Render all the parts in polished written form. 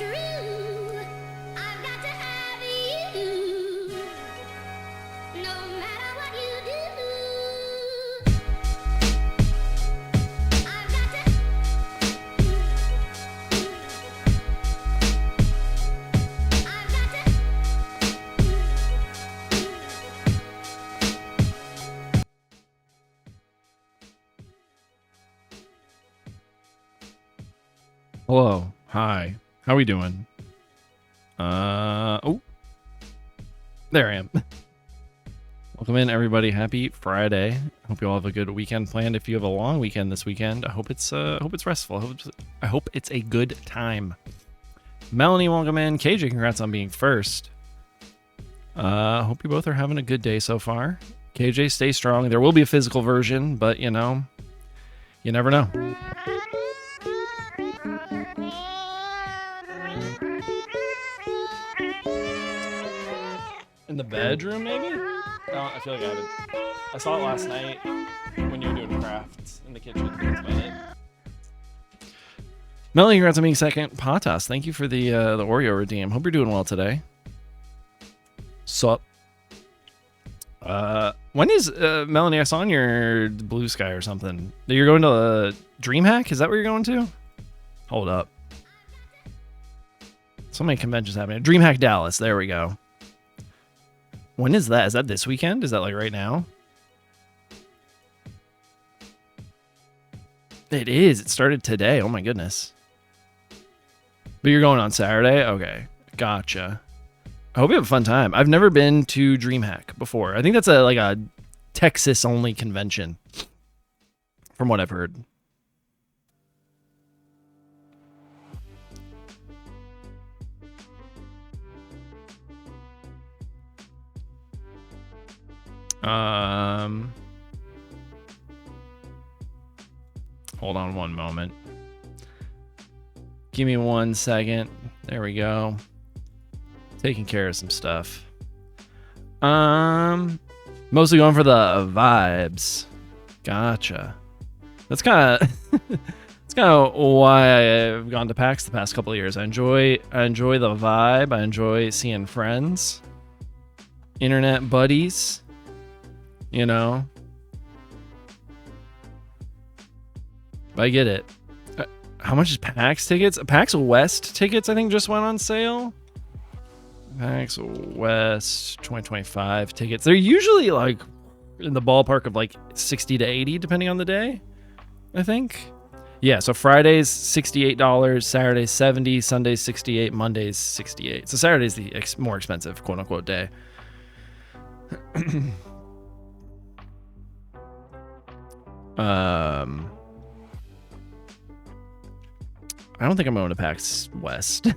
true. I've got to have you, no matter what you do. I've got to. I've got to. Hello. Hi. How we doing? Oh. There I am. Welcome in, everybody. Happy Friday. Hope you all have a good weekend planned. If you have a long weekend this weekend, I hope it's restful. I hope it's a good time. Melanie, welcome in. KJ, congrats on being first. Hope you both are having a good day so far. KJ, stay strong. There will be a physical version, but you know, you never know. In the bedroom, maybe? No, I feel like I haven't. I saw it last night when you were doing crafts in the kitchen. That's about it. Melanie, congrats on being second. Patas, thank you for the Oreo redeem. Hope you're doing well today. Sup? When is Melanie? I saw on your Blue Sky or something that you're going to DreamHack. Is that where you're going to? Hold up. So many conventions happening. DreamHack Dallas. There we go. When is that? Is that this weekend? Is that like right now? It is. It started today. Oh my goodness. But you're going on Saturday? Okay. Gotcha. I hope you have a fun time. I've never been to DreamHack before. I think that's like a Texas only convention from what I've heard. Hold on one moment. Give me 1 second. There we go. Taking care of some stuff. Mostly going for the vibes. Gotcha. That's kind of that's kind of why I've gone to PAX the past couple of years. I enjoy the vibe. I enjoy seeing friends, internet buddies. You know, I get it. How much is PAX tickets? PAX West tickets, I think, just went on sale. PAX West 2025 tickets. They're usually like in the ballpark of like 60 to 80, depending on the day, I think. Yeah, so Fridays $68, Saturdays $70, Sundays $68, Mondays $68. So Saturday's the more expensive, quote unquote, day. I don't think I'm going to PAX West.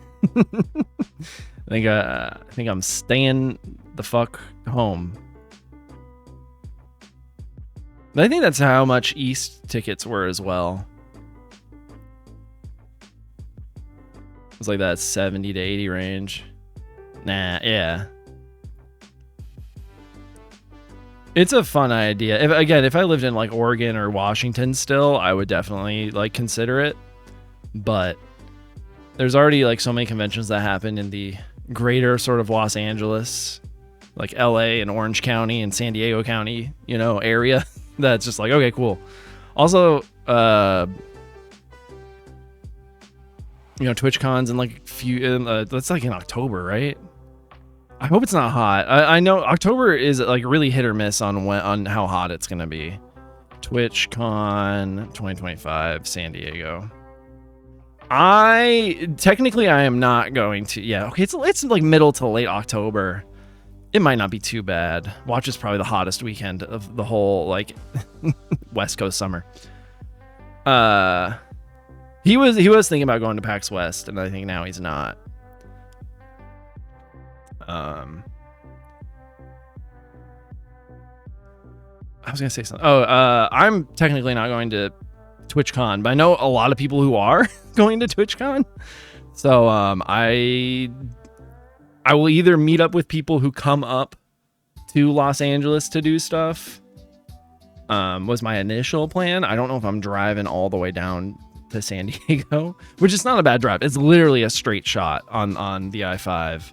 I think I'm staying the fuck home. But I think that's how much East tickets were as well. It's like that 70 to 80 range. Nah, yeah. It's a fun idea. If I lived in like Oregon or Washington still, I would definitely like consider it. But there's already like so many conventions that happen in the greater sort of Los Angeles, like LA and Orange County and San Diego County, you know, area that's just like, okay, cool. Also, you know, TwitchCon's in like that's like in October, right? I hope it's not hot. I know October is like really hit or miss on how hot it's gonna be. TwitchCon 2025 San Diego. I am not going to. Yeah, okay. It's like middle to late October. It might not be too bad. Watch is probably the hottest weekend of the whole like West Coast summer. He was thinking about going to PAX West, and I think now he's not. I was gonna say something. I'm technically not going to TwitchCon, but I know a lot of people who are going to TwitchCon. So I will either meet up with people who come up to Los Angeles to do stuff. Was my initial plan. I don't know if I'm driving all the way down to San Diego, which is not a bad drive. It's literally a straight shot on the I-5.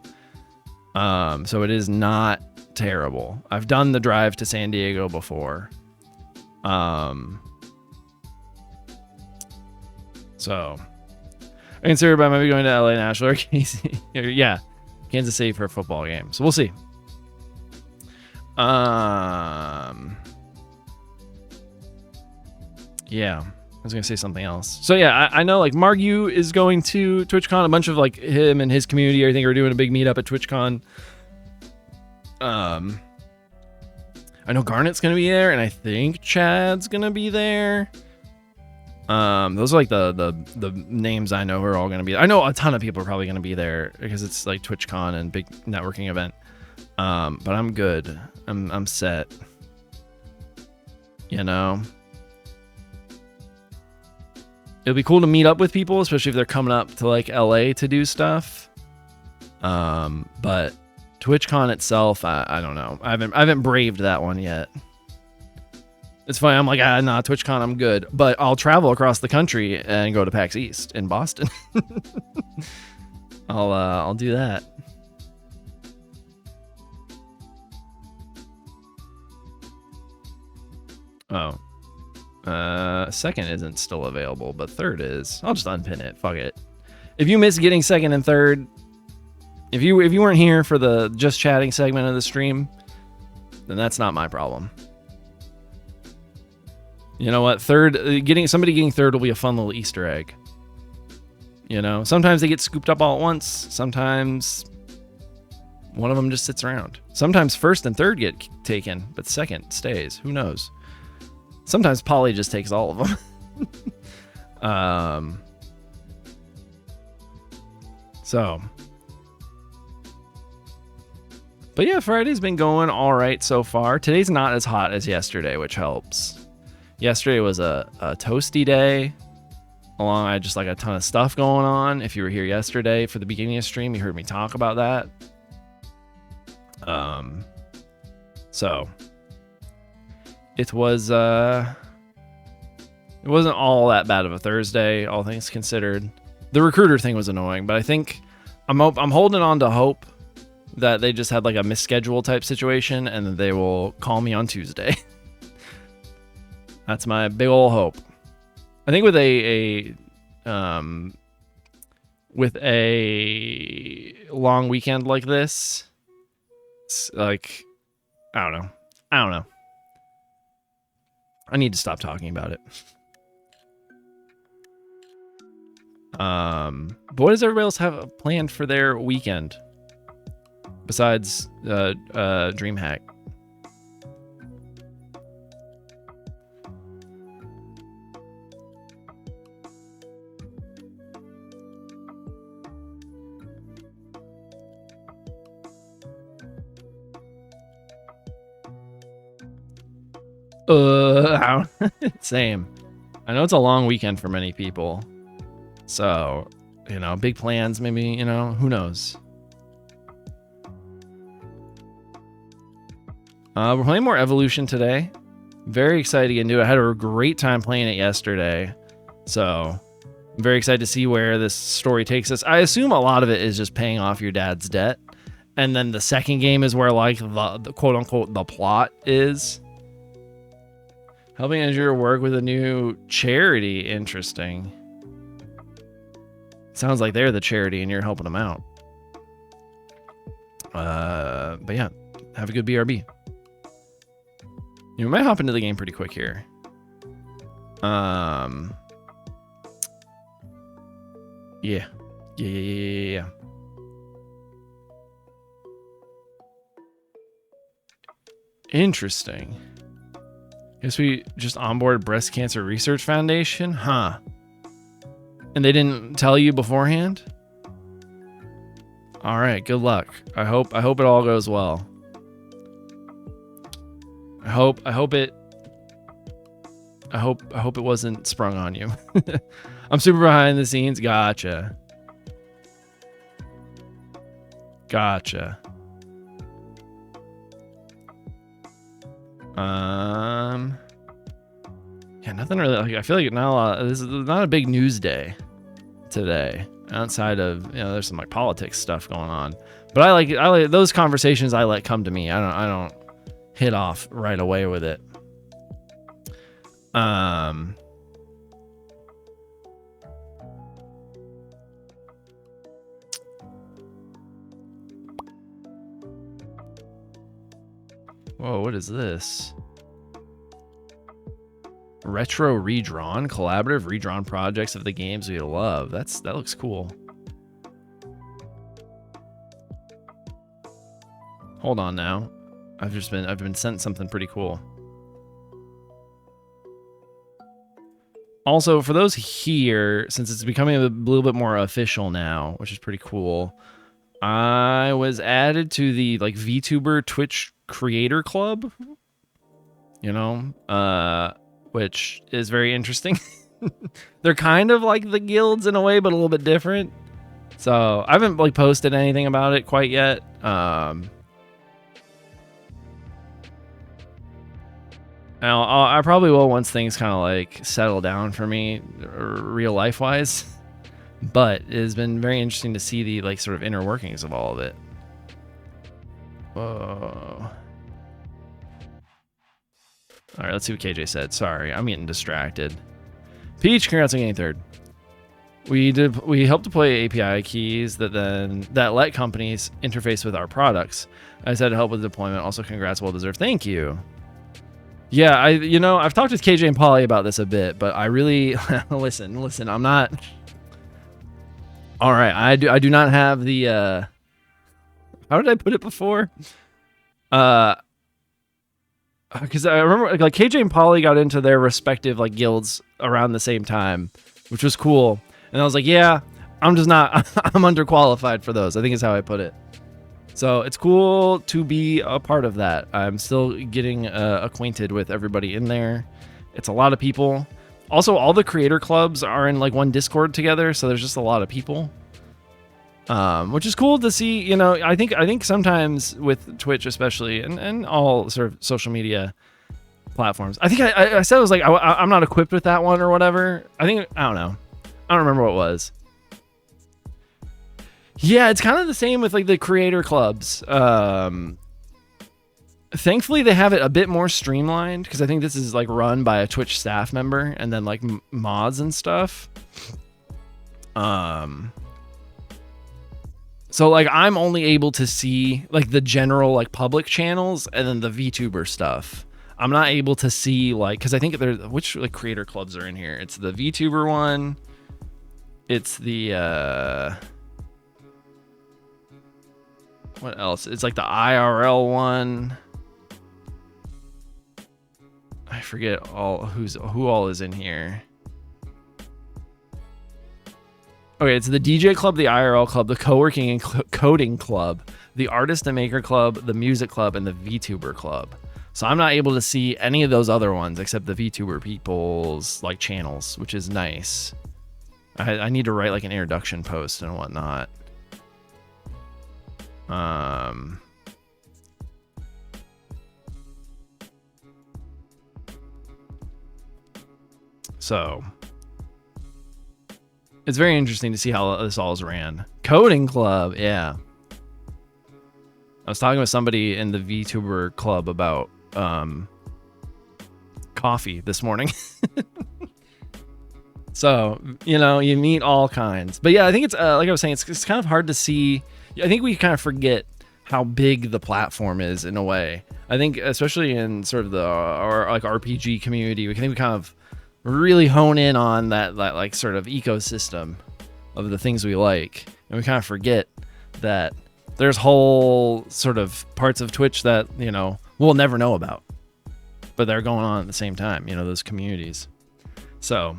So it is not terrible. I've done the drive to San Diego before. So I consider about maybe going to LA National or KC. Yeah, Kansas City for a football game. So we'll see. Yeah, I was gonna say something else. So yeah, I know like Margu is going to TwitchCon. A bunch of like him and his community, I think, are doing a big meetup at TwitchCon. I know Garnet's gonna be there, and I think Chad's gonna be there. Those are like the names I know who are all gonna be there. I know a ton of people are probably gonna be there because it's like TwitchCon and big networking event. But I'm good. I'm set. You know. It'll be cool to meet up with people, especially if they're coming up to like LA to do stuff. But TwitchCon itself, I don't know. I haven't braved that one yet. It's funny. I'm like, nah, TwitchCon, I'm good. But I'll travel across the country and go to PAX East in Boston. I'll do that. Oh. Second isn't still available, but third is. I'll just unpin it. Fuck it. If you miss getting second and third, if you weren't here for the just chatting segment of the stream, then that's not my problem. You know what? Somebody getting third will be a fun little Easter egg. You know, sometimes they get scooped up all at once. Sometimes one of them just sits around. Sometimes first and third get taken, but second stays. Who knows? Sometimes Polly just takes all of them. But yeah, Friday's been going all right so far. Today's not as hot as yesterday, which helps. Yesterday was a toasty day. I had just like a ton of stuff going on. If you were here yesterday for the beginning of the stream, you heard me talk about that. So it wasn't all that bad of a Thursday, all things considered. The recruiter thing was annoying, but I think I'm holding on to hope that they just had like a misschedule type situation and that they will call me on Tuesday. That's my big ol' hope. I think with a long weekend like this, it's like, I don't know. I need to stop talking about it. But what does everybody else have planned for their weekend besides DreamHack? Same. I know it's a long weekend for many people. So, you know, big plans, maybe, you know, who knows? We're playing more Evolution today. Very excited to get into it. I had a great time playing it yesterday. So, I'm very excited to see where this story takes us. I assume a lot of it is just paying off your dad's debt. And then the second game is where, like, the quote-unquote, the plot is. Helping Andrew work with a new charity. Interesting. Sounds like they're the charity and you're helping them out. But yeah, have a good BRB. You might hop into the game pretty quick here. Yeah. Interesting. Guess we just onboarded Breast Cancer Research Foundation? Huh. And they didn't tell you beforehand? All right, good luck. I hope it all goes well. I hope it wasn't sprung on you. I'm super behind the scenes. Gotcha. Yeah, Yeah, nothing really. Like, I feel like not a lot. This is not a big news day today. Outside of there's some like politics stuff going on. But I like those conversations. I let come to me. I don't hit off right away with it. Whoa, what is this? Retro redrawn, collaborative redrawn projects of the games we love. That looks cool. Hold on now. I've been sent something pretty cool. Also, for those here, since it's becoming a little bit more official now, which is pretty cool, I was added to the like VTuber Twitch Creator Club. Which is very interesting. They're kind of like the guilds in a way, but a little bit different. So I haven't like posted anything about it quite yet. I probably will once things kind of like settle down for me, real life wise. But it has been very interesting to see the like sort of inner workings of all of it. Whoa. All right, let's see what KJ said. Sorry, I'm getting distracted. Peach, congrats on getting third. We helped deploy API keys that let companies interface with our products. I said to help with deployment. Also, congrats, well deserved. Thank you. Yeah, I've talked with KJ and Polly about this a bit, but I really listen. I'm not. All right, I do not have the. How did I put it before? Because I remember like KJ and Polly got into their respective like guilds around the same time, which was cool. And I was like, yeah, I'm just not. I'm underqualified for those, I think is how I put it. So it's cool to be a part of that. I'm still getting acquainted with everybody in there. It's a lot of people. Also, all the creator clubs are in like one Discord together, so there's just a lot of people. Which is cool to see. I think sometimes with Twitch especially and all sort of social media platforms, I think I said it was like I'm not equipped with that one or whatever. I don't know. I don't remember what it was. Yeah, it's kind of the same with like the creator clubs. Thankfully they have it a bit more streamlined because I think this is like run by a Twitch staff member and then like mods and stuff. So like I'm only able to see like the general like public channels and then the VTuber stuff. I'm not able to see like because I think there's which like creator clubs are in here. It's the VTuber one. It's the what else? It's like the IRL one. I forget who all is in here. Okay, it's the DJ Club, the IRL Club, the Co-working and Coding Club, the Artist and Maker Club, the Music Club, and the VTuber Club. So I'm not able to see any of those other ones except the VTuber people's like channels, which is nice. I need to write like an introduction post and whatnot. So it's very interesting to see how this all is ran. Coding Club, yeah. I was talking with somebody in the VTuber club about coffee this morning. So, you meet all kinds. But yeah, I think it's like I was saying, it's kind of hard to see. I think we kind of forget how big the platform is in a way. I think especially in sort of our like RPG community, we kind of really hone in on that like sort of ecosystem of the things we like, and we kind of forget that there's whole sort of parts of Twitch that we'll never know about, but they're going on at the same time. Those communities. So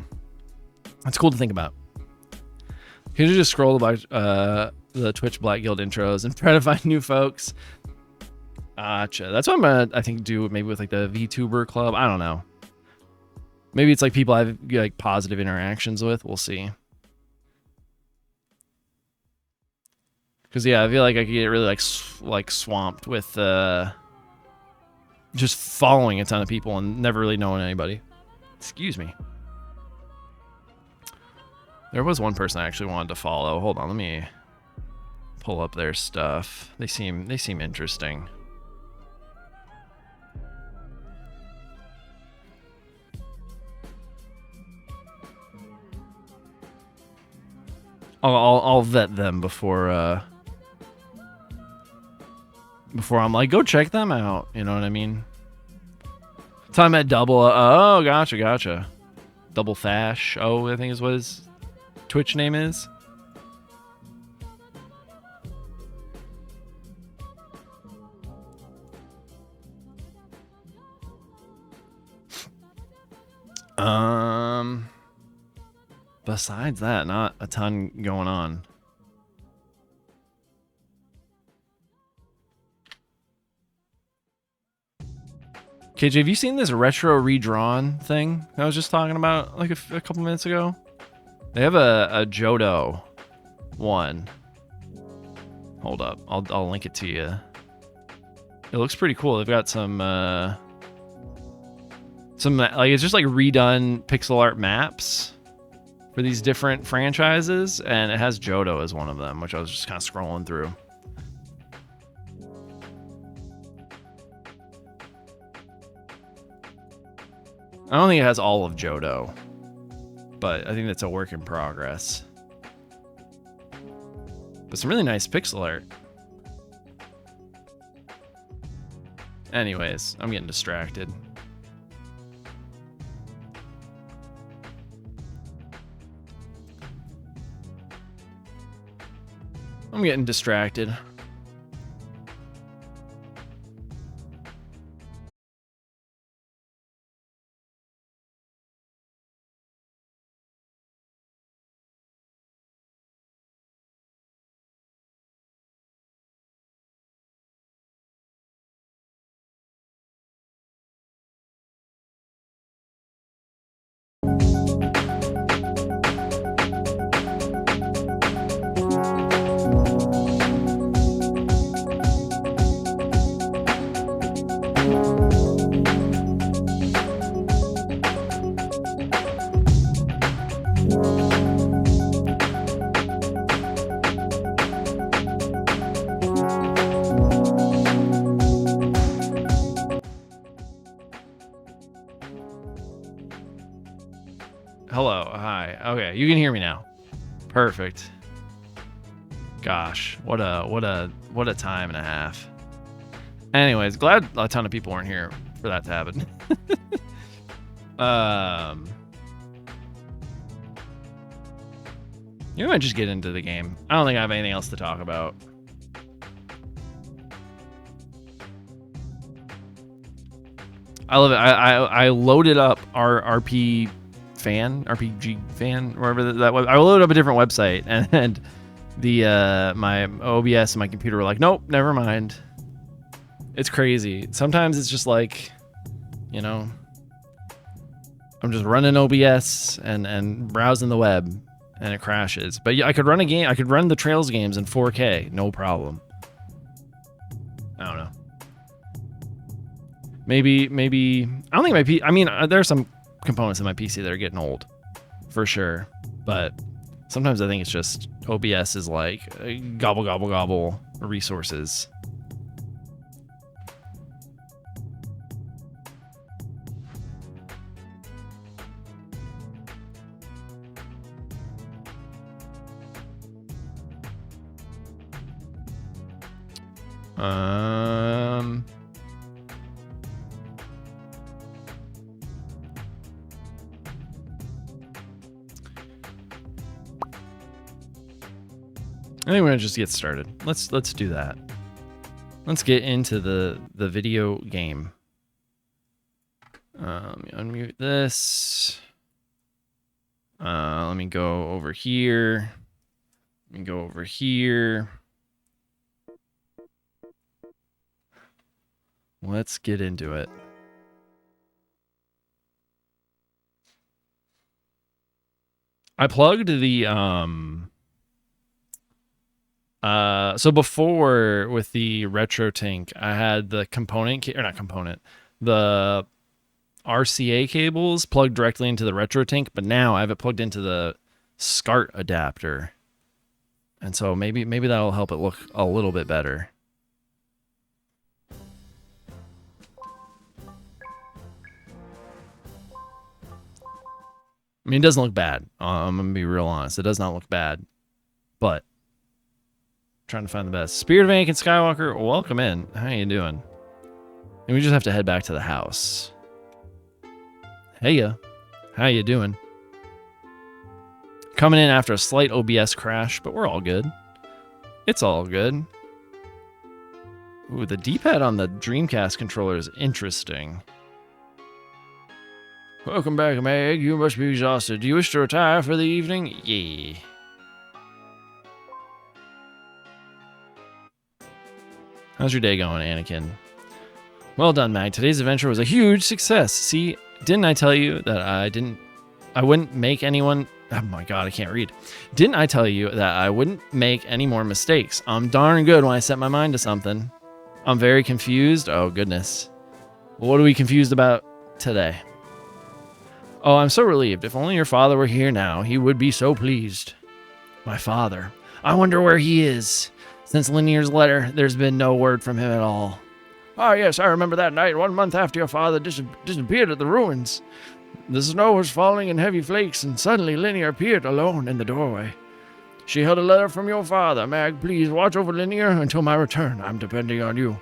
it's cool to think about. Could you just scroll by the Twitch Black Guild intros and try to find new folks? Gotcha. That's what I'm gonna I think do maybe with like the VTuber club. I don't know. Maybe it's like people I've like positive interactions with. We'll see. Because yeah, I feel like I could get really like swamped with just following a ton of people and never really knowing anybody. Excuse me. There was one person I actually wanted to follow. Hold on, let me pull up their stuff. They seem interesting. I'll vet them before I'm like, go check them out. You know what I mean? Time at double. Oh, gotcha. Double Fash. Oh, I think is what his Twitch name is. Besides that, not a ton going on. KJ, have you seen this retro redrawn thing I was just talking about like a couple minutes ago? They have a Johto one. Hold up, I'll link it to you. It looks pretty cool. They've got some like it's just like redone pixel art maps for these different franchises, and it has Johto as one of them, which I was just kind of scrolling through. I don't think it has all of Johto, but I think that's a work in progress. But some really nice pixel art. Anyways, I'm getting distracted. I'm getting distracted. Hello, hi. Okay, you can hear me now. Perfect. Gosh, what a time and a half. Anyways, glad a ton of people weren't here for that to happen. You might just get into the game. I don't think I have anything else to talk about. I love it. I loaded up our RPG fan, wherever that was. I loaded up a different website, and the my OBS and my computer were like, nope, never mind. It's crazy. Sometimes it's just like, you know, I'm just running OBS and browsing the web, and it crashes. But yeah, I could run a game. I could run the Trails games in 4K, no problem. I don't know. Maybe. I don't think my I mean, there are some components in my PC that are getting old, for sure. But sometimes I think it's just OBS is like gobble resources. I think we're gonna just get started. Let's do that. Let's get into the video game. Let me unmute this. Let me go over here. Let me go over here. Let's get into it. I plugged the so before with the RetroTink, I had the component or not component, the RCA cables plugged directly into the retro tank, but now I have it plugged into the SCART adapter. And so maybe that'll help it look a little bit better. I mean, it doesn't look bad. I'm going to be real honest. It does not look bad. But I'm trying to find the best. Spirit of Anakin Skywalker, welcome in. How you doing? And we just have to head back to the house. Heya. How you doing? Coming in after a slight OBS crash, but we're all good. It's all good. Ooh, the D-pad on the Dreamcast controller is interesting. Welcome back, Meg. You must be exhausted. Do you wish to retire for the evening? Yeah. How's your day going, Anakin? Well done, Mag. Today's adventure was a huge success. See, didn't I tell you that I wouldn't make anyone... Oh my god, I can't read. Didn't I tell you that I wouldn't make any more mistakes? I'm darn good when I set my mind to something. I'm very confused. Oh, goodness. What are we confused about today? Oh, I'm so relieved. If only your father were here now, he would be so pleased. My father. I wonder where he is. Since Linear's letter, there's been no word from him at all. Ah, yes, I remember that night, 1 month after your father disappeared at the ruins. The snow was falling in heavy flakes, and suddenly Linear appeared alone in the doorway. She held a letter from your father. Mag, please watch over Linear until my return. I'm depending on you.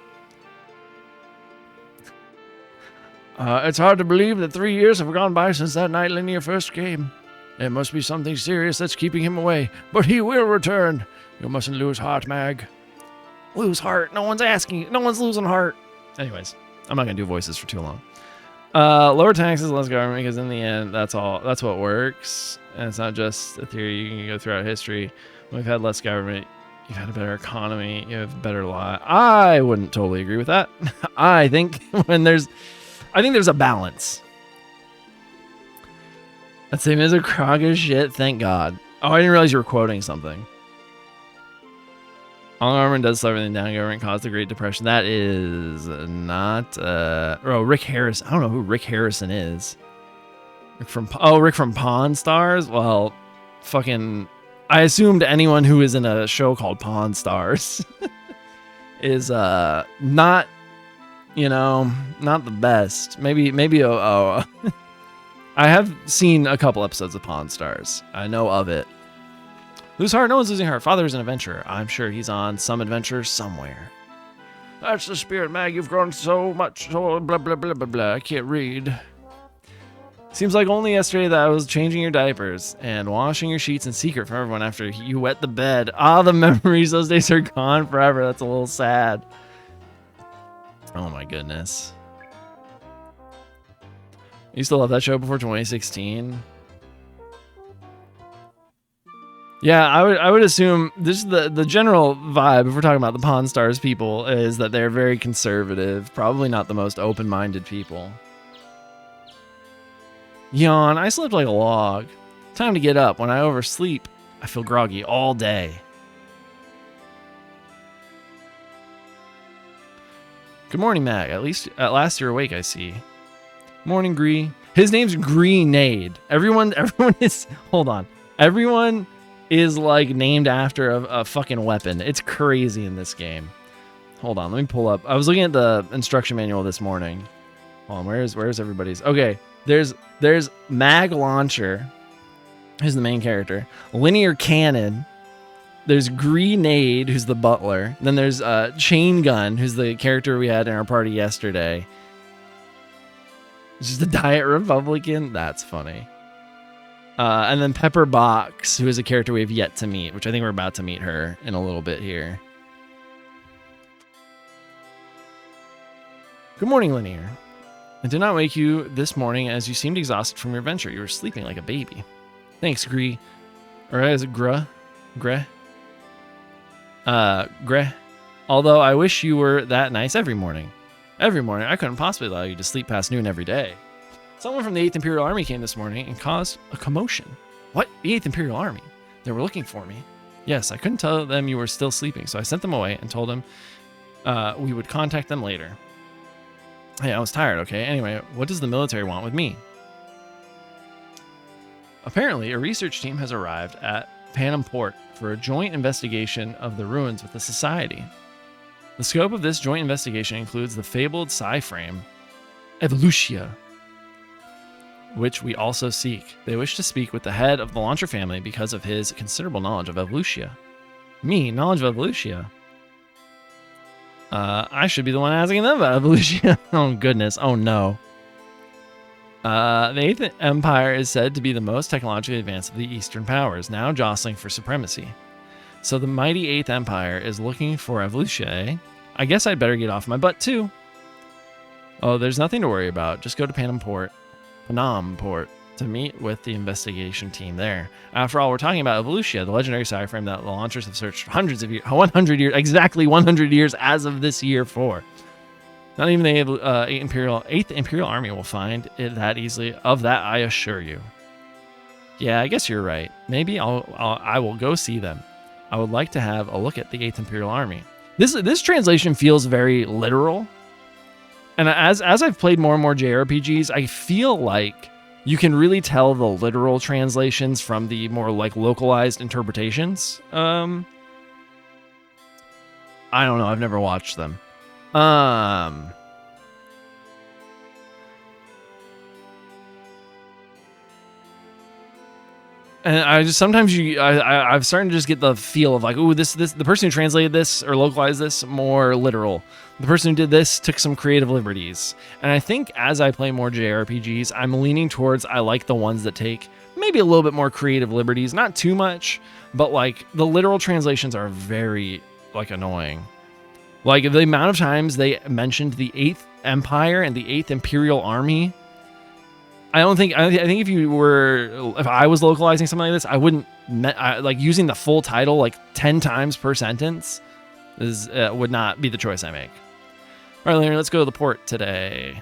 It's hard to believe that 3 years have gone by since that night Linear first came. It must be something serious that's keeping him away, but he will return. You mustn't lose heart, Mag. Lose heart? No one's asking. No one's losing heart. Anyways, I'm not going to do voices for too long. Lower taxes, less government, because in the end, that's what works. And it's not just a theory. You can go throughout history. When we've had less government, you've had a better economy, you have better law. I wouldn't totally agree with that. I think there's a balance. That same as a crock of shit, thank God. Oh, I didn't realize you were quoting something. All government does slow everything down. Government caused the Great Depression. That is not... Rick Harris. I don't know who Rick Harrison is. Rick from Pawn Stars? Well, fucking... I assumed anyone who is in a show called Pawn Stars is not, not the best. Maybe I have seen a couple episodes of Pawn Stars. I know of it. Lose heart? No one's losing heart. Father's an adventurer. I'm sure he's on some adventure somewhere. That's the spirit, Mag. You've grown so much. So blah, blah, blah, blah, blah. I can't read. Seems like only yesterday that I was changing your diapers and washing your sheets in secret from everyone after you wet the bed. Ah, the memories. Those days are gone forever. That's a little sad. Oh, my goodness. I used to love that show before 2016. Yeah, I would assume this is the general vibe, if we're talking about the Pawn Stars people, is that they're very conservative, probably not the most open-minded people. Yawn, I slept like a log. Time to get up. When I oversleep, I feel groggy all day. Good morning, Mag. At last you're awake, I see. Morning, Gree. His name's Grenade. Everyone is... Hold on. Everyone is like named after a fucking weapon. It's crazy in this game. Hold on, let me pull up. I was looking at the instruction manual this morning. Hold on, where's everybody's? Okay, there's Mag Launcher, who's the main character. Linear Cannon. There's Grenade, who's the butler. Then there's Chain Gun, who's the character we had in our party yesterday. It's just a Diet Republican. That's funny. And then Pepper Box, who is a character we have yet to meet, which I think we're about to meet her in a little bit here. Good morning, Linear. I did not wake you this morning as you seemed exhausted from your adventure. You were sleeping like a baby. Thanks, Gree. Or is it Gre? Gre? Gre. Although I wish you were that nice every morning. Every morning, I couldn't possibly allow you to sleep past noon every day. Someone from the 8th Imperial Army came this morning and caused a commotion. What? The 8th Imperial Army? They were looking for me. Yes, I couldn't tell them you were still sleeping, so I sent them away and told them we would contact them later. Hey, I was tired, okay? Anyway, what does the military want with me? Apparently, a research team has arrived at Panam Port for a joint investigation of the ruins with the Society. The scope of this joint investigation includes the fabled psi-frame, Evolutia, which we also seek. They wish to speak with the head of the Launcher family because of his considerable knowledge of Evolutia. Me, knowledge of Evolutia? I should be the one asking them about Evolutia. Oh, goodness. Oh, no. The Eighth Empire is said to be the most technologically advanced of the Eastern powers, now jostling for supremacy. So the mighty Eighth Empire is looking for Evolutia, eh? I guess I'd better get off my butt, too. Oh, there's nothing to worry about. Just go to Panam Port to meet with the investigation team there. After all, we're talking about Evolutia, the legendary psi-frame that the launchers have searched hundreds of years, 100 years, exactly 100 years as of this year for. Not even the Eighth Imperial Army will find it that easily. Of that, I assure you. Yeah, I guess you're right. Maybe I will go see them. I would like to have a look at the Eighth Imperial Army. This translation feels very literal. And as I've played more and more JRPGs, I feel like you can really tell the literal translations from the more like localized interpretations. I don't know. I've never watched them. And I just sometimes I'm starting to just get the feel of like, ooh, this the person who translated this or localized this more literal. The person who did this took some creative liberties. And I think as I play more JRPGs, I'm leaning towards I like the ones that take maybe a little bit more creative liberties, not too much, but like the literal translations are very like annoying. Like the amount of times they mentioned the Eighth Empire and the Eighth Imperial Army. I think if I was localizing something like this, I wouldn't like using the full title like 10 times per sentence would not be the choice I make. All right, Leonard, let's go to the port today.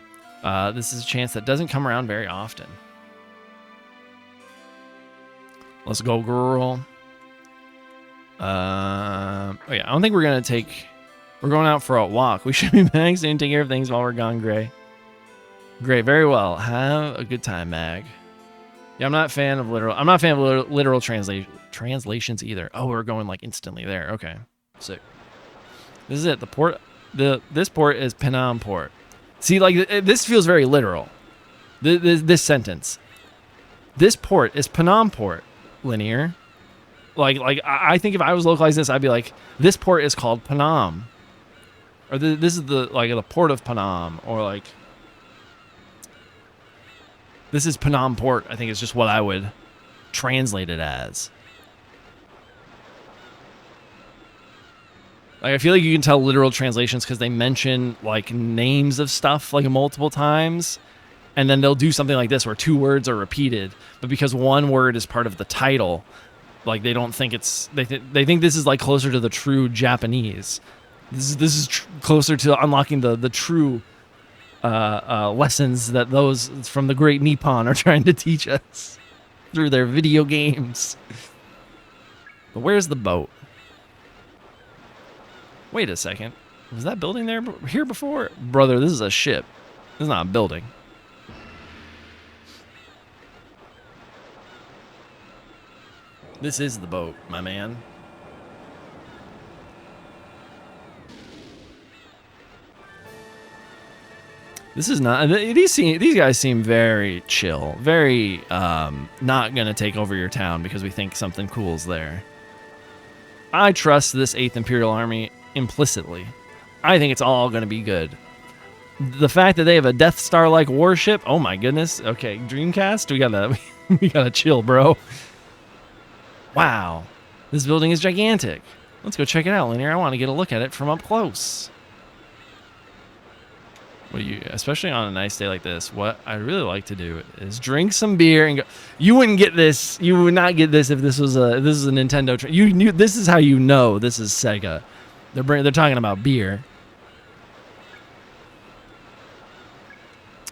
This is a chance that doesn't come around very often. Let's go, girl. Oh yeah, I don't think we're going out for a walk. We should be back soon. Take care of things while we're gone, Gray. Great, very well. Have a good time, Mag. Yeah, I'm not a fan of literal translations either. Oh, we're going like instantly there. Okay, sick. This is it. The port. This port is Panam Port. See, like this feels very literal. This sentence. This port is Panam Port. Linear. Like I think if I was localizing this, I'd be like, this port is called Panam, or this is the port of Panam, or like. This is Panam Port, I think is just what I would translate it as. Like, I feel like you can tell literal translations because they mention like names of stuff like multiple times, and then they'll do something like this where 2 words are repeated, but because 1 word is part of the title, like they don't think it's they think this is like closer to the true Japanese. This is closer to unlocking the true lessons that those from the great Nippon are trying to teach us through their video games. But where's the boat? Wait a second. Was that building there here before? Brother, this is a ship. This is not a building. This is the boat, my man. This is not. These guys seem very chill, very not gonna take over your town because we think something cool's there. I trust this 8th Imperial Army implicitly. I think it's all gonna be good. The fact that they have a Death Star-like warship, oh my goodness. Okay, Dreamcast, we gotta chill, bro. Wow, this building is gigantic. Let's go check it out, Linear. I want to get a look at it from up close. Especially on a nice day like this, what I'd really like to do is drink some beer and go. You wouldn't get this. You would not get this if this was a Nintendo. You knew this is how you know this is Sega. They're talking about beer.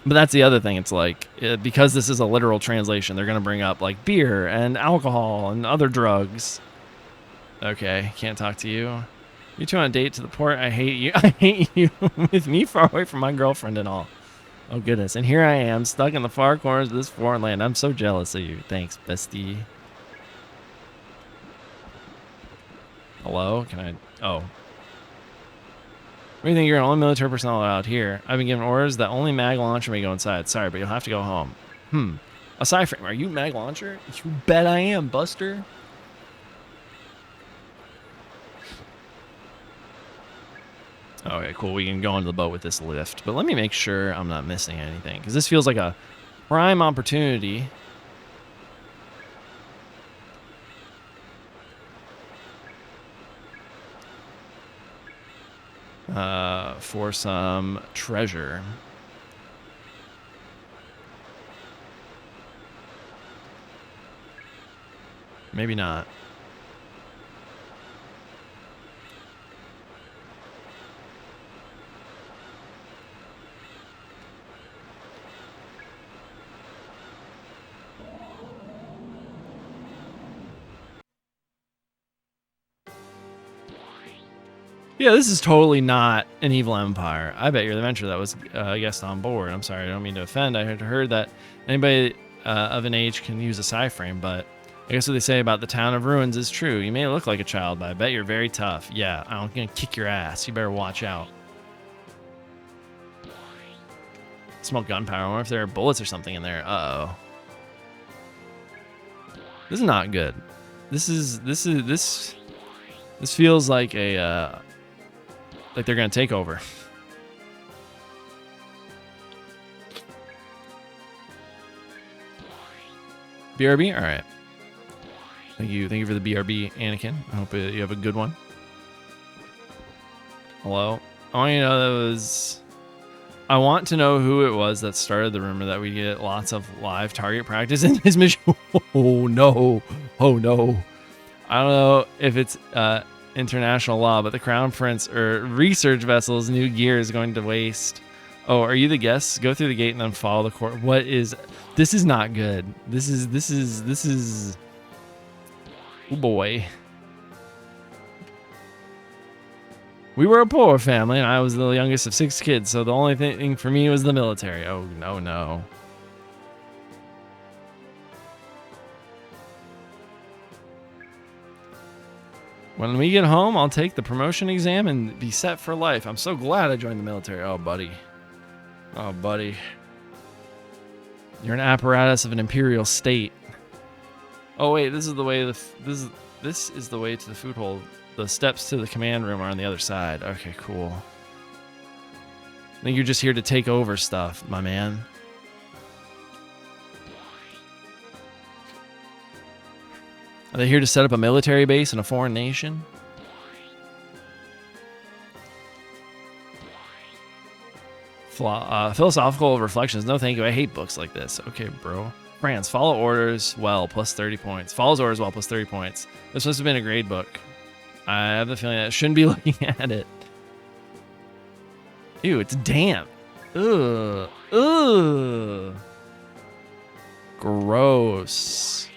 But that's the other thing. It's like because this is a literal translation, they're gonna bring up like beer and alcohol and other drugs. Okay, can't talk to you. You two on a date to the port. I hate you. I hate you. With me far away from my girlfriend and all. Oh, goodness. And here I am, stuck in the far corners of this foreign land. I'm so jealous of you. Thanks, bestie. Hello? Can I... Oh. What do you think? You're the only military personnel out here. I've been given orders that only mag launcher may go inside. Sorry, but you'll have to go home. Aside from... Are you mag launcher? You bet I am, Buster. Okay, cool. We can go onto the boat with this lift. But let me make sure I'm not missing anything, because this feels like a prime opportunity. For some treasure. Maybe not. Yeah, this is totally not an evil empire. I bet you're the adventurer that was a guest on board. I'm sorry, I don't mean to offend. I had heard that anybody of an age can use a sci-frame, but I guess what they say about the town of ruins is true. You may look like a child, but I bet you're very tough. Yeah, I'm gonna kick your ass. You better watch out. Smell gunpowder. I wonder if there are bullets or something in there. Uh-oh. This is not good. This feels like a like they're gonna take over. BRB? All right. Thank you for the BRB, Anakin. I hope you have a good one. Hello. I want to know who it was that started the rumor that we get lots of live target practice in this mission. Oh no. Oh no. I don't know if it's international law, but the Crown Prince or research vessel's new gear is going to waste. Oh, are you the guests? Go through the gate and then follow the court. What is... This is not good. This is... Oh boy. We were a poor family, and I was the youngest of 6 kids, so the only thing for me was the military. Oh, no. When we get home, I'll take the promotion exam and be set for life. I'm so glad I joined the military. Oh, buddy. Oh, buddy. You're an apparatus of an imperial state. Oh, wait, this is the way this is the way to the food hall. The steps to the command room are on the other side. Okay, cool. I think you're just here to take over stuff, my man. Are they here to set up a military base in a foreign nation? Philosophical reflections. No, thank you. I hate books like this. Okay, bro. France, follow orders well, plus 30 points. Follows orders well, plus 30 points. This must have been a grade book. I have the feeling that I shouldn't be looking at it. Ew, it's damp. Ugh. Ugh. Gross.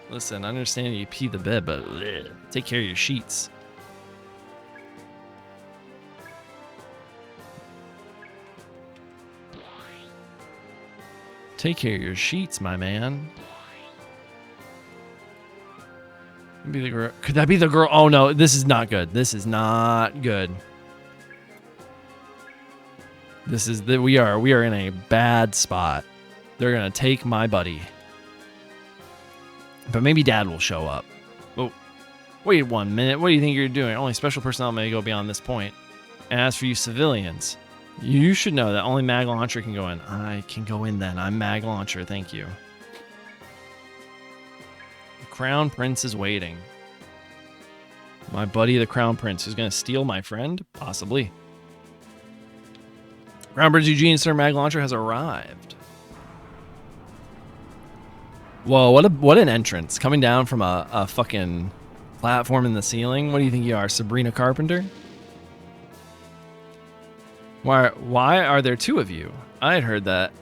Listen, I understand you pee the bed, but ugh, take care of your sheets. Take care of your sheets, my man. Be the girl. Could that be the girl? Oh no, this is not good. This is not good. We are in a bad spot. They're gonna take my buddy. But maybe Dad will show up. Oh, wait 1 minute. What do you think you're doing? Only special personnel may go beyond this point. And as for you civilians, you should know that only mag launcher can go in. I can go in then. I'm mag launcher. Thank you. The Crown Prince is waiting. My buddy, the Crown Prince, who's going to steal my friend? Possibly. Crown Prince Eugene, Sir Mag Launcher has arrived. Whoa, what an entrance. Coming down from a fucking platform in the ceiling. What do you think you are, Sabrina Carpenter? Why are there 2 of you? I had heard that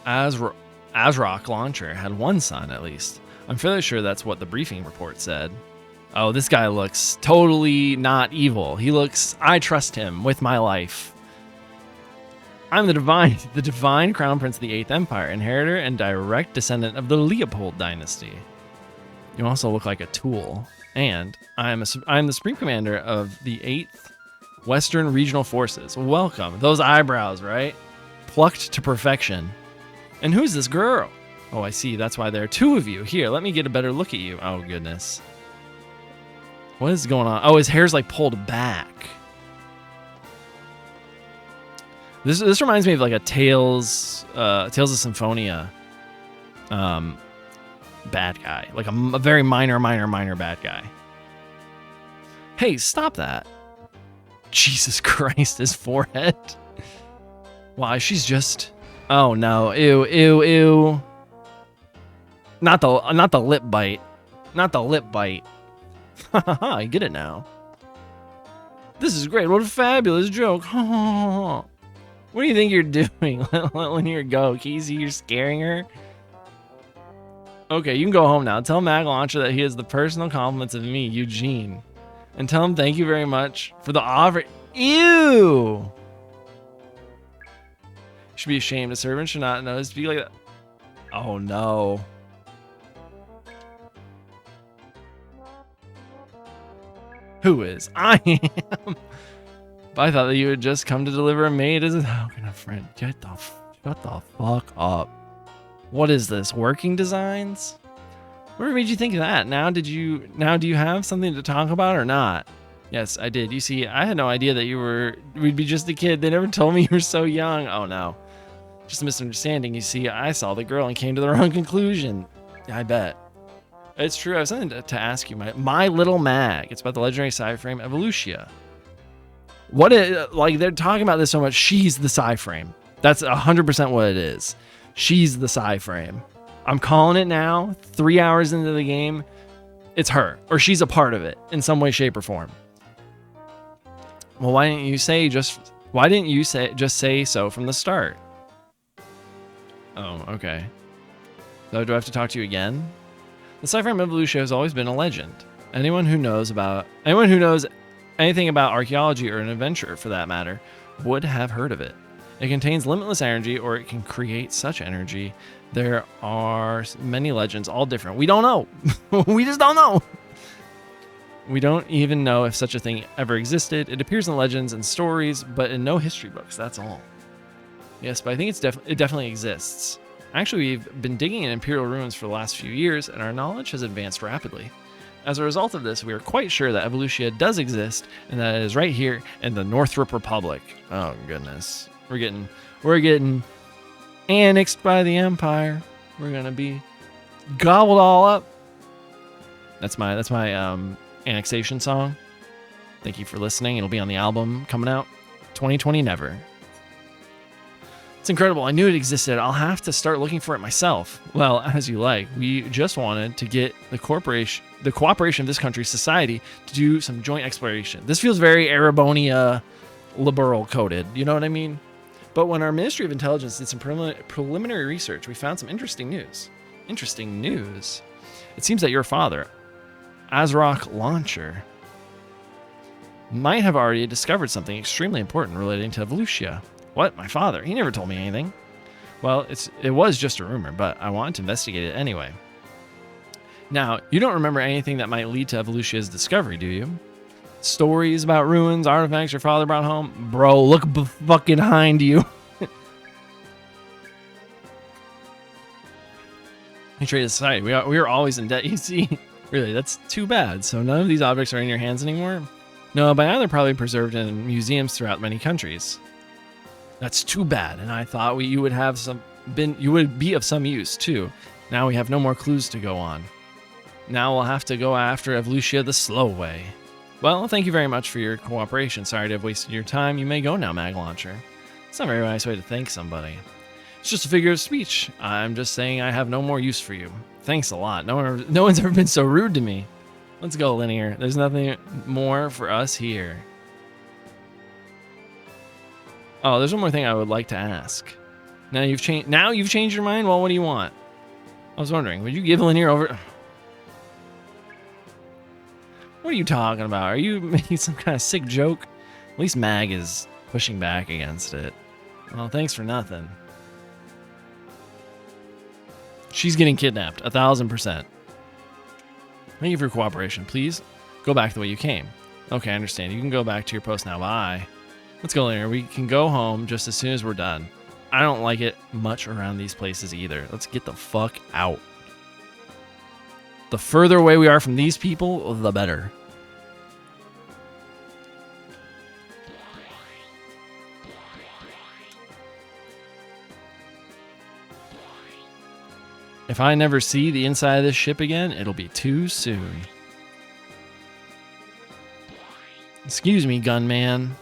Azrock Launcher had 1 son, at least. I'm fairly sure that's what the briefing report said. Oh, this guy looks totally not evil. I trust him with my life. I'm the divine crown prince of the 8th Empire, inheritor and direct descendant of the Leopold dynasty. You also look like a tool. And I'm the supreme commander of the 8th Western Regional Forces. Welcome. Those eyebrows, right? Plucked to perfection. And who's this girl? Oh, I see. That's why there are 2 of you. Here, let me get a better look at you. Oh, goodness. What is going on? Oh, his hair's like pulled back. This reminds me of like a Tales of Symphonia bad guy. Like a very minor bad guy. Hey, stop that. Jesus Christ, his forehead. Why, she's just... Oh, no. Ew. Not the lip bite. Not the lip bite. Haha, I get it now. This is great. What a fabulous joke. What do you think you're doing? Letting her go. Casey, you're scaring her? Okay, you can go home now. Tell Mag Launcher that he has the personal compliments of me, Eugene. And tell him thank you very much for the offer. Ew! Should be ashamed. A servant should not know to speak like that. Oh, no. Who is? I am. But I thought that you had just come to deliver a maid as a token of friend. Shut the fuck up. What is this? Working designs? Whatever made you think of that? Now do you have something to talk about or not? Yes, I did. You see, I had no idea that we'd be just a kid. They never told me you were so young. Oh no. Just a misunderstanding. You see, I saw the girl and came to the wrong conclusion. I bet. It's true. I have something to ask you. My Little Mag. It's about the legendary Psy-Frame Evolutia. Like they're talking about this so much. She's the Psy-Frame. That's 100% what it is. She's the Psy-Frame. I'm calling it now. 3 hours into the game, it's her, or she's a part of it in some way, shape, or form. Well, why didn't you just say so from the start? Oh, okay. So do I have to talk to you again? The Psy-Frame Evolution has always been a legend. Anyone who knows anything about archaeology or an adventure, for that matter, would have heard of it. It contains limitless energy, or it can create such energy. There are many legends, all different. We don't know. We just don't know. We don't even know if such a thing ever existed. It appears in legends and stories, but in no history books. That's all. Yes, but I think it definitely exists. Actually, we've been digging in Imperial ruins for the last few years, and our knowledge has advanced rapidly. As a result of this, we are quite sure that Evolutia does exist, and that it is right here in the Northrop Republic. Oh goodness, we're getting annexed by the Empire. We're gonna be gobbled all up. That's my annexation song. Thank you for listening. It'll be on the album coming out 2020 Never. It's incredible. I knew it existed. I'll have to start looking for it myself. Well, as you like. We just wanted to get the cooperation of this country's society to do some joint exploration. This feels very Arabonia liberal coded. You know what I mean? But when our Ministry of Intelligence did some preliminary research, we found some interesting news. Interesting news? It seems that your father, Azrock Launcher, might have already discovered something extremely important relating to Evolutia. What? My father? He never told me anything. Well, it was just a rumor, but I wanted to investigate it anyway. Now, you don't remember anything that might lead to Evolutia's discovery, do you? Stories about ruins, artifacts your father brought home? Bro, look fucking behind you. He traded society. We are always in debt, you see. Really, that's too bad. So none of these objects are in your hands anymore? No, by now they're probably preserved in museums throughout many countries. That's too bad, and I thought you would be of some use too. Now we have no more clues to go on. Now we'll have to go after Evolutia the slow way. Well, thank you very much for your cooperation. Sorry to have wasted your time. You may go now, Mag Launcher. It's not a very nice way to thank somebody. It's just a figure of speech. I'm just saying I have no more use for you. Thanks a lot. No one's ever been so rude to me. Let's go, Linear. There's nothing more for us here. Oh, there's one more thing I would like to ask. Now you've changed your mind? Well, what do you want? I was wondering, would you give Linear over... What are you talking about? Are you making some kind of sick joke? At least Mag is pushing back against it. Well, thanks for nothing. She's getting kidnapped, 1000%. Thank you for your cooperation. Please go back the way you came. Okay, I understand. You can go back to your post now. Bye. Let's go later. We can go home just as soon as we're done. I don't like it much around these places either. Let's get the fuck out. The further away we are from these people, the better. If I never see the inside of this ship again, it'll be too soon. Excuse me, gunman.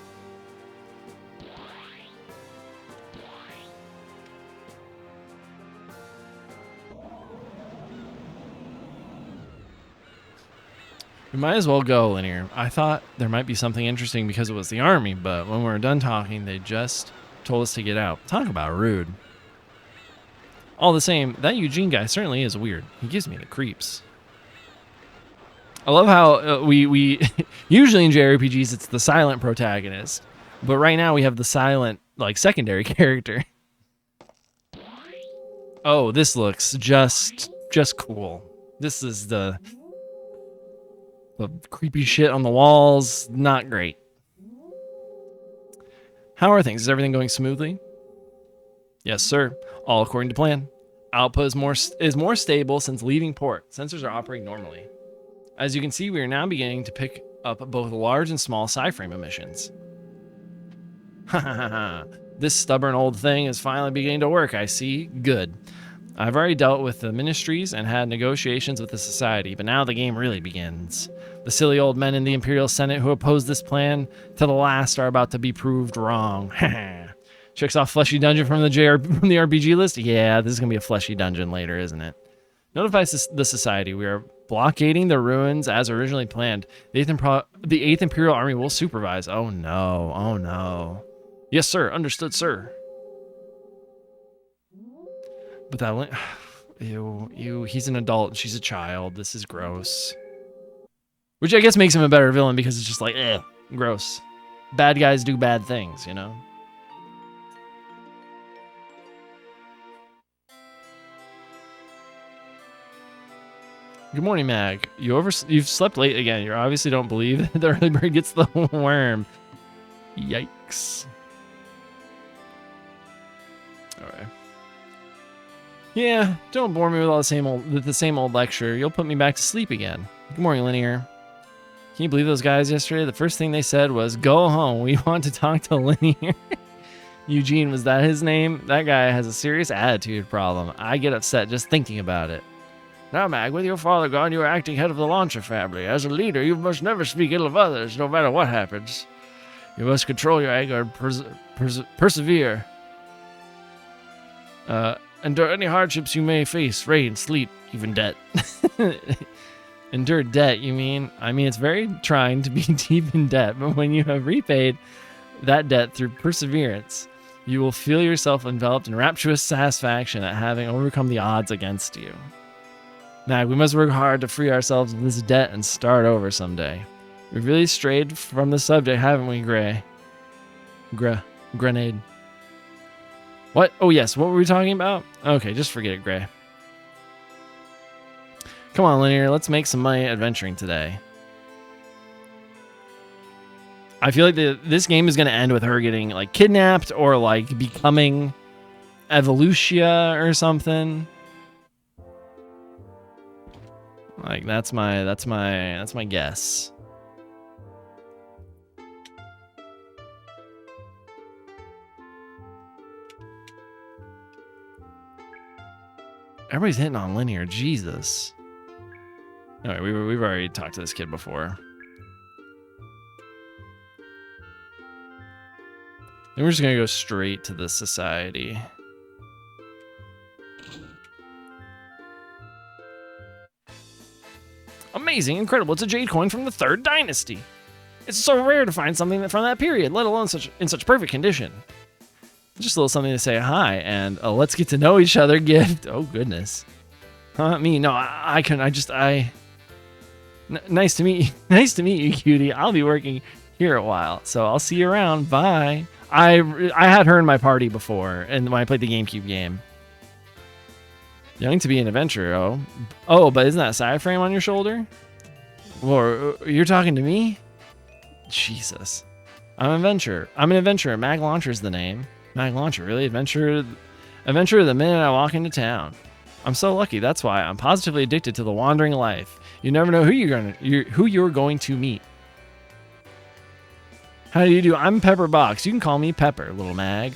We might as well go, Linear. I thought there might be something interesting because it was the army, but when we were done talking, they just told us to get out. Talk about rude. All the same, that Eugene guy certainly is weird. He gives me the creeps. I love how we usually in JRPGs it's the silent protagonist, but right now we have the silent like secondary character. Oh, this looks just cool. This is the creepy shit on the walls. Not great. How are things? Is everything going smoothly? Yes, sir. All according to plan. Output is more stable since leaving port. Sensors are operating normally. As you can see, we are now beginning to pick up both large and small sci-frame emissions. This stubborn old thing is finally beginning to work, I see. Good. I've already dealt with the ministries and had negotiations with the society, but now the game really begins. The silly old men in the Imperial Senate who opposed this plan to the last are about to be proved wrong. Checks off fleshy dungeon from the RPG list. Yeah, this is gonna be a fleshy dungeon later, isn't it? Notifies the society. We are blockading the ruins as originally planned. The 8th Imperial Army will supervise. Oh no! Oh no! Yes, sir. Understood, sir. But that, ew. He's an adult and she's a child. This is gross. Which I guess makes him a better villain because it's just like, gross. Bad guys do bad things, you know. Good morning, Mag. You've slept late again. You obviously don't believe the early bird gets the worm. Yikes. Alright. Yeah, don't bore me with all the same old lecture. You'll put me back to sleep again. Good morning, Linear. Can you believe those guys yesterday? The first thing they said was, "Go home. We want to talk to Linear." Eugene, was that his name? That guy has a serious attitude problem. I get upset just thinking about it. Now, Mag, with your father gone, you are acting head of the Launcher family. As a leader, you must never speak ill of others, no matter what happens. You must control your anger and persevere. Endure any hardships you may face, rain, sleet, even debt. Endure debt, you mean? I mean, it's very trying to be deep in debt, but when you have repaid that debt through perseverance, you will feel yourself enveloped in rapturous satisfaction at having overcome the odds against you. Mag, we must work hard to free ourselves of this debt and start over someday. We've really strayed from the subject, haven't we, Gray? Grenade. What? Oh, yes. What were we talking about? Okay, just forget it, Gray. Come on, Linear. Let's make some money adventuring today. I feel like this game is going to end with her getting, like, kidnapped or, like, becoming Evolutia or something. Like, that's my guess. Everybody's hitting on Linear. Jesus. Alright, we've already talked to this kid before. Then we're just gonna go straight to the society. Amazing, incredible. It's a jade coin from the 3rd Dynasty. It's so rare to find something from that period, let alone in such perfect condition. Just a little something to say hi and a let's get to know each other gift. Oh, goodness. Huh? Me? No, nice to meet you. Nice to meet you, cutie. I'll be working here a while. So I'll see you around. Bye. I had her in my party before, and when I played the GameCube game. Young to be an adventurer. Oh, but isn't that a side frame on your shoulder? Or you're talking to me? Jesus. I'm an adventurer. Mag Launcher's the name. Mag Launcher, really? Adventurer the minute I walk into town. I'm so lucky. That's why I'm positively addicted to the wandering life. You never know who you're going to meet. How do you do? I'm Pepper Box. You can call me Pepper, little mag.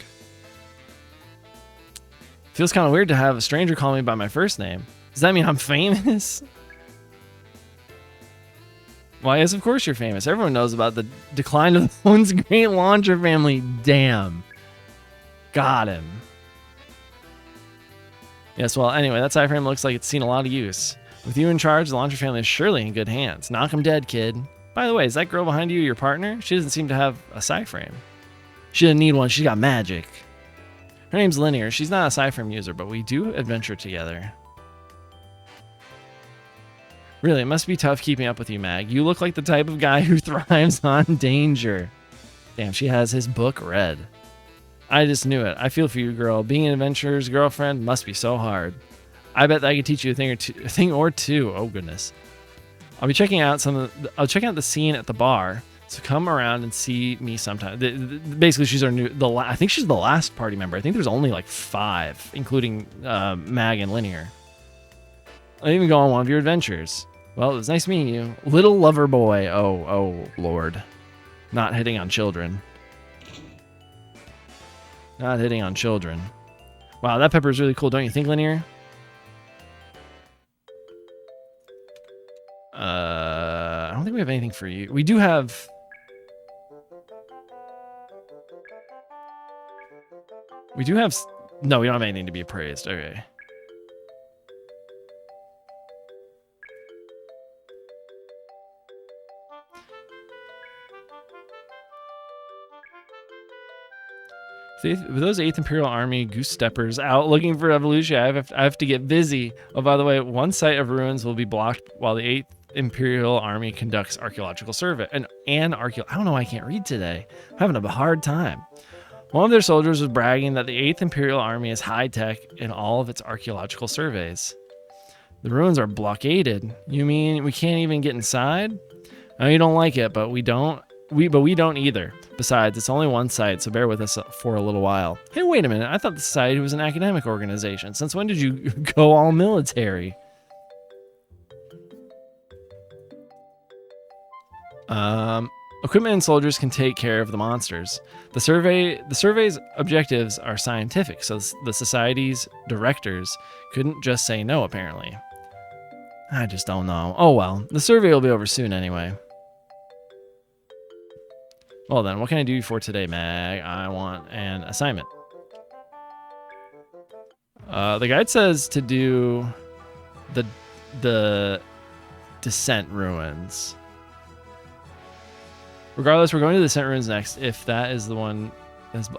Feels kind of weird to have a stranger call me by my first name. Does that mean I'm famous? Why, yes, of course you're famous. Everyone knows about the decline of the once great launcher family. Damn. Got him. Yes, well, anyway, that side frame looks like it's seen a lot of use. With you in charge, the launcher family is surely in good hands. Knock 'em dead, kid. By the way, is that girl behind you your partner? She doesn't seem to have a side frame. She doesn't need one. She's got magic. Her name's Linear. She's not a side frame user, but we do adventure together. Really, it must be tough keeping up with you, Mag. You look like the type of guy who thrives on danger. Damn, she has his book read. I just knew it. I feel for you, girl. Being an adventurer's girlfriend must be so hard. I bet that I could teach you a thing or two. Oh goodness. I'll check out the scene at the bar. So come around and see me sometime. Basically, she's our I think she's the last party member. I think there's only like 5, including Mag and Linear. I'll even go on one of your adventures. Well, it was nice meeting you. Little lover boy. Oh, Lord. Not hitting on children. Not hitting on children. Wow, that pepper is really cool, don't you think, Linear? I don't think we have anything for you. We do have... No, we don't have anything to be appraised. Okay. With those 8th Imperial Army goose steppers out looking for evolution, I have to get busy. Oh, by the way, one site of ruins will be blocked while the 8th Imperial Army conducts archaeological survey. I don't know why I can't read today. I'm having a hard time. One of their soldiers was bragging that the 8th Imperial Army is high-tech in all of its archaeological surveys. The ruins are blockaded. You mean we can't even get inside? I know you don't like it, but we don't either. Besides, it's only one site, so bear with us for a little while. Hey, wait a minute. I thought the society was an academic organization. Since when did you go all military? Equipment and soldiers can take care of the monsters. The survey's objectives are scientific, so the society's directors couldn't just say no, apparently. I just don't know. Oh well, the survey will be over soon anyway. Well then, what can I do for today, Mag? I want an assignment. The guide says to do the Descent Ruins. Regardless, we're going to the Descent Ruins next. If that is the one...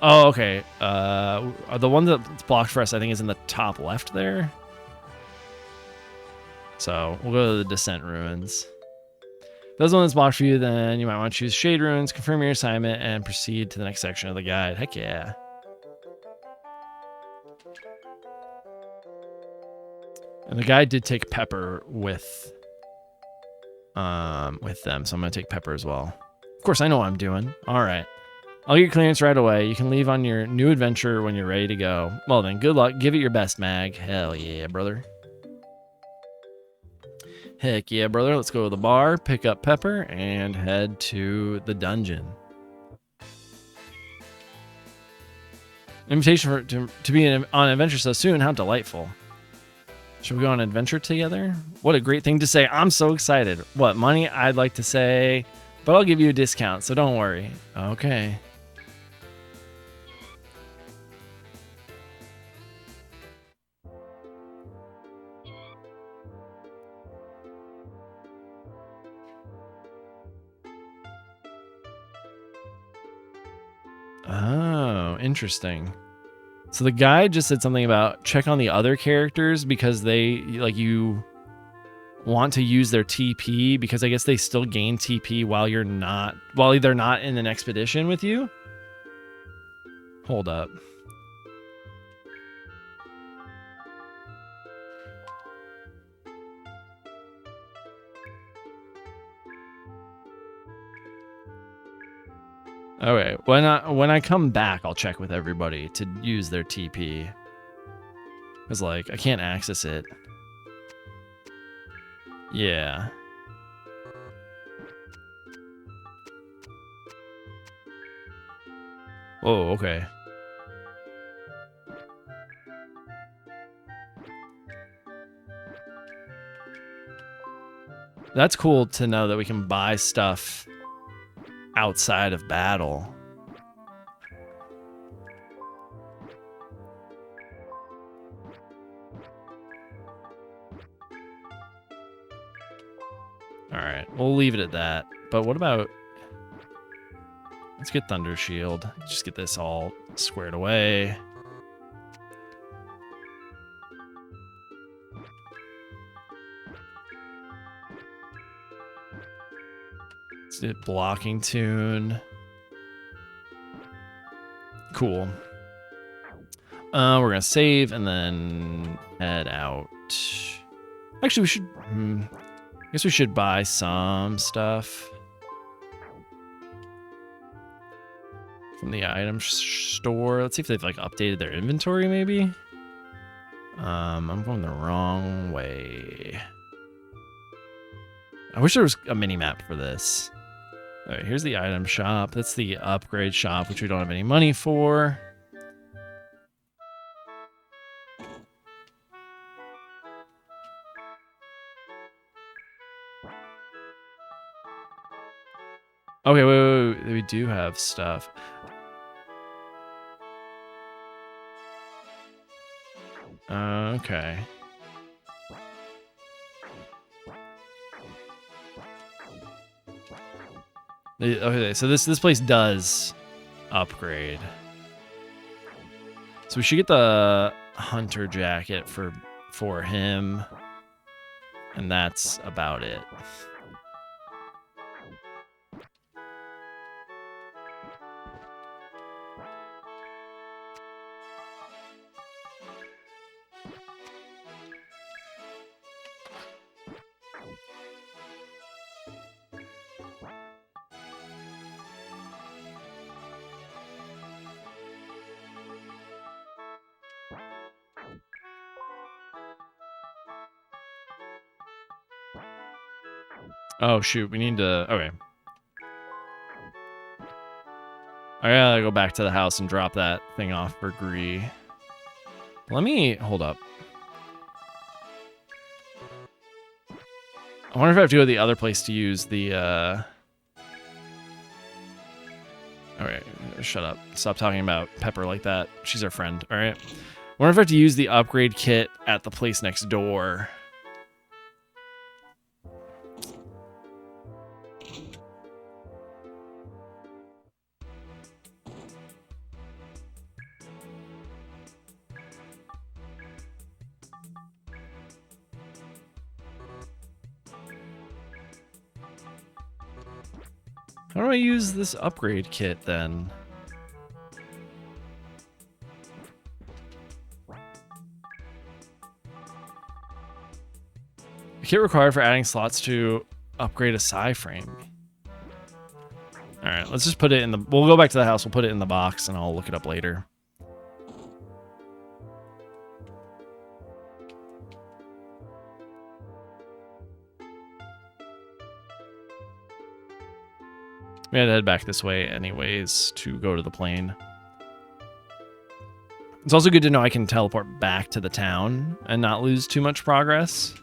Oh, okay. The one that's blocked for us, I think, is in the top left there. So, we'll go to the Descent Ruins. If that's the one that's blocked for you, then you might want to choose Shade Ruins, confirm your assignment, and proceed to the next section of the guide. Heck yeah. And the guide did take Pepper with them, so I'm going to take Pepper as well. Of course, I know what I'm doing. All right. I'll get clearance right away. You can leave on your new adventure when you're ready to go. Well then, good luck. Give it your best, Mag. Hell yeah, brother. Heck yeah, brother. Let's go to the bar, pick up Pepper, and head to the dungeon. Invitation to be on an adventure so soon. How delightful. Should we go on an adventure together? What a great thing to say. I'm so excited. What, money? I'd like to say... But I'll give you a discount, so don't worry. Okay. Oh, interesting. So the guide just said something about check on the other characters because they, like, you... want to use their TP because I guess they still gain TP while they're not in an expedition with you. Hold up. Okay, when I come back, I'll check with everybody to use their TP. Cause like I can't access it. Yeah. Oh, okay. That's cool to know that we can buy stuff outside of battle. All right, we'll leave it at that. But what about... Let's get Thunder Shield. Just get this all squared away. Let's do Blocking Tune. Cool. We're gonna save and then head out. Actually, we should... I guess we should buy some stuff from the item store. Let's see if they've like updated their inventory maybe. I'm going the wrong way. I wish there was a mini map for this. All right, here's the item shop. That's the upgrade shop, which we don't have any money for. Okay, wait. We do have stuff. Okay. Okay, so this place does upgrade. So we should get the hunter jacket for him, and that's about it. Oh, shoot. We need to... Okay. I gotta go back to the house and drop that thing off for Gree. Let me... Hold up. I wonder if I have to go to the other place to use the... Alright, shut up. Stop talking about Pepper like that. She's our friend, alright? I wonder if I have to use the upgrade kit at the place next door. How do I use this upgrade kit then? Kit required for adding slots to upgrade a psi frame. Alright, let's just put it in the... We'll go back to the house, we'll put it in the box, and I'll look it up later. We had to head back this way anyways to go to the plane. It's also good to know I can teleport back to the town and not lose too much progress.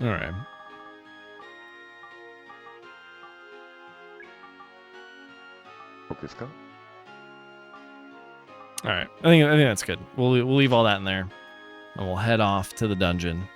All right. All right, I think that's good. We'll leave all that in there, and we'll head off to the dungeon.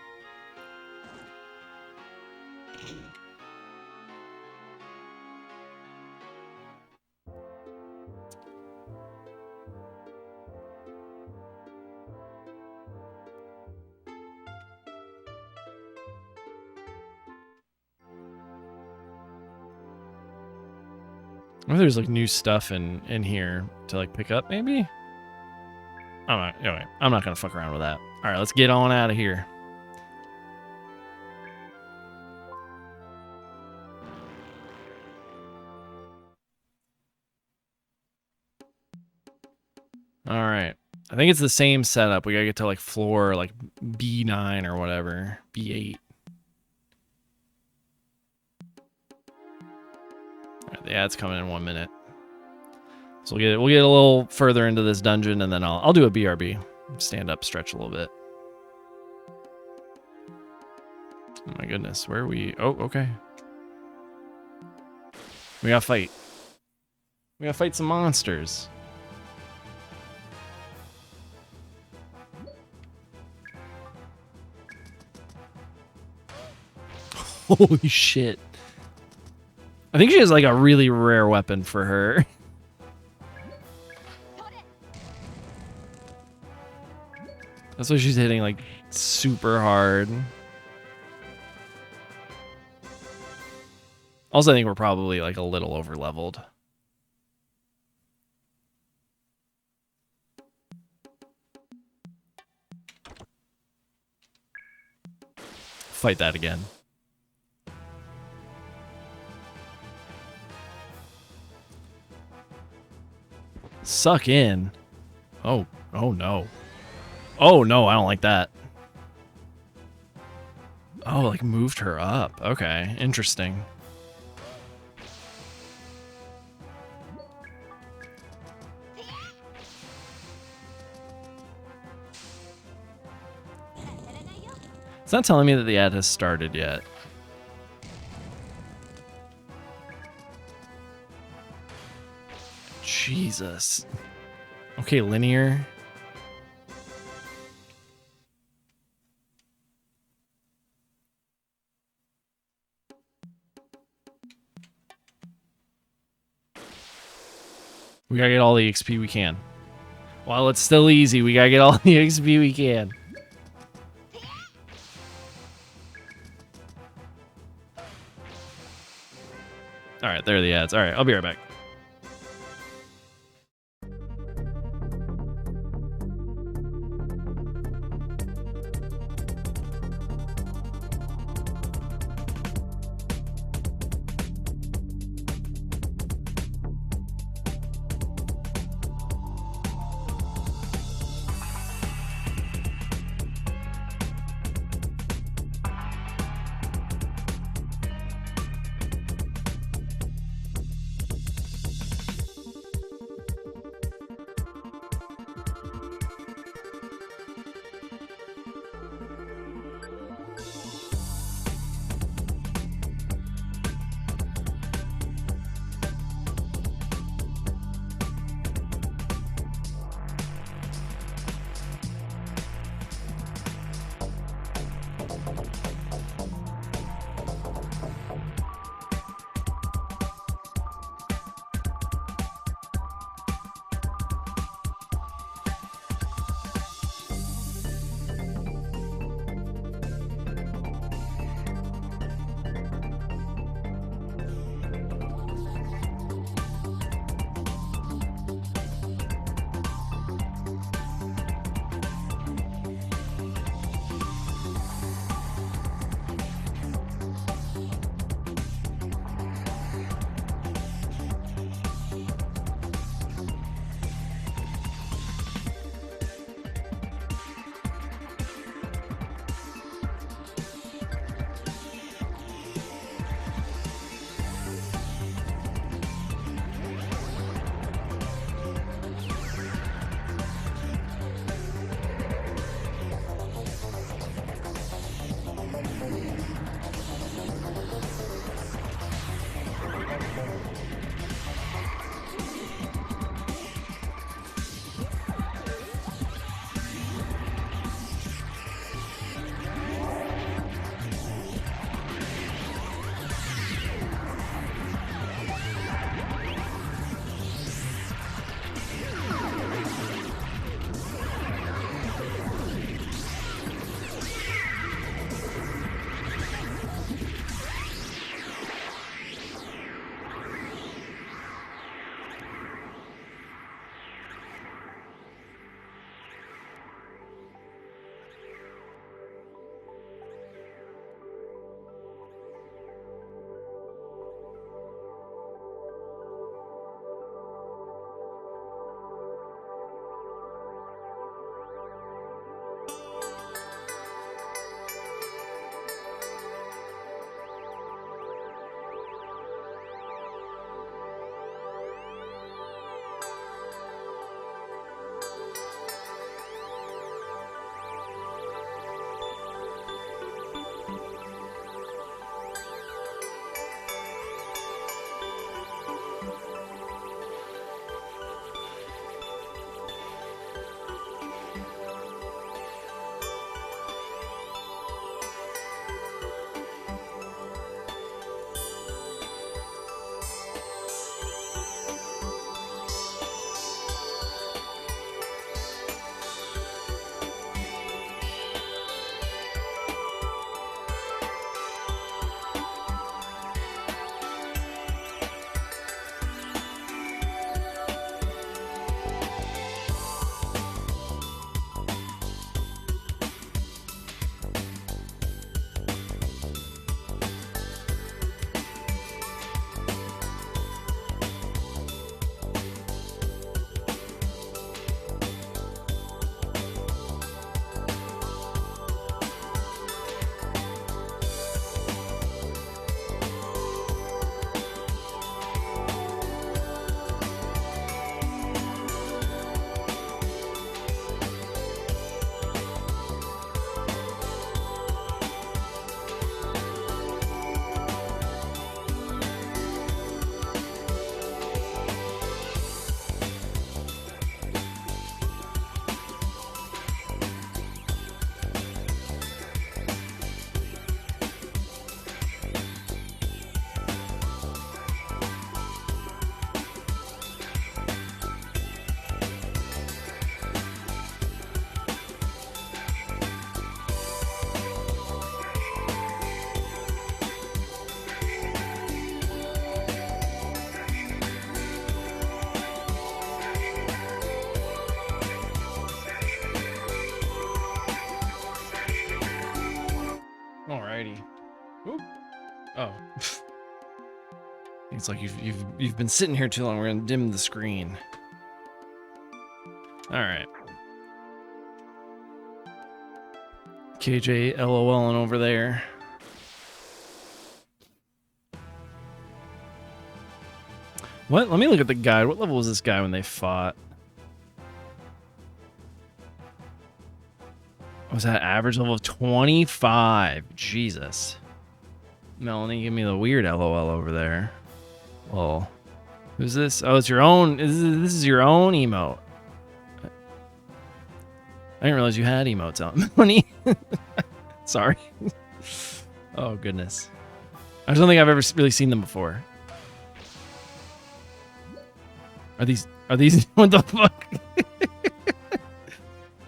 I wonder if there's like new stuff in here to like pick up, maybe. Anyway, I'm not gonna fuck around with that. All right, let's get on out of here. All right, I think it's the same setup. We gotta get to like floor like B9 or whatever, B8. All right, the ad's coming in 1 minute. So we'll get a little further into this dungeon, and then I'll do a BRB. Stand up, stretch a little bit. Oh my goodness, where are we? Oh, okay. We gotta fight. We gotta fight some monsters. Holy shit. I think she has like a really rare weapon for her. That's why she's hitting like super hard. Also, I think we're probably like a little over leveled. Fight that again. Suck in. Oh no. Oh no, I don't like that. Oh, like moved her up. Okay, interesting. It's not telling me that the ad has started yet. Jesus. Okay, linear. We gotta get all the XP we can. While it's still easy, we gotta get all the XP we can. Alright, there are the ads. Alright, I'll be right back. It's like you've been sitting here too long. We're gonna dim the screen. All right. KJ LOLing over there. What? Let me look at the guide. What level was this guy when they fought? Was that average level of 25? Jesus. Melanie, give me the weird LOL over there. Well, who's this? Oh, it's your own. This is your own emote. I didn't realize you had emotes out, Melanie. Sorry. Oh, goodness. I just don't think I've ever really seen them before. Are these, what the fuck?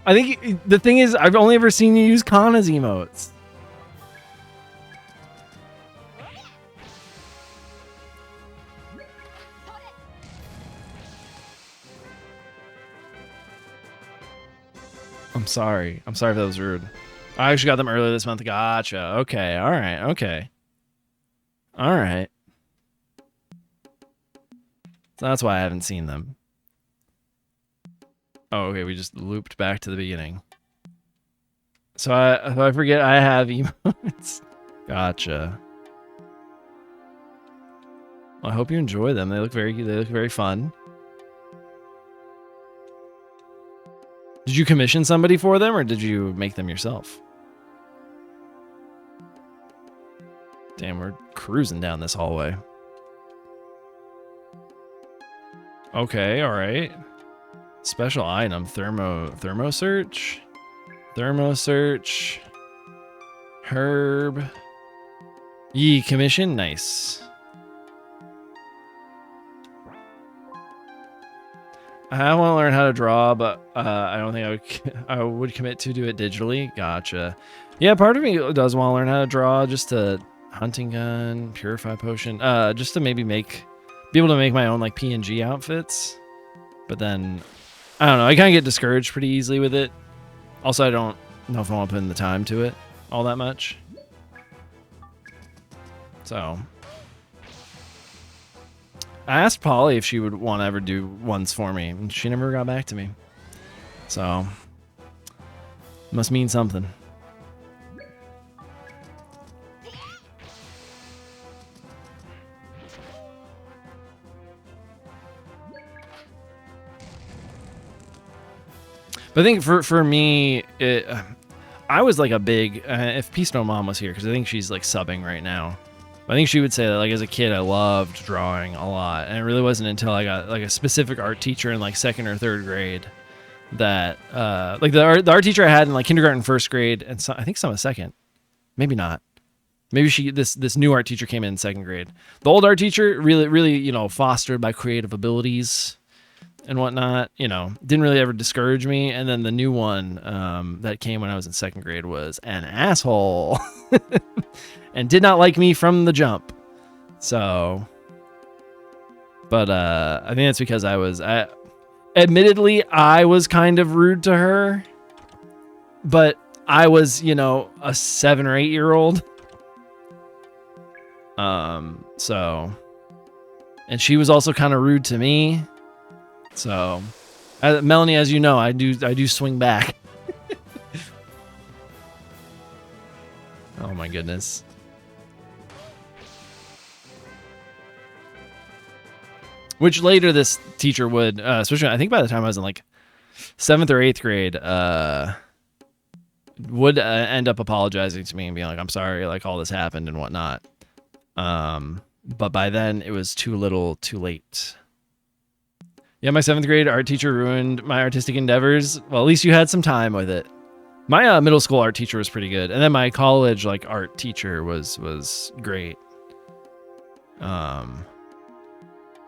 I think the thing is, I've only ever seen you use Kana's emotes. I'm sorry. I'm sorry if that was rude. I actually got them earlier this month. Gotcha. Okay. All right. Okay. All right. So that's why I haven't seen them. Oh, okay. We just looped back to the beginning. So I forget I have emotes. Gotcha. Well, I hope you enjoy them. They look very fun. Did you commission somebody for them, or did you make them yourself? Damn, we're cruising down this hallway. Okay, all right. Special item, thermo search. Thermo search. Herb. Yee, commission, nice. I want to learn how to draw, but I don't think I would commit to do it digitally. Gotcha. Yeah, part of me does want to learn how to draw, just a hunting gun, purify potion, just to maybe be able to make my own like PNG outfits. But then, I don't know, I kind of get discouraged pretty easily with it. Also, I don't know if I want to put in the time to it all that much. So I asked Polly if she would want to ever do ones for me, and she never got back to me. So, must mean something. But I think for me, I was like a big, if Peace No Mom was here, because I think she's like subbing right now. I think she would say that like as a kid I loved drawing a lot, and it really wasn't until I got like a specific art teacher in like 2nd or 3rd grade that like the art teacher I had in like kindergarten, 1st grade, and I think some of 2nd, maybe not. Maybe this new art teacher came in 2nd grade. The old art teacher really fostered my creative abilities and whatnot. Didn't really ever discourage me, and then the new one that came when I was in 2nd grade was an asshole. And did not like me from the jump. So, but I think that's because admittedly, I was kind of rude to her, but I was, a 7 or 8 year old. So, and she was also kind of rude to me. So, Melanie, as you know, I do swing back. Oh my goodness. Which later this teacher would, especially I think by the time I was in like 7th or 8th grade, would end up apologizing to me and being like, I'm sorry, like all this happened and whatnot. But by then it was too little too late. Yeah, my 7th grade art teacher ruined my artistic endeavors. Well, at least you had some time with it. My middle school art teacher was pretty good. And then my college like art teacher was great.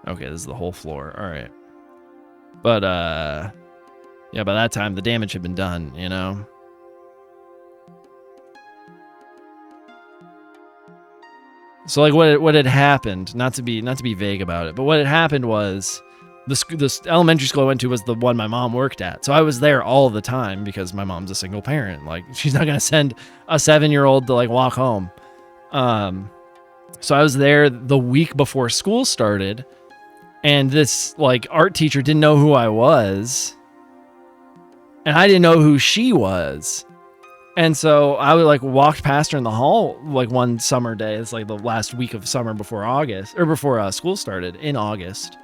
Okay, this is the whole floor. All right. But, yeah, by that time, the damage had been done, So, like, what had happened, not to be vague about it, but what had happened was this elementary school I went to was the one my mom worked at. So I was there all the time because my mom's a single parent. Like, she's not going to send a 7-year-old to, like, walk home. So I was there the week before school started, and this like art teacher didn't know who I was, and I didn't know who she was. And so I would like walked past her in the hall like one summer day. It's like the last week of summer before school started in August.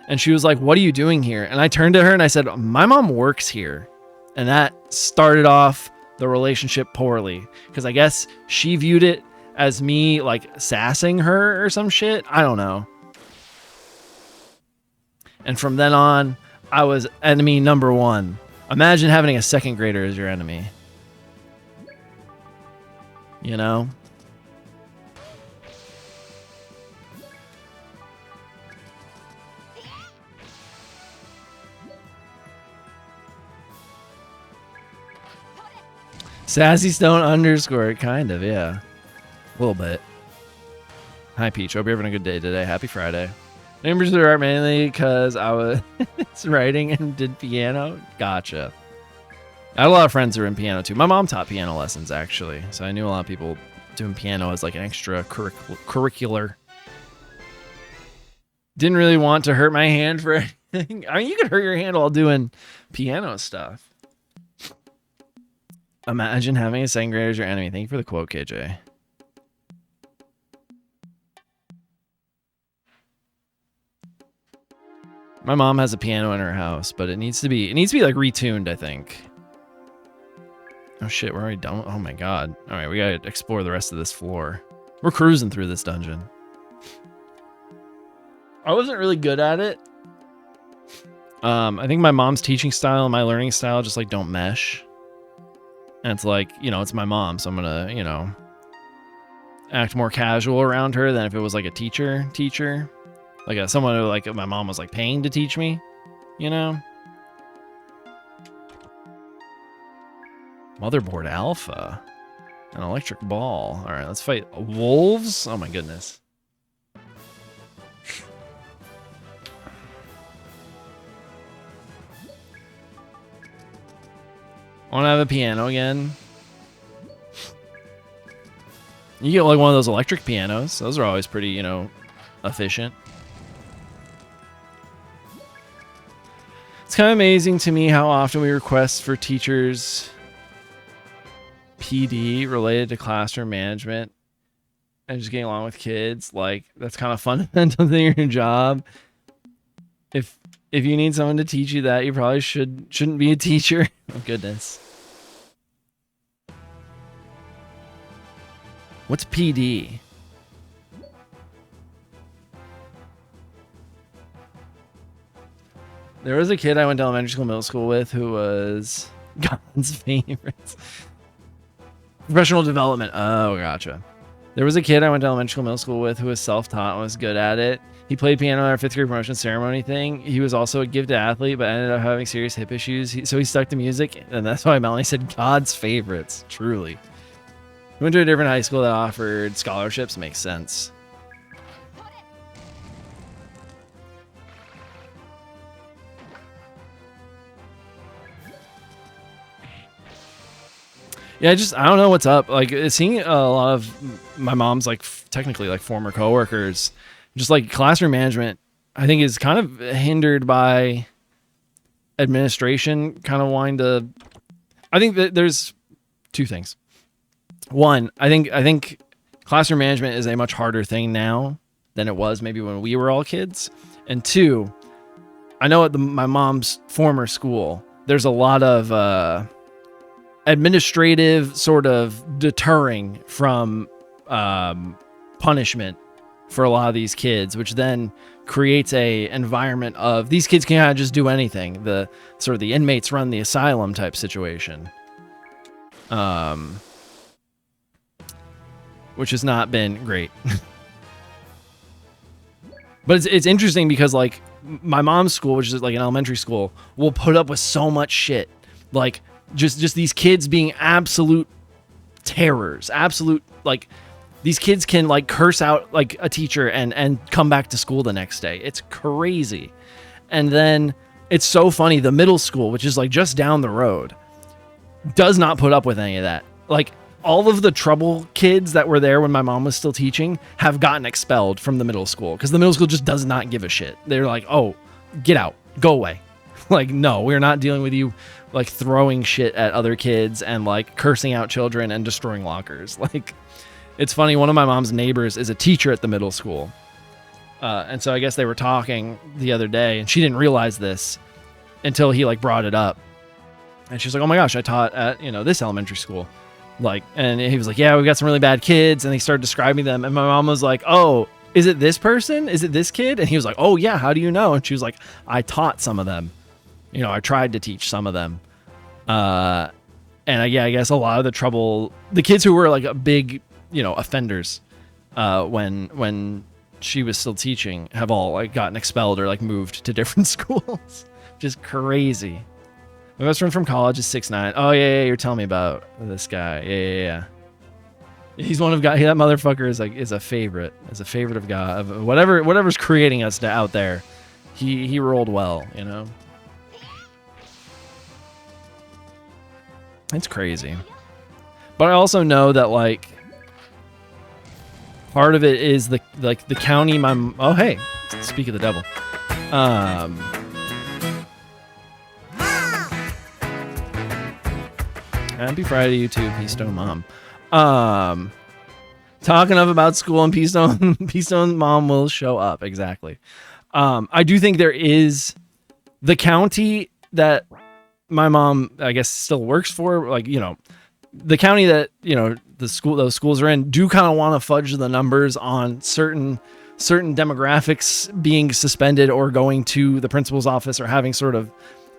And she was like, "What are you doing here?" And I turned to her and I said, "My mom works here." And that started off the relationship poorly, because I guess she viewed it as me like sassing her or some shit. I don't know. And from then on, I was enemy number one. Imagine having a second grader as your enemy. You know? Sassy Stone underscore, kind of, yeah. A little bit. Hi, Peach. Hope you're having a good day today. Happy Friday. Neighbors are art mainly because I was writing and did piano. Gotcha. I had a lot of friends who were in piano too. My mom taught piano lessons actually, so I knew a lot of people doing piano as like an extra curricular. Didn't really want to hurt my hand for anything. I mean, you could hurt your hand while doing piano stuff. Imagine having a second grader as your enemy. Thank you for the quote, KJ. My mom has a piano in her house, but it needs to be like retuned, I think. Oh shit, we're already done. Oh my god. All right, we gotta explore the rest of this floor. We're cruising through this dungeon. I wasn't really good at it. I think my mom's teaching style and my learning style just like don't mesh. And it's like, you know, it's my mom, so I'm gonna, you know, act more casual around her than if it was like a teacher. Like someone who like my mom was like paying to teach me, you know? Motherboard Alpha. An electric ball. All right, let's fight wolves. Oh my goodness. I want to have a piano again. You get like one of those electric pianos. Those are always pretty, you know, efficient. It's kind of amazing to me how often we request for teachers PD related to classroom management and just getting along with kids. Like, that's kind of fundamental thing in your job. If you need someone to teach you that, you probably shouldn't be a teacher. Oh goodness. What's PD? There was a kid I went to elementary school, middle school with who was God's favorites. Professional development. Oh, gotcha. There was a kid I went to elementary school, middle school with who was self-taught and was good at it. He played piano at our 5th grade promotion ceremony thing. He was also a gifted athlete, but ended up having serious hip issues. So he stuck to music, and that's why Melanie said God's favorites. Truly. He went to a different high school that offered scholarships. Makes sense. Yeah, I don't know what's up. Like, seeing a lot of my mom's, like, technically, like, former coworkers, just, like, classroom management, I think is kind of hindered by administration kind of wanting to... I think that there's two things. One, I think classroom management is a much harder thing now than it was maybe when we were all kids. And two, I know at my mom's former school, there's a lot of... administrative sort of deterring from punishment for a lot of these kids, which then creates a environment of these kids can kind of just do anything. The sort of the inmates run the asylum type situation, which has not been great. But it's interesting because like my mom's school, which is like an elementary school, will put up with so much shit, like. Just these kids being absolute terrors, absolute, like, these kids can, like, curse out, like, a teacher and come back to school the next day. It's crazy. And then it's so funny, the middle school, which is, like, just down the road, does not put up with any of that. Like, all of the trouble kids that were there when my mom was still teaching have gotten expelled from the middle school because the middle school just does not give a shit. They're like, oh, get out, go away. Like, no, we're not dealing with you like throwing shit at other kids and like cursing out children and destroying lockers. Like, it's funny. One of my mom's neighbors is a teacher at the middle school. And so I guess they were talking the other day and she didn't realize this until he like brought it up. And she's like, oh my gosh, I taught at, you know, this elementary school. Like, and he was like, yeah, we've got some really bad kids. And they started describing them. And my mom was like, oh, is it this person? Is it this kid? And he was like, oh yeah, how do you know? And she was like, I taught some of them. You know, I tried to teach some of them. And yeah, I guess a lot of the kids who were like a big, you know, offenders, when she was still teaching have all like gotten expelled or like moved to different schools. Just crazy. My best friend from college is 6'9". Oh yeah, you're telling me about this guy. Yeah. He's one of God. That motherfucker is a favorite. Is a favorite of God. Of whatever's creating us out there. He rolled well, you know. It's crazy. But I also know that like part of it is the county oh hey, speak of the devil. Happy Friday, you too, Peastone Mom. Talking about school and Peastone Mom will show up. Exactly. I do think there is the county that my mom, I guess, still works for. Like, you know, the county that, you know, those schools are in do kind of want to fudge the numbers on certain demographics being suspended or going to the principal's office or having sort of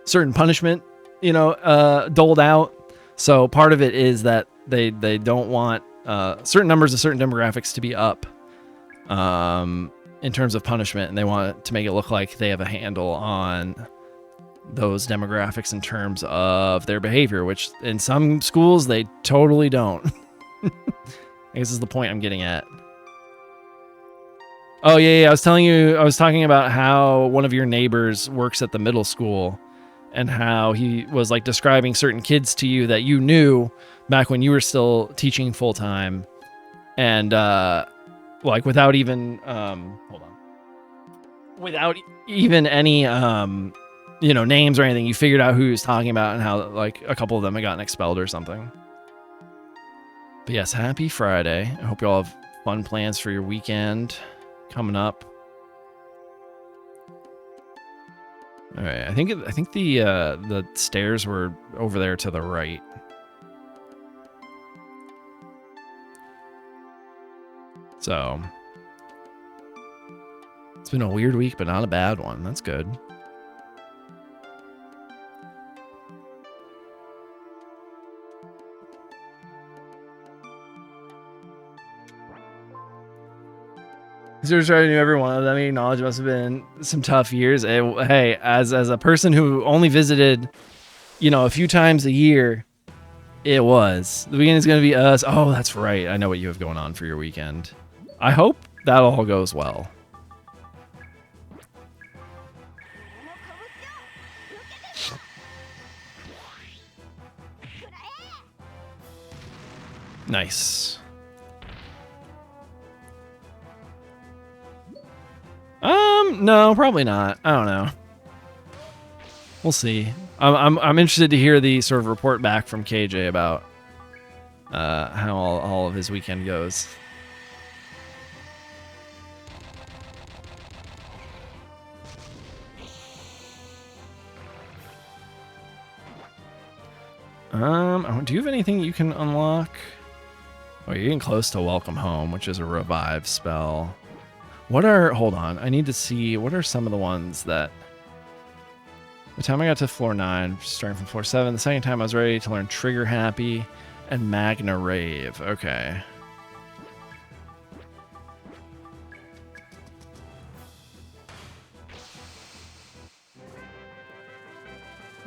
certain punishment, you know, doled out. So part of it is that they don't want certain numbers of certain demographics to be up in terms of punishment, and they want to make it look like they have a handle on those demographics in terms of their behavior, which in some schools they totally don't. I guess is the point I'm getting at. Oh yeah, I was talking about how one of your neighbors works at the middle school and how he was like describing certain kids to you that you knew back when you were still teaching full time, and like without even without even any you know, names or anything, you figured out who he was talking about and how like a couple of them had gotten expelled or something. But yes, happy Friday. I hope you all have fun plans for your weekend coming up. All right, I think the stairs were over there to the right. So it's been a weird week, but not a bad one. That's good. Here's trying to do every one of them. Acknowledge it must have been some tough years. Hey, as a person who only visited, you know, a few times a year, it was. The weekend is going to be us. Oh, that's right. I know what you have going on for your weekend. I hope that all goes well. Nice. No, probably not. I don't know. We'll see. I'm interested to hear the sort of report back from KJ about how all of his weekend goes. Do you have anything you can unlock? Oh, you're getting close to Welcome Home, which is a revive spell. Hold on, I need to see, what are some of the ones that... The time I got to floor 9, starting from floor 7, the second time I was ready to learn Trigger Happy and Magna Rave. Okay.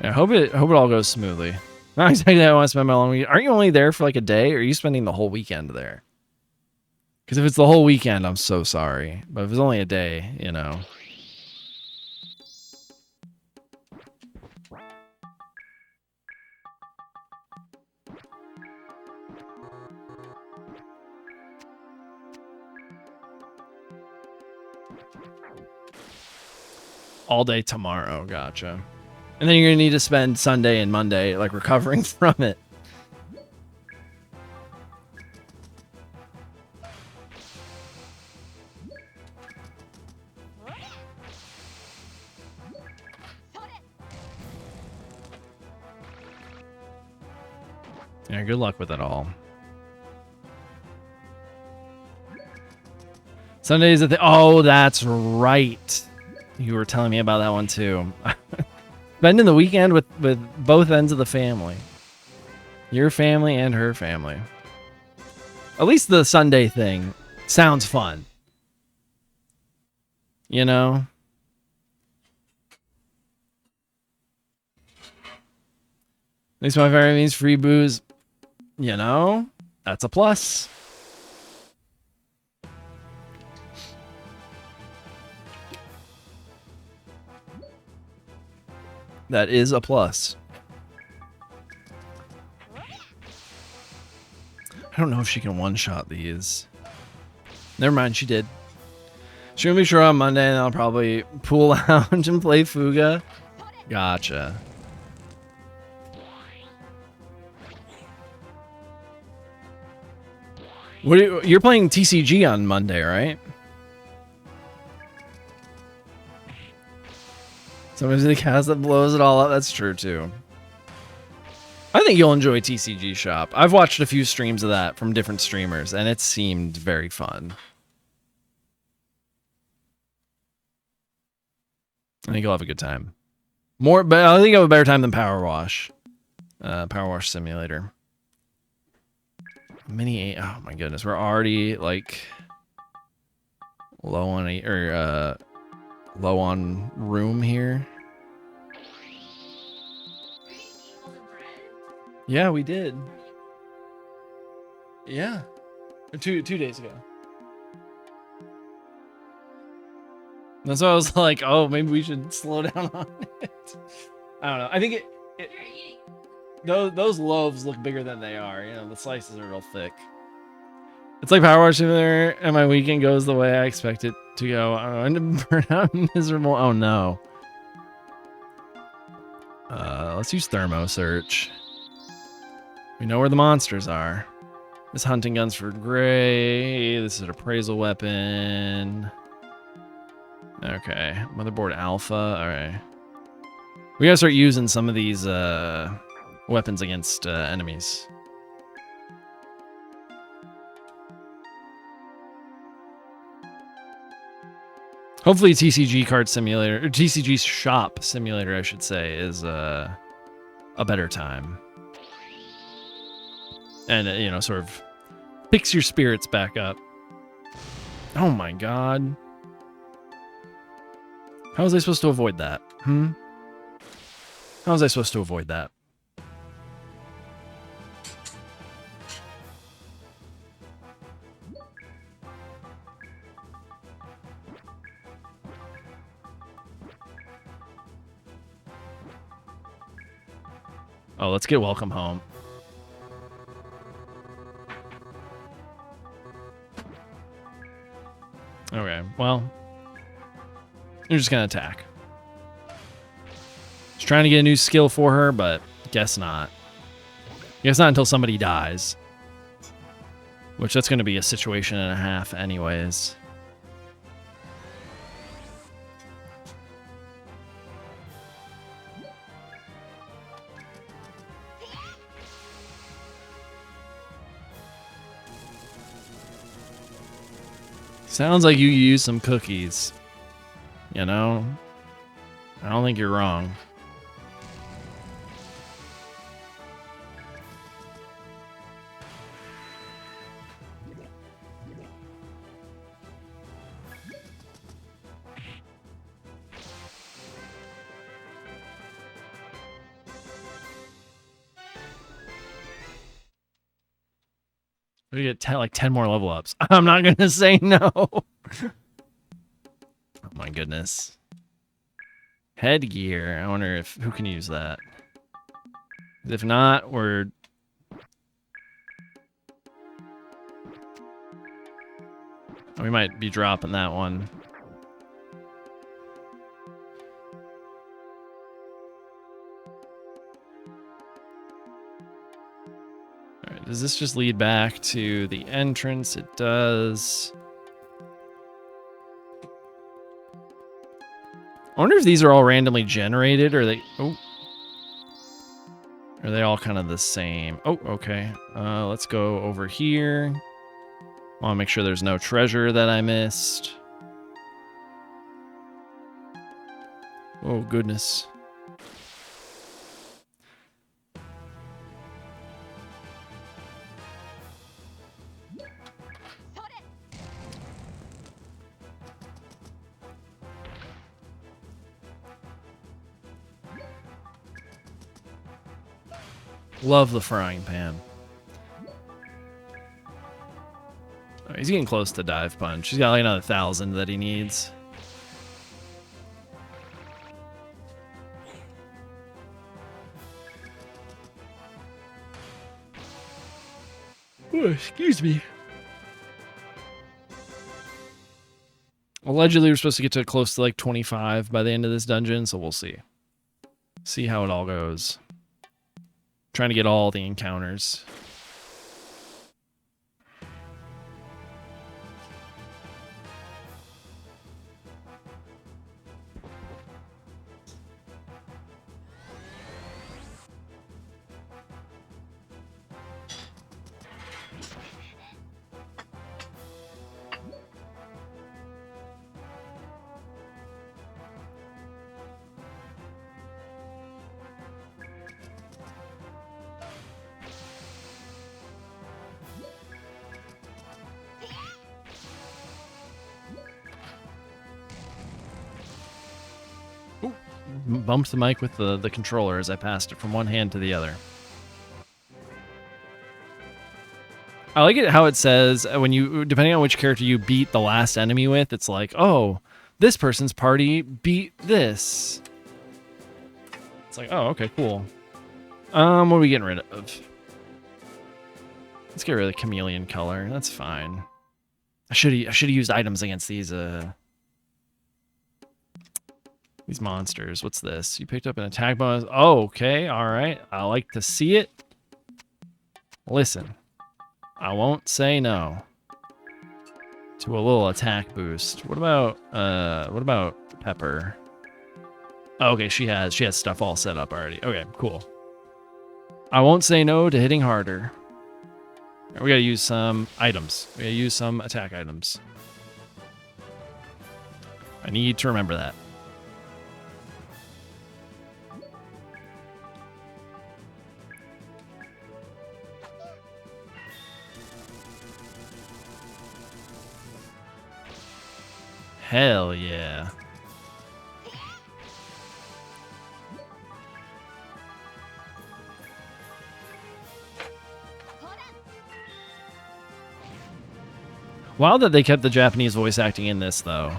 Yeah, I hope it all goes smoothly. Not exactly how I want to spend my long weekend. Aren't you only there for like a day, or are you spending the whole weekend there? Because if it's the whole weekend, I'm so sorry. But if it's only a day, you know. All day tomorrow. Gotcha. And then you're gonna need to spend Sunday and Monday like recovering from it. Yeah, good luck with it all. Sundays at the... Oh, that's right. You were telling me about that one too. Spending the weekend with both ends of the family. Your family and her family. At least the Sunday thing sounds fun. You know? At least my family means free booze. You know? That's a plus. That is a plus. I don't know if she can one-shot these. Never mind, she did. She's gonna be sure on Monday, and I'll probably pool lounge and play Fuga. Gotcha. You're playing TCG on Monday, right? Somebody's the cast that blows it all up. That's true, too. I think you'll enjoy TCG Shop. I've watched a few streams of that from different streamers, and it seemed very fun. I think you'll have a good time. But I think you'll have a better time than Power Wash. Power Wash Simulator. Mini 8. Oh my goodness, we're already like low on room here. Yeah, we did. Yeah, 2 days ago. That's why I was like, oh, maybe we should slow down on it. I don't know. I think those loaves look bigger than they are. You know, the slices are real thick. It's like Power Wash Simulator, and my weekend goes the way I expect it to go. I'm going to burn out miserable. Oh, no. Let's use Thermo Search. We know where the monsters are. This hunting gun's for Gray. This is an appraisal weapon. Okay. Motherboard Alpha. All right. We gotta start using some of these weapons against enemies. Hopefully TCG Card Simulator, or TCG Shop Simulator, I should say, is a better time. And, you know, sort of picks your spirits back up. Oh my god. How was I supposed to avoid that? How was I supposed to avoid that? Oh, let's get welcome home. Okay, well, you're just gonna attack. Just trying to get a new skill for her, but guess not. Guess not until somebody dies. Which that's gonna be a situation and a half anyways. Sounds like you use some cookies. You know? I don't think you're wrong. We get 10 more level ups. I'm not gonna say no. Oh my goodness. Headgear. I wonder who can use that. If not, we might be dropping that one. Does this just lead back to the entrance? It does. I wonder if these are all randomly generated, or they... Oh. Are they all kind of the same? Oh, okay. Let's go over here. I want to make sure there's no treasure that I missed. Oh, goodness. Love the frying pan. Oh, he's getting close to dive punch. He's got like another 1,000 that he needs. Oh, excuse me. Allegedly, we're supposed to get to close to like 25 by the end of this dungeon, so we'll see. See how it all goes. Trying to get all the encounters. Bumped the mic with the controller as I passed it from one hand to the other. I like it how it says when you, depending on which character you beat the last enemy with, it's like, oh, this person's party beat this. It's like, oh, okay, cool. What are we getting rid of? Let's get rid of the chameleon color. That's fine. I should have used items against these monsters. What's this? You picked up an attack bonus. Oh, okay. All right. I like to see it. Listen, I won't say no to a little attack boost. What about Pepper? Oh, okay, she has stuff all set up already. Okay, cool. I won't say no to hitting harder. We gotta use some items. We gotta use some attack items. I need to remember that. Hell yeah. Wild that they kept the Japanese voice acting in this, though.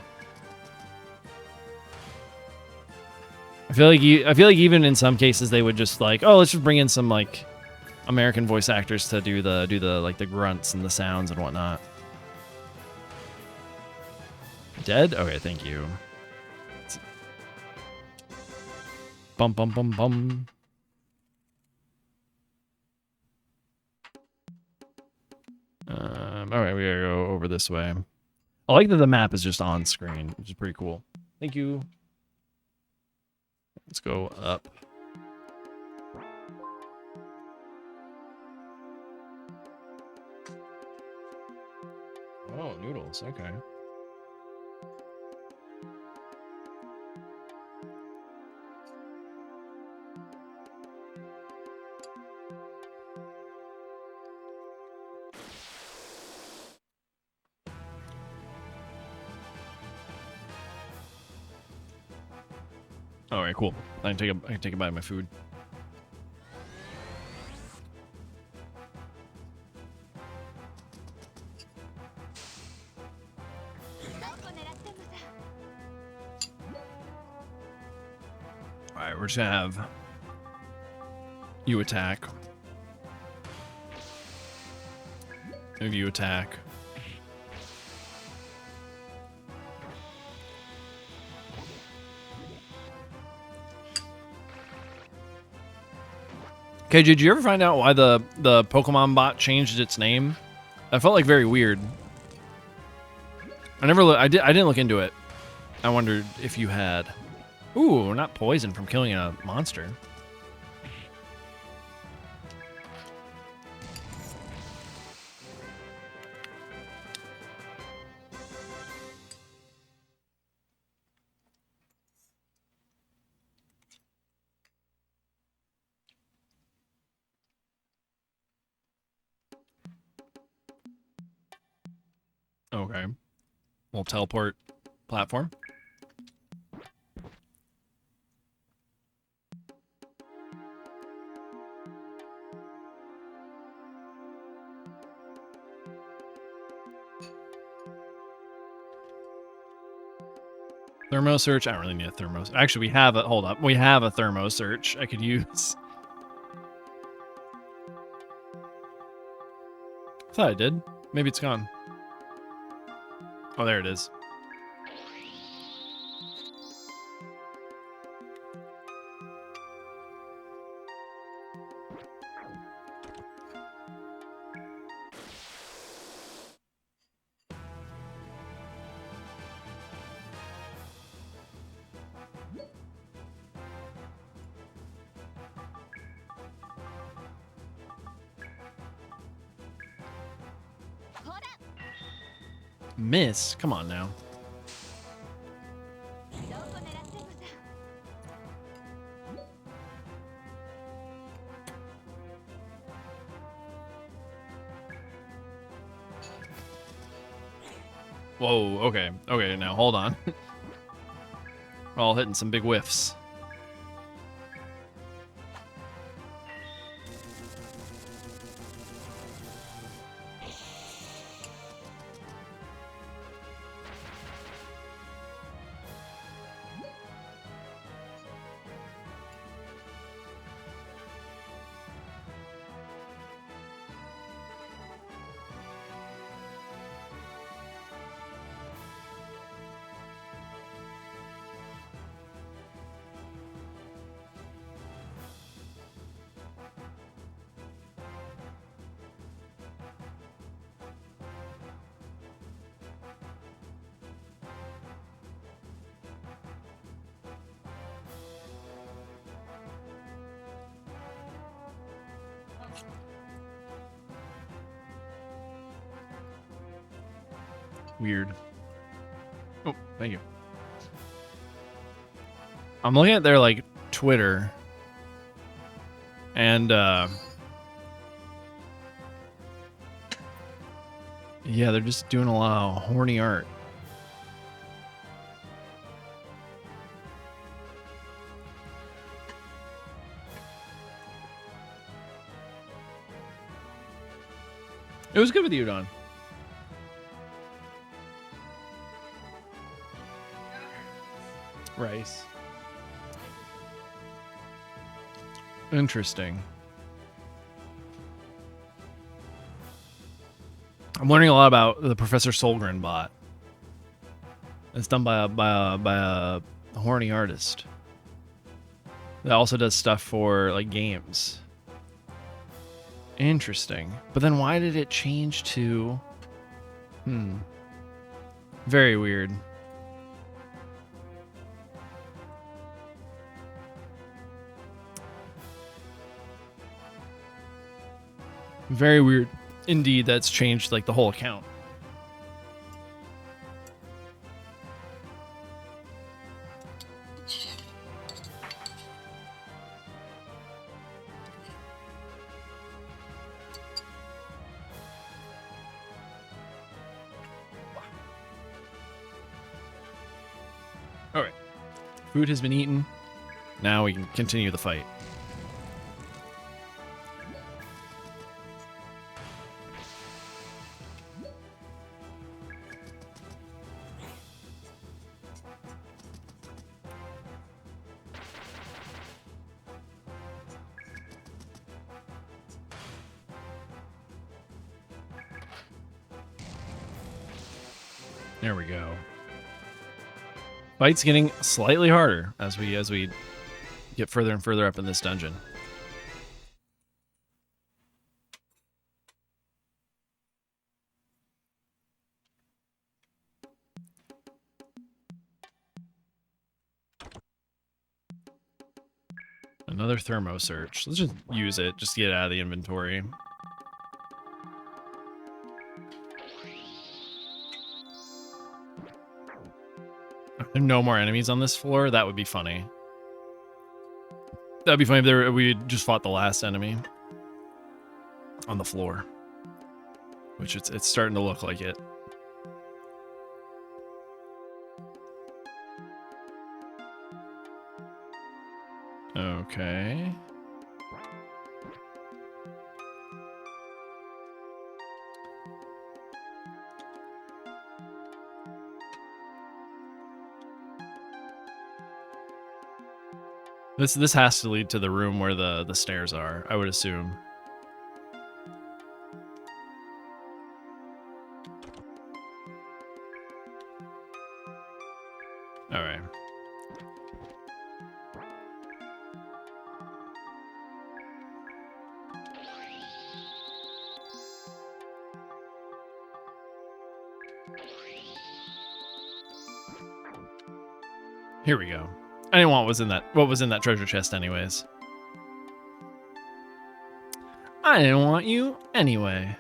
I feel like even in some cases they would just like, oh, let's just bring in some like American voice actors to do the like the grunts and the sounds and whatnot. Dead? Okay, thank you. Bum bum bum bum. All right, we gotta go over this way. I like that the map is just on screen, which is pretty cool. Thank you. Let's go up. Oh, noodles. Okay. All right, cool. I can take a bite of my food. All right, we're just gonna have you attack. Have you attack. Okay, did you ever find out why the Pokemon bot changed its name? That felt like very weird. I didn't look into it. I wondered if you had. Ooh, not poison from killing a monster. Okay. We'll teleport platform. Thermo search. I don't really need a thermo. Actually, we have a. Hold up. We have a thermo search I could use. I thought I did. Maybe it's gone. Oh, there it is. Miss? Come on now. Whoa, okay. Okay, now hold on. We're all hitting some big whiffs. Weird. Oh, thank you. I'm looking at their like Twitter, and yeah, they're just doing a lot of horny art. It was good with you, Don. Rice. Interesting. I'm learning a lot about the Professor Solgren bot. It's done by a horny artist. That also does stuff for like games. Interesting. But then why did it change to... Very weird. Very weird indeed. That's changed like the whole account. All right. Food has been eaten. Now we can continue the fight. There we go. Fight's getting slightly harder as we get further and further up in this dungeon. Another thermo search. Let's just use it. Just get it out of the inventory. Are there no more enemies on this floor? That would be funny. That'd be funny if we just fought the last enemy on the floor. Which it's starting to look like it. Okay. This has to lead to the room where the stairs are, I would assume. All right. Here we go. I didn't want what was in that treasure chest anyways. I didn't want you anyway.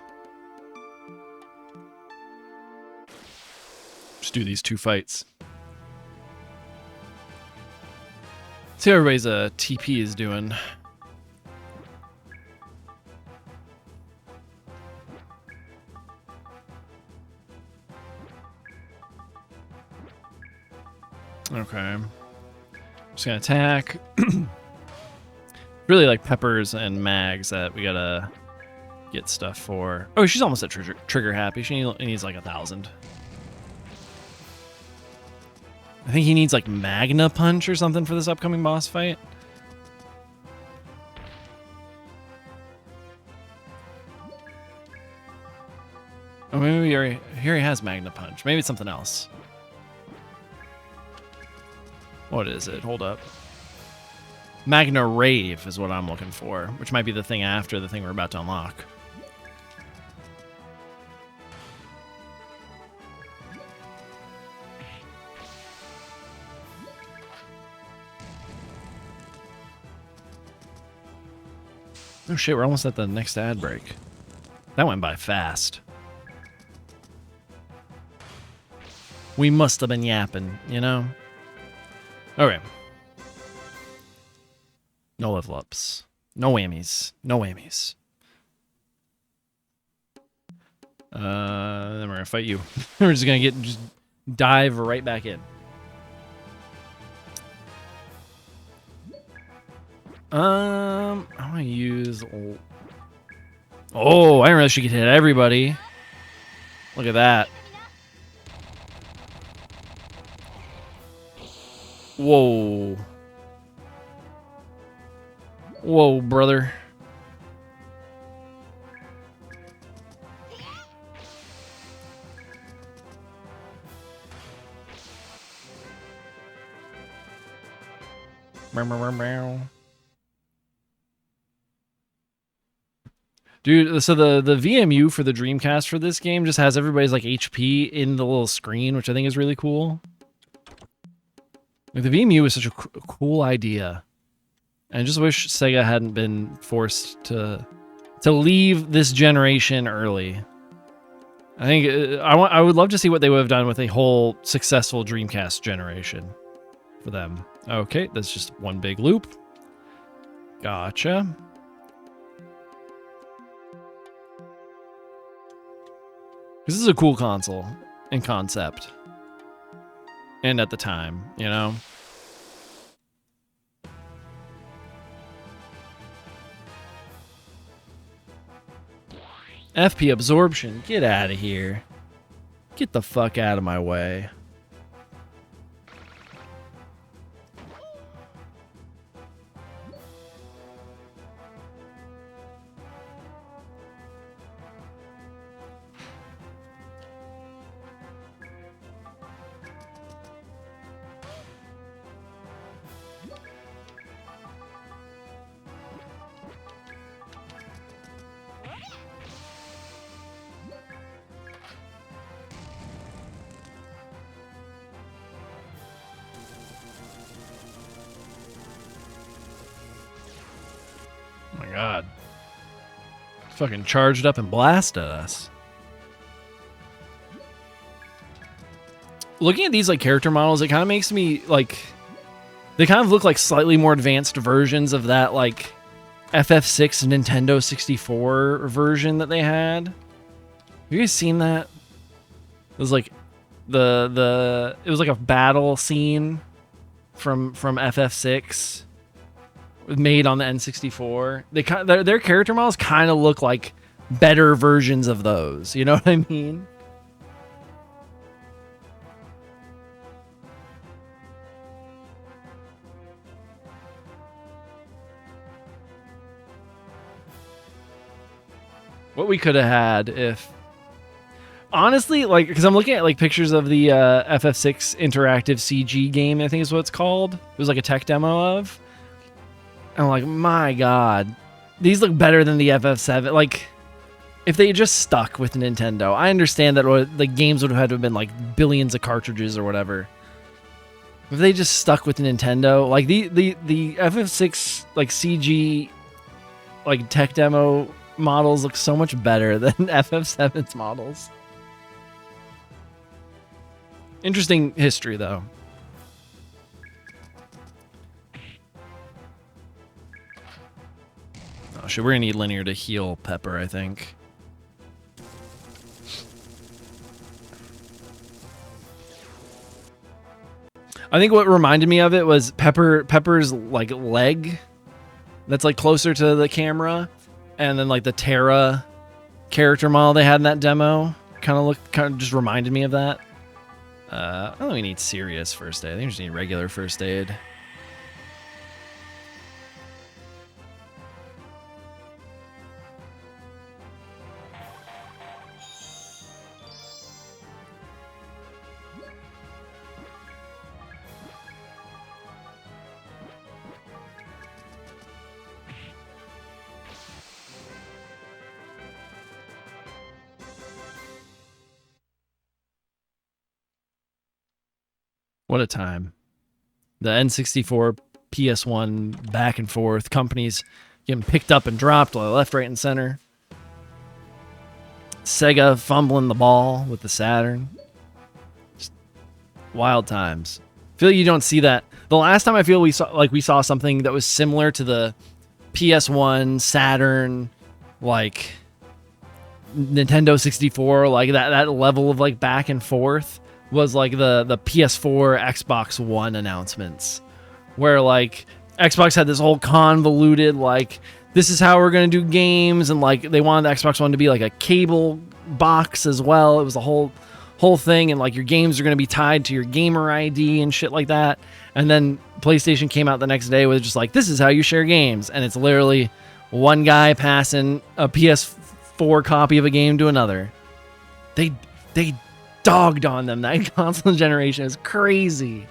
Just do these 2 fights. See how everybody's TP is doing. Okay. Just gonna attack. Really like peppers and mags that we gotta get stuff for. Oh, she's almost at trigger happy. She needs like 1,000. I think he needs like Magna Punch or something for this upcoming boss fight. Oh, maybe here he has Magna Punch. Maybe it's something else. What is it? Hold up. Magna Rave is what I'm looking for, which might be the thing after the thing we're about to unlock. Oh shit, we're almost at the next ad break. That went by fast. We must have been yapping, you know? Okay. No level ups. No whammies. No whammies. Then we're gonna fight you. We're just gonna just dive right back in. I'm gonna use. Oh, I didn't realize she could hit everybody. Look at that. Whoa. Whoa, brother. Dude, so the VMU for the Dreamcast for this game just has everybody's like HP in the little screen, which I think is really cool. Like, the VMU is such a cool idea. And I just wish Sega hadn't been forced to leave this generation early. I think I would love to see what they would have done with a whole successful Dreamcast generation for them. Okay, that's just one big loop. Gotcha. This is a cool console in concept. And at the time, you know? FP absorption, get out of here. Get the fuck out of my way. god. Fucking charged up and blasted us. Looking at these like character models, it kind of makes me like they kind of look like slightly more advanced versions of that like FF6 Nintendo 64 version that they had. Have you guys seen that? It was like it was like a battle scene from FF6 made on the N64. Their character models kind of look like better versions of those. You know what I mean? What we could have had if, honestly, like, because I'm looking at like pictures of the FF6 interactive CG game, I think is what it's called. It was like a tech demo of. And I'm like, my god, these look better than the FF7. Like, if they just stuck with Nintendo, I understand that the games would have had to have been like billions of cartridges or whatever. If they just stuck with Nintendo, like the FF6 like CG like tech demo models look so much better than FF7's models. Interesting history, though. Oh shit, we're gonna need Linear to heal Pepper, I think. I think what reminded me of it was Pepper's like leg that's like closer to the camera. And then like the Terra character model they had in that demo kind of just reminded me of that. I don't think we need serious first aid. I think we just need regular first aid. What a time. The N64, PS1, back and forth. Companies getting picked up and dropped left, right, and center. Sega fumbling the ball with the Saturn. Just wild times. I feel like you don't see that. The last time I feel we saw something that was similar to the PS1, Saturn, like Nintendo 64, like that level of like back and forth was like the PS4, Xbox One announcements, where like Xbox had this whole convoluted like, this is how we're gonna do games, and like they wanted the Xbox One to be like a cable box as well. It was the whole thing, and like your games are gonna be tied to your gamer ID and shit like that. And then PlayStation came out the next day with just like, this is how you share games, and it's literally one guy passing a PS4 copy of a game to another. They dogged on them that console generation. Is crazy.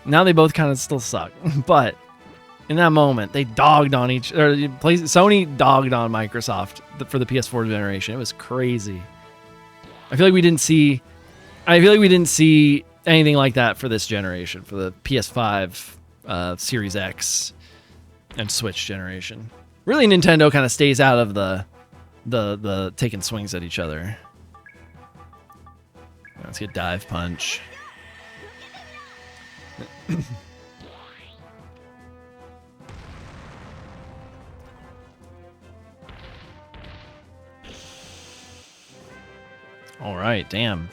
Now they both kind of still suck, but in that moment they dogged on Sony dogged on Microsoft for the PS4 generation. It was crazy. I feel like we didn't see anything like that for this generation, for the PS5, Series X, and Switch generation. Really, Nintendo kind of stays out of the taking swings at each other. Let's get dive punch. All right, damn.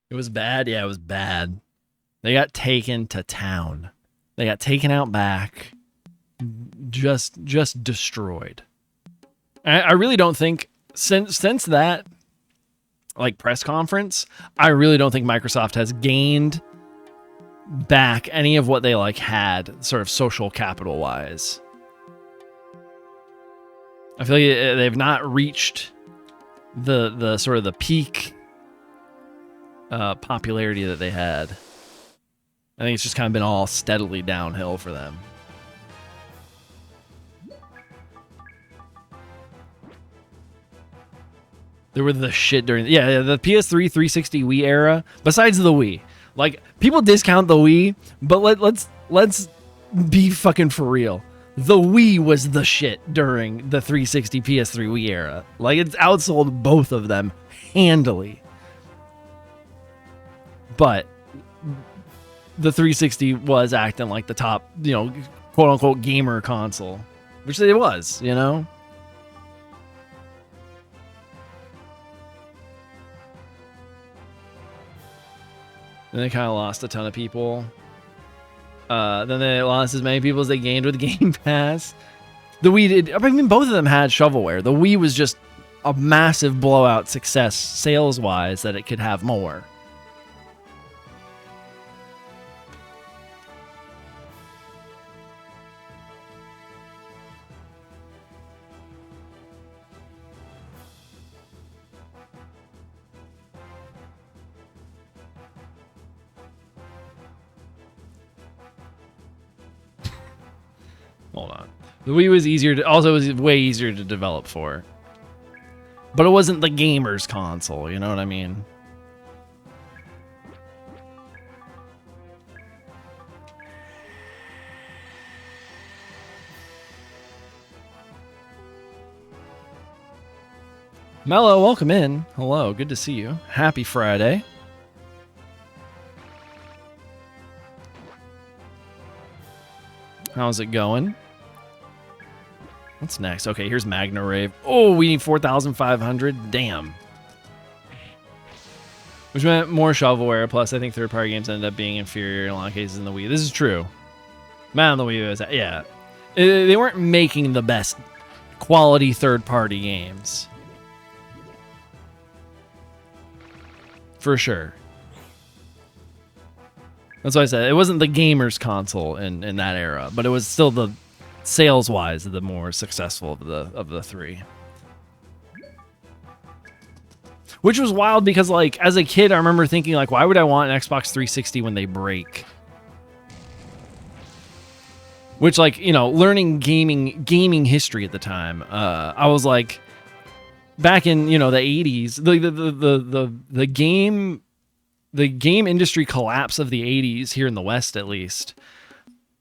It was bad. Yeah, it was bad. They got taken to town. They got taken out back. Just destroyed. I really don't think since that like press conference, I really don't think Microsoft has gained back any of what they like had sort of social capital wise. I feel like they've not reached the sort of the peak popularity that they had. I think it's just kind of been all steadily downhill for them. They were the shit during the PS3 360 Wii era. Besides the Wii, Like, people discount the Wii, but let's be fucking for real. The Wii was the shit during the 360 PS3 Wii era. Like, it's outsold both of them handily. But the 360 was acting like the top, quote unquote gamer console, which it was, And they kind of lost a ton of people. Then they lost as many people as they gained with Game Pass. The Wii did. I mean, both of them had shovelware. The Wii was just a massive blowout success sales-wise that it could have more. Hold on. The Wii was way easier to develop for. But it wasn't the gamer's console, you know what I mean? Mello, welcome in. Hello, good to see you. Happy Friday. How's it going? What's next? Okay, here's Magna Rave. Oh, we need 4,500. Damn. Which meant more shovelware. Plus, I think third-party games ended up being inferior in a lot of cases in the Wii. This is true. Man, the Wii was... Yeah. They weren't making the best quality third-party games. For sure. That's why I said it wasn't the gamer's console in that era, but it was still the sales-wise the more successful of the three. Which was wild because, like, as a kid, I remember thinking, like, why would I want an Xbox 360 when they break? Which, like, learning gaming history at the time, I was like, back in the 80s, the game industry collapse of the 80s here in the West, at least,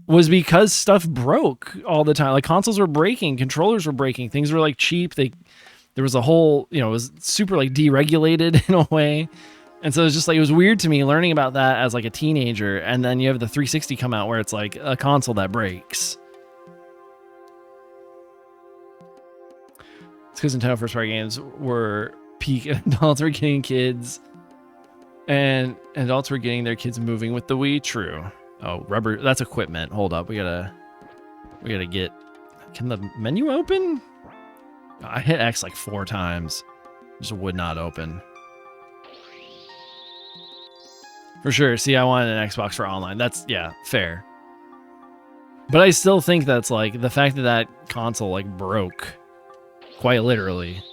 was because stuff broke all the time. Like, consoles were breaking, controllers were breaking, things were like cheap. There was a whole, it was super like deregulated in a way. And so it was just like, it was weird to me learning about that as like a teenager. And then you have the 360 come out where it's like a console that breaks. It's because Nintendo first party games were peak. Adults were getting kids and adults were getting their kids moving with the Wii. True. Oh, rubber. That's equipment. Hold up. We gotta get, can the menu open? I hit X like 4 times. Just would not open. For sure. See, I wanted an Xbox for online. That's, yeah, fair. But I still think that's like the fact that console like broke quite literally.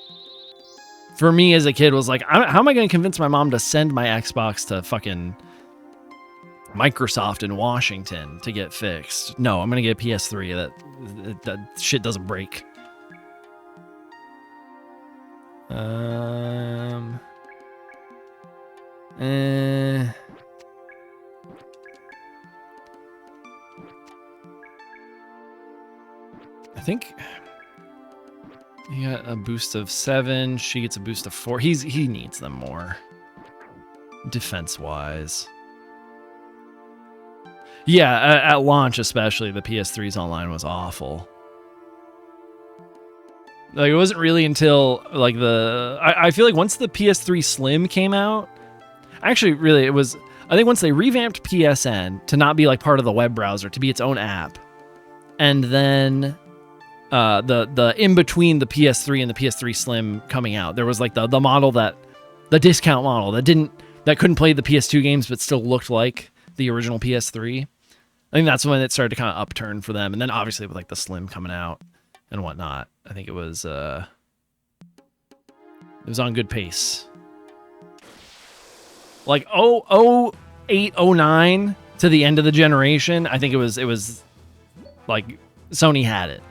For me as a kid was like, how am I going to convince my mom to send my Xbox to fucking Microsoft in Washington to get fixed? No, I'm going to get a PS3. That shit doesn't break. I think he got a boost of 7. She gets a boost of 4. He needs them more. Defense-wise. Yeah, at launch especially, the PS3's online was awful. Like, it wasn't really until, like, I feel like once the PS3 Slim came out, actually, really, it was, I think once they revamped PSN to not be, like, part of the web browser, to be its own app, and then the in-between the PS3 and the PS3 Slim coming out, there was, like, the model the discount model that couldn't play the PS2 games but still looked like the original PS3. I think that's when it started to kind of upturn for them, and then obviously with, like, the Slim coming out and whatnot, I think it was on good pace. Like 08, 09 to the end of the generation, I think it was like Sony had it.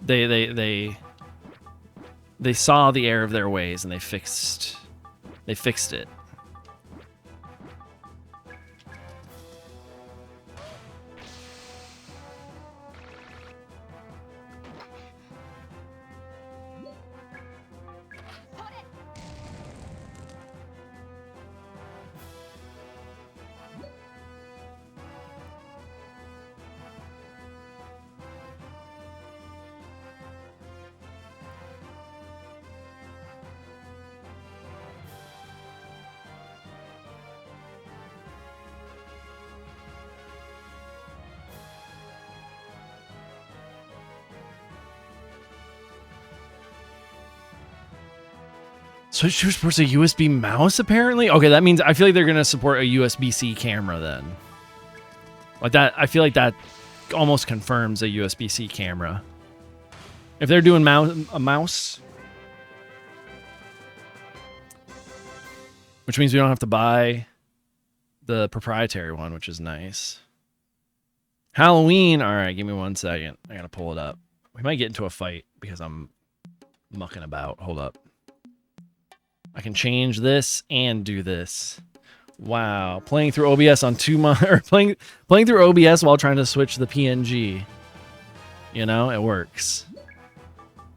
They saw the error of their ways and they fixed it. Switch 2 supports a USB mouse, apparently? Okay, that means I feel like they're going to support a USB-C camera then. Like that, I feel like that almost confirms a USB-C camera. If they're doing a mouse, which means we don't have to buy the proprietary one, which is nice. Halloween. All right, give me 1 second. I got to pull it up. We might get into a fight because I'm mucking about. Hold up. I can change this and do this. Wow, playing through OBS on 2 months, or playing through OBS while trying to switch the PNG. You know, it works.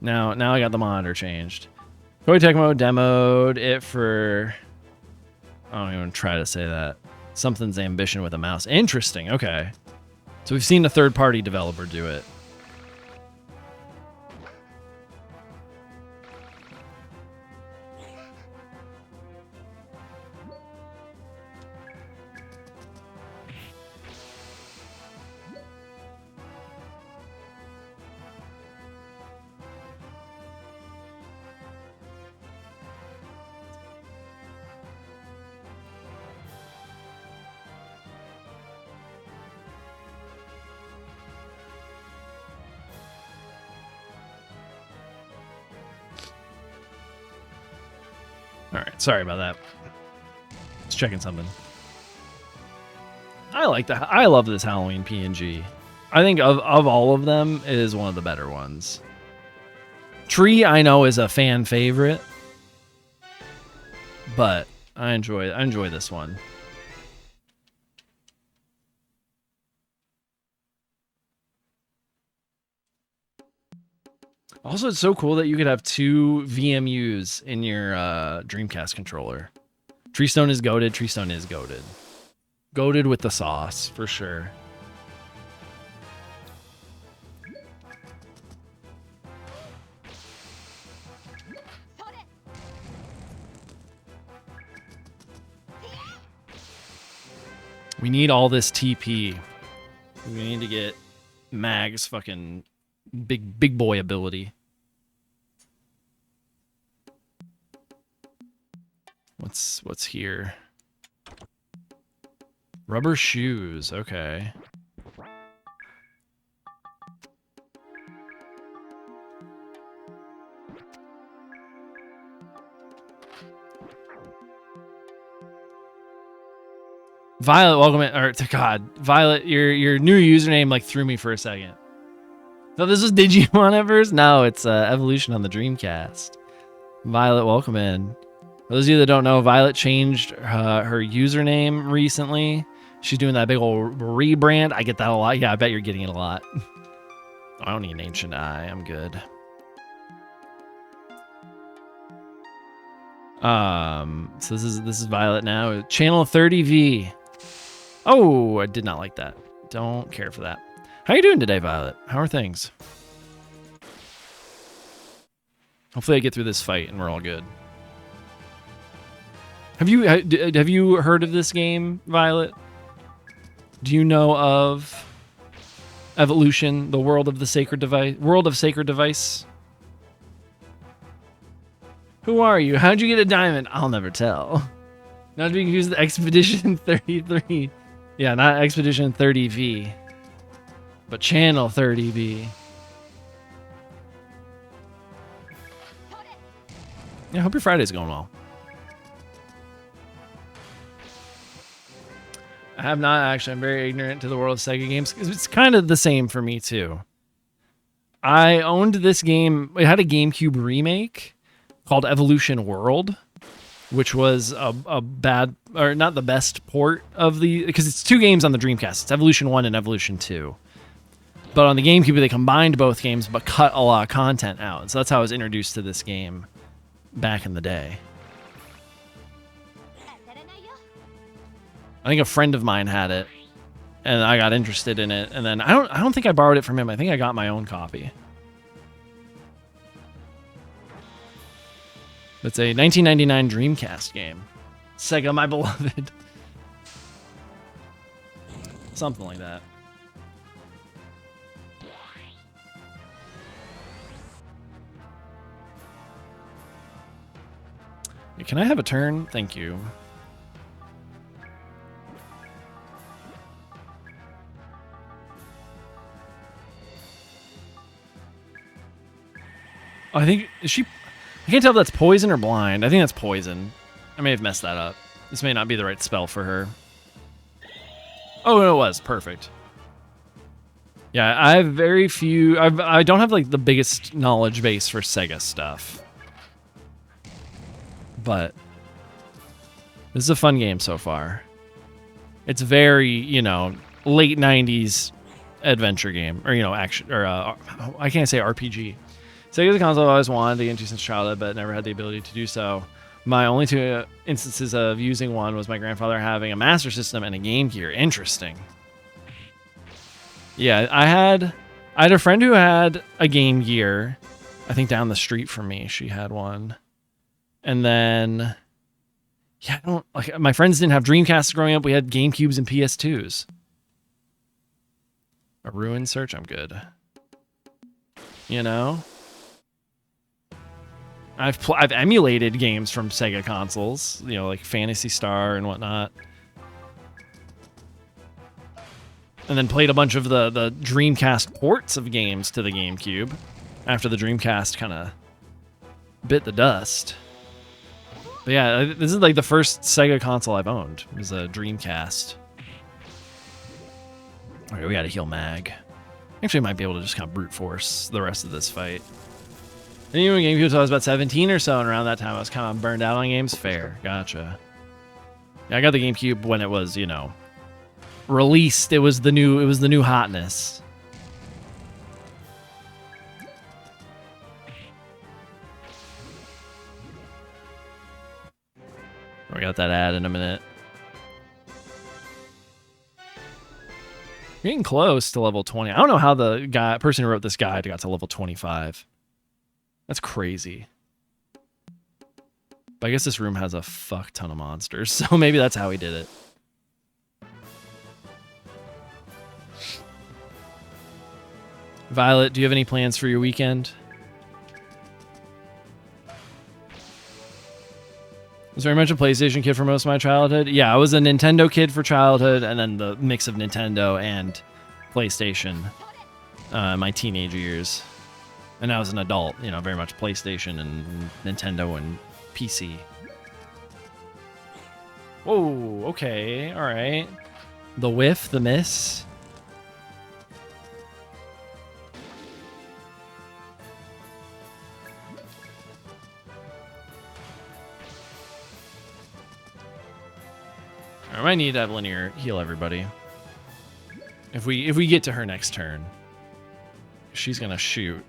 Now I got the monitor changed. Toy Tech Mode demoed it for. I don't even try to say that. Something's ambition with a mouse. Interesting. Okay, so we've seen a third-party developer do it. All right, sorry about that. Just checking something. I like that. I love this Halloween PNG. I think of all of them, it is one of the better ones. Tree, I know, is a fan favorite, but I enjoy this one. Also, it's so cool that you could have 2 VMUs in your Dreamcast controller. Treestone is goated. Treestone is goated. Goated with the sauce, for sure. We need all this TP. We need to get Mag's fucking big boy ability. What's here? Rubber shoes. Okay. Violet, welcome in. Or to God, Violet, your new username like threw me for a second. So this was Digimon at first? No, it's Evolution on the Dreamcast. Violet, welcome in. For those of you that don't know, Violet changed her username recently. She's doing that big old rebrand. I get that a lot. Yeah, I bet you're getting it a lot. I don't need an ancient eye. I'm good. So this is Violet now. Channel 30V. Oh, I did not like that. Don't care for that. How you doing today, Violet? How are things? Hopefully I get through this fight and we're all good. Have you heard of this game, Violet? Do you know of Evolution, the World of Sacred Device? Who are you? How'd you get a diamond? I'll never tell. Not to be confused with Expedition 33. Yeah, not Expedition 30V, but Channel 30V. Yeah, hope your Friday's going well. I have not actually. I'm very ignorant to the world of Sega games because it's kind of the same for me too. I owned this game. It had a GameCube remake called Evolution World, which was a bad, or not the best port of the, because it's 2 games on the Dreamcast. It's Evolution 1 and Evolution 2. But on the GameCube, they combined both games but cut a lot of content out. So that's how I was introduced to this game back in the day. I think a friend of mine had it, and I got interested in it. And then I don't think I borrowed it from him. I think I got my own copy. It's a 1999 Dreamcast game. Sega, my beloved. Something like that. Can I have a turn? Thank you. I think, is she... I can't tell if that's poison or blind. I think that's poison. I may have messed that up. This may not be the right spell for her. Oh, no, it was. Perfect. Yeah, I have very few... I don't have, like, the biggest knowledge base for Sega stuff. But this is a fun game so far. It's very, you know, late 90s adventure game. Or, you know, action... Or, I can't say RPG. Sega's a console I've always wanted to get into since childhood, but never had the ability to do so. My only two instances of using one was my grandfather having a Master System and a Game Gear. Interesting. Yeah, I had a friend who had a Game Gear. I think down the street from me, she had one. And then, yeah, I don't like. My friends didn't have Dreamcasts growing up. We had GameCubes and PS2s. A ruin search, I'm good. You know. I've emulated games from Sega consoles, you know, like Phantasy Star and whatnot. And then played a bunch of the Dreamcast ports of games to the GameCube after the Dreamcast kind of bit the dust. But yeah, this is like the first Sega console I've owned. It was a Dreamcast. Okay, we gotta heal Mag. Actually, I might be able to just kind of brute force the rest of this fight. And even when GameCube, so I was about 17 or so, and around that time I was kind of burned out on games. Fair, gotcha. Yeah, I got the GameCube when it was, you know, released. It was the new hotness. We got that ad in a minute. We're getting close to level 20. I don't know how the person who wrote this guide got to level 25. That's crazy. But I guess this room has a fuck ton of monsters, so maybe that's how he did it. Violet, do you have any plans for your weekend? I was very much a PlayStation kid for most of my childhood. Yeah, I was a Nintendo kid for childhood, and then the mix of Nintendo and PlayStation my teenage years. And now as an adult, you know, very much PlayStation and Nintendo and PC. Whoa, okay, all right. The whiff, the miss. I might need to have linear heal everybody. If we get to her next turn. She's gonna shoot.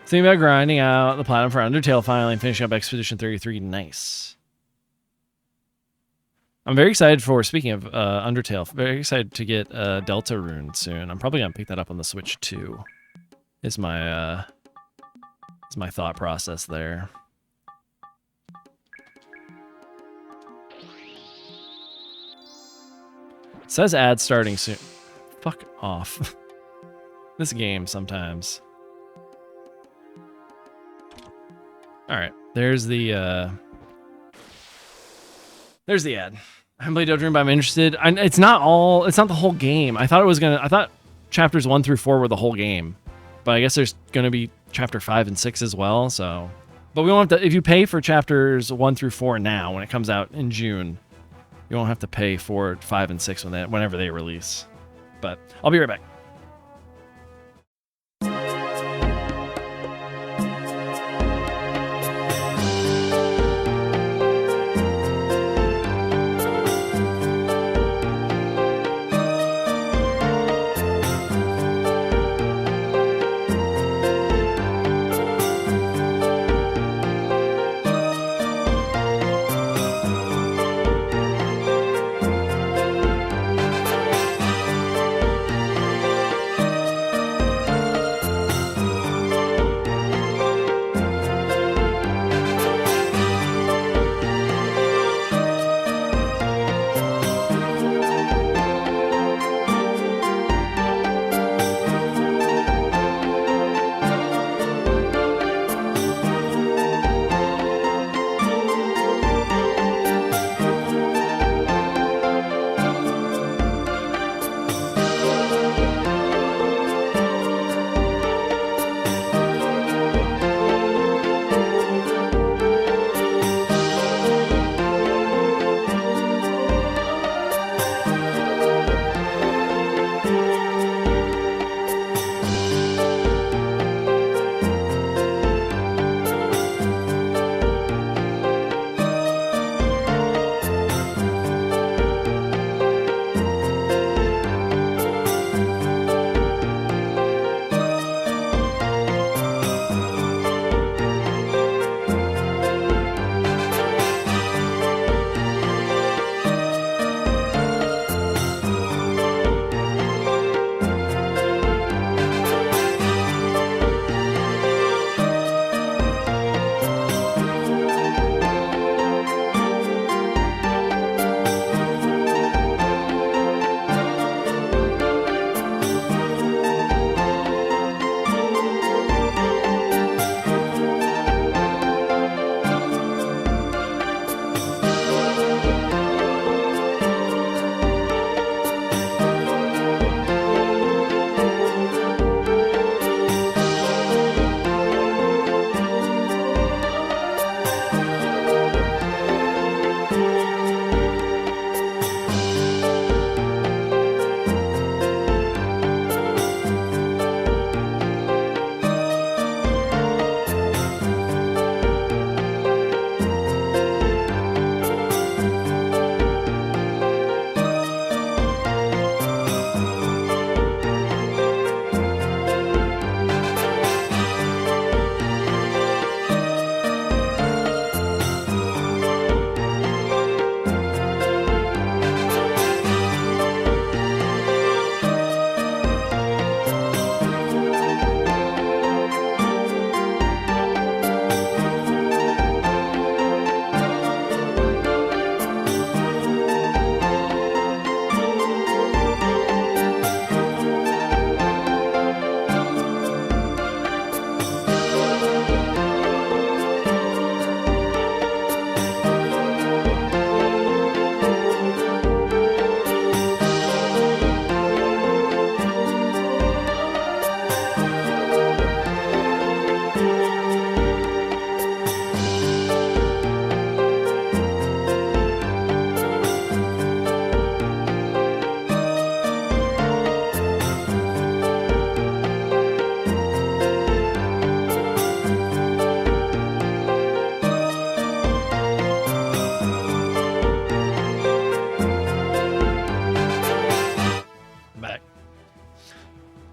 Thinking about grinding out the platinum for Undertale finally and finishing up Expedition 33. Nice. I'm very excited for, speaking of Undertale, very excited to get Delta Rune soon. I'm probably going to pick that up on the Switch too. Is my thought process there. It says ad starting soon. Fuck off. This game sometimes. Alright, there's the ad. I haven't played Delta Rune, but I'm interested. It's not the whole game. I thought chapters 1 through 4 were the whole game. But I guess there's gonna be chapter 5 and 6 as well, so. But we won't have to, if you pay for chapters 1 through 4 now, when it comes out in June, you won't have to pay for 5 and 6 whenever they release. But I'll be right back.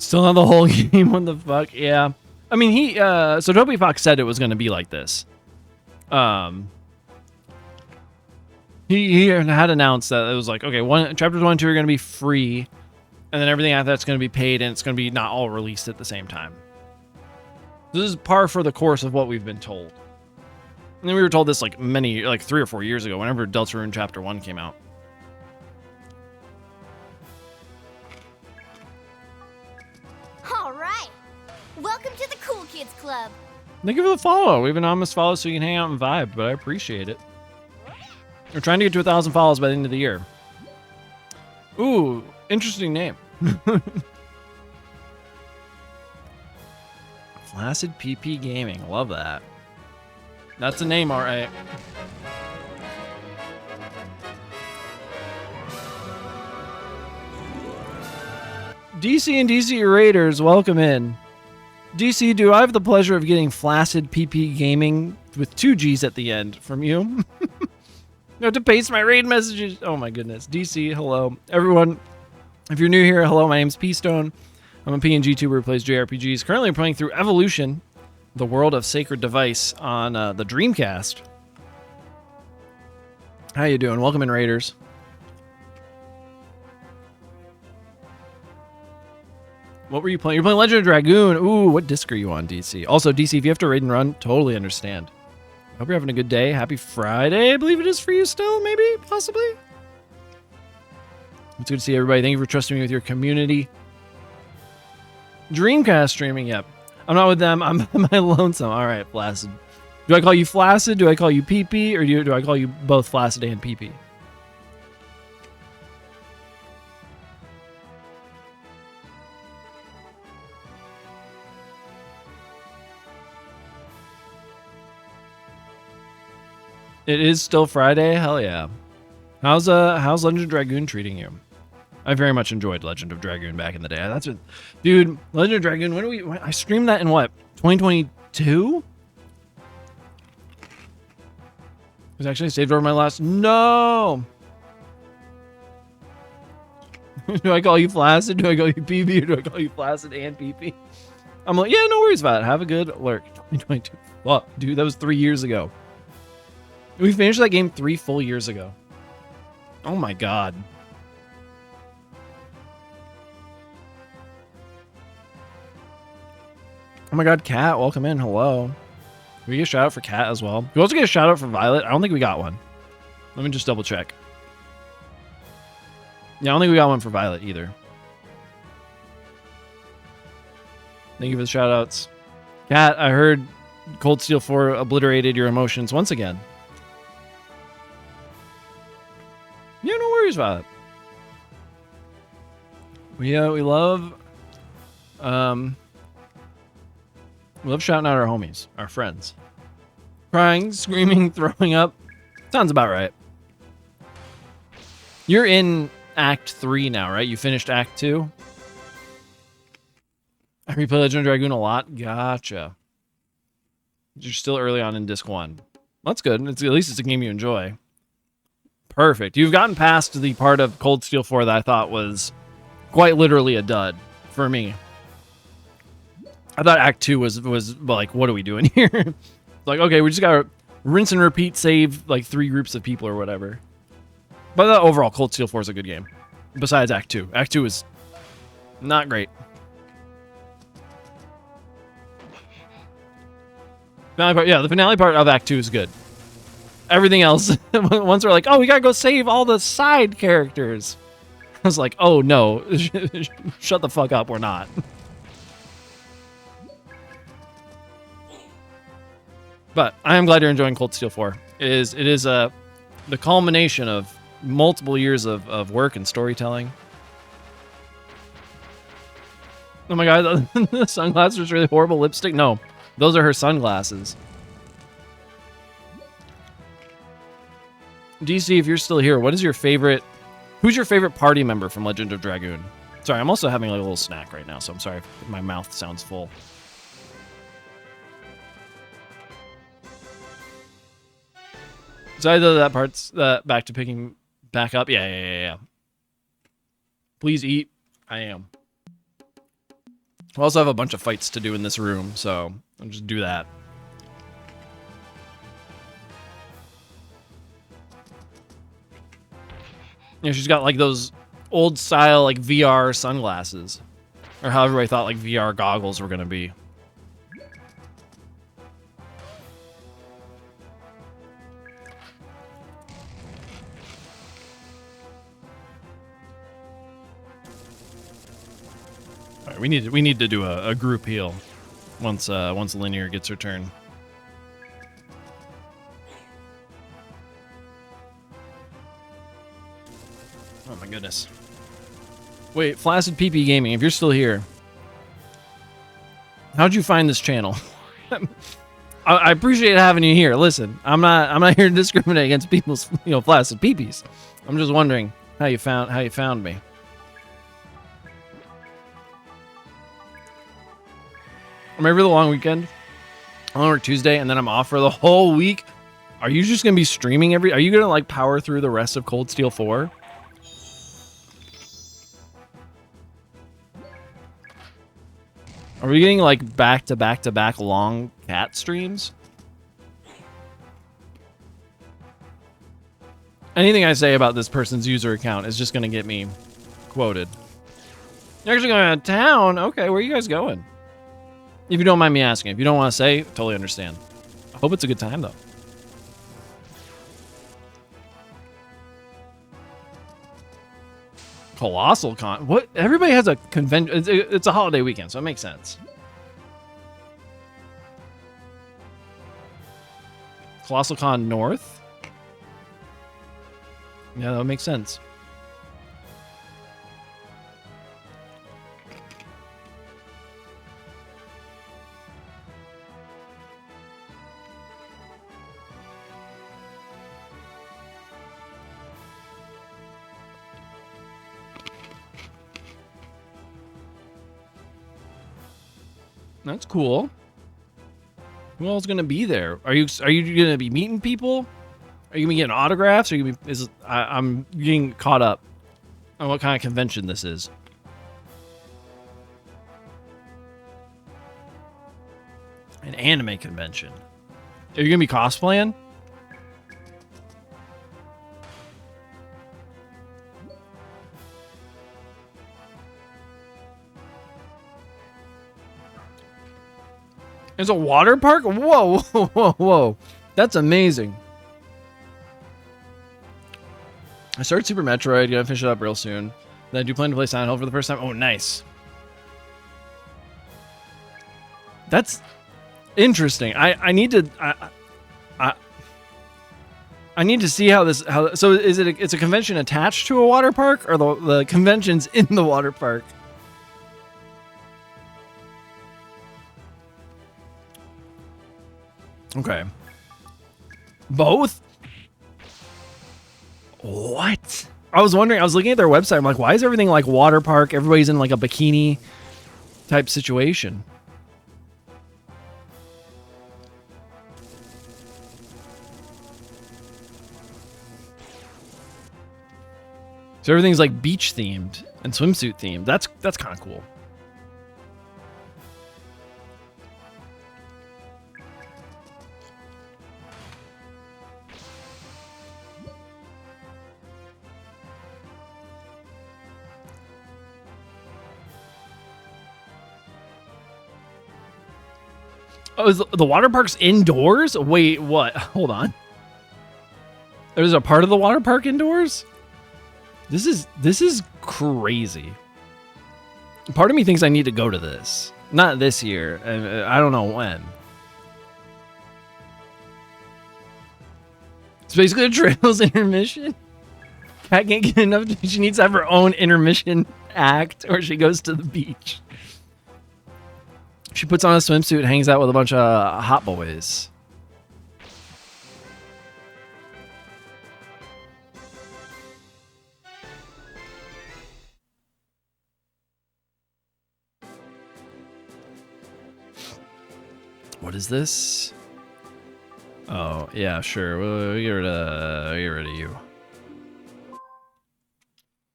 Still not the whole game. What the fuck? Yeah. I mean, so Toby Fox said it was going to be like this. He had announced that it was like, okay, chapters 1 and 2 are going to be free, and then everything after that's going to be paid, and it's going to be not all released at the same time. This is par for the course of what we've been told. And then we were told this like 3 or 4 years ago, whenever Deltarune Chapter 1 came out. All right. Welcome to the Cool Kids Club. Thank you for the follow. We have an anonymous follow so you can hang out and vibe, but I appreciate it. We're trying to get to 1,000 follows by the end of the year. Ooh, interesting name. Flaccid PP Gaming. Love that. That's a name, all right. DC and DC Raiders, welcome in. DC, do I have the pleasure of getting Flaccid PP Gaming with 2 G's at the end from you? No, to paste my raid messages. Oh my goodness. DC, hello. Everyone, if you're new here, hello, my name's P-Stone. I'm a PNG tuber who plays JRPGs. Currently playing through Evolution, the World of Sacred Device on the Dreamcast. How you doing? Welcome in, Raiders. What were you playing? You're playing Legend of Dragoon. Ooh, what disc are you on, DC? Also, DC, if you have to raid and run, totally understand. Hope you're having a good day. Happy Friday, I believe it is for you still, maybe, possibly. It's good to see everybody. Thank you for trusting me with your community. Dreamcast streaming, yep. I'm not with them. I'm my lonesome. All right, Flaccid. Do I call you Flaccid? Do I call you PP? Or do I call you both Flaccid and PP? It is still Friday? Hell yeah. How's Legend of Dragoon treating you? I very much enjoyed Legend of Dragoon back in the day. That's what, dude, Legend of Dragoon, I streamed that in what? 2022? It was actually saved over my last, no! Do I call you Flaccid? Do I call you PP? Or do I call you Flaccid and PP? I'm like, yeah, no worries about it. Have a good lurk. 2022. Fuck, dude, that was 3 years ago. We finished that game 3 full years ago. Oh my god. Oh my god, Kat, welcome in. Hello. We get a shout out for Kat as well. We also get a shout out for Violet. I don't think we got one. Let me just double check. Yeah, I don't think we got one for Violet either. Thank you for the shout outs. Kat, I heard Cold Steel 4 obliterated your emotions once again. Yeah, no worries about it. We love shouting out our homies, our friends. Crying, screaming, throwing up. Sounds about right. You're in Act 3 now, right? You finished Act 2? I replay Legend of Dragoon a lot. Gotcha. You're still early on in Disc 1. That's good. At least it's a game you enjoy. Perfect. You've gotten past the part of Cold Steel 4 that I thought was quite literally a dud for me. I thought Act 2 was like, what are we doing here? Like, okay, we just gotta rinse and repeat, save like 3 groups of people or whatever. But overall, Cold Steel 4 is a good game. Besides Act 2. Act 2 is not great. Finale part, yeah, the finale part of Act 2 is good. Everything else, once we're like, oh, we gotta go save all the side characters. I was like, oh no, shut the fuck up, we're not. But I am glad you're enjoying Cold Steel 4. It is the culmination of multiple years of work and storytelling. Oh my god, the sunglasses are really horrible lipstick. No, those are her sunglasses. DC, if you're still here, what is your favorite... Who's your favorite party member from Legend of Dragoon? Sorry, I'm also having like a little snack right now, so I'm sorry if my mouth sounds full. So either that part's back to picking back up. Yeah. Please eat. I am. We'll also have a bunch of fights to do in this room, so I'll just do that. Yeah, she's got like those old style like VR sunglasses, or how everybody thought like VR goggles were gonna be. All right, we need to do a group heal once Linear gets her turn. Oh my goodness. Wait, Flaccid PP Gaming, if you're still here, how'd you find this channel? I appreciate having you here. Listen, I'm not here to discriminate against people's flaccid peepees. I'm just wondering how you found me. I'm every long weekend. I'm on work Tuesday, and then I'm off for the whole week. Are you just gonna be streaming Are you gonna like power through the rest of Cold Steel 4? Are we getting like back to back long cat streams? Anything I say about this person's user account is just gonna get me quoted. You're actually going out of town? Okay, where are you guys going? If you don't mind me asking. If you don't want to say, totally understand. I hope it's a good time, though. Colossal Con. What? Everybody has a convention. It's a holiday weekend, so it makes sense. Colossal Con North? Yeah, that would make sense. That's cool. Who else is gonna be there? Are you gonna be meeting people? Are you gonna be getting autographs? Are you gonna be, I'm getting caught up on what kind of convention this is. An anime convention. Are you gonna be cosplaying? There's a water park? Whoa, whoa, whoa, whoa. That's amazing. I started Super Metroid, gonna finish it up real soon. Then I do plan to play Silent Hill for the first time. Oh, nice. That's interesting. I need to I need to see how so is it it's a convention attached to a water park, or the convention's in the water park? Okay. Both? What? I was wondering, I was looking at their website, I'm like, why is everything like water park? Everybody's in like a bikini type situation. So everything's like beach themed and swimsuit themed. That's kind of cool. Oh, is the water park's indoors? Wait, what? Hold on. There's a part of the water park indoors? This is crazy. Part of me thinks I need to go to this. Not this year. I don't know when. It's basically a Trails intermission. Cat can't get enough. She needs to have her own intermission act, or she goes to the beach. She puts on a swimsuit and hangs out with a bunch of hot boys. What is this? Oh, yeah, sure. We'll get rid of you.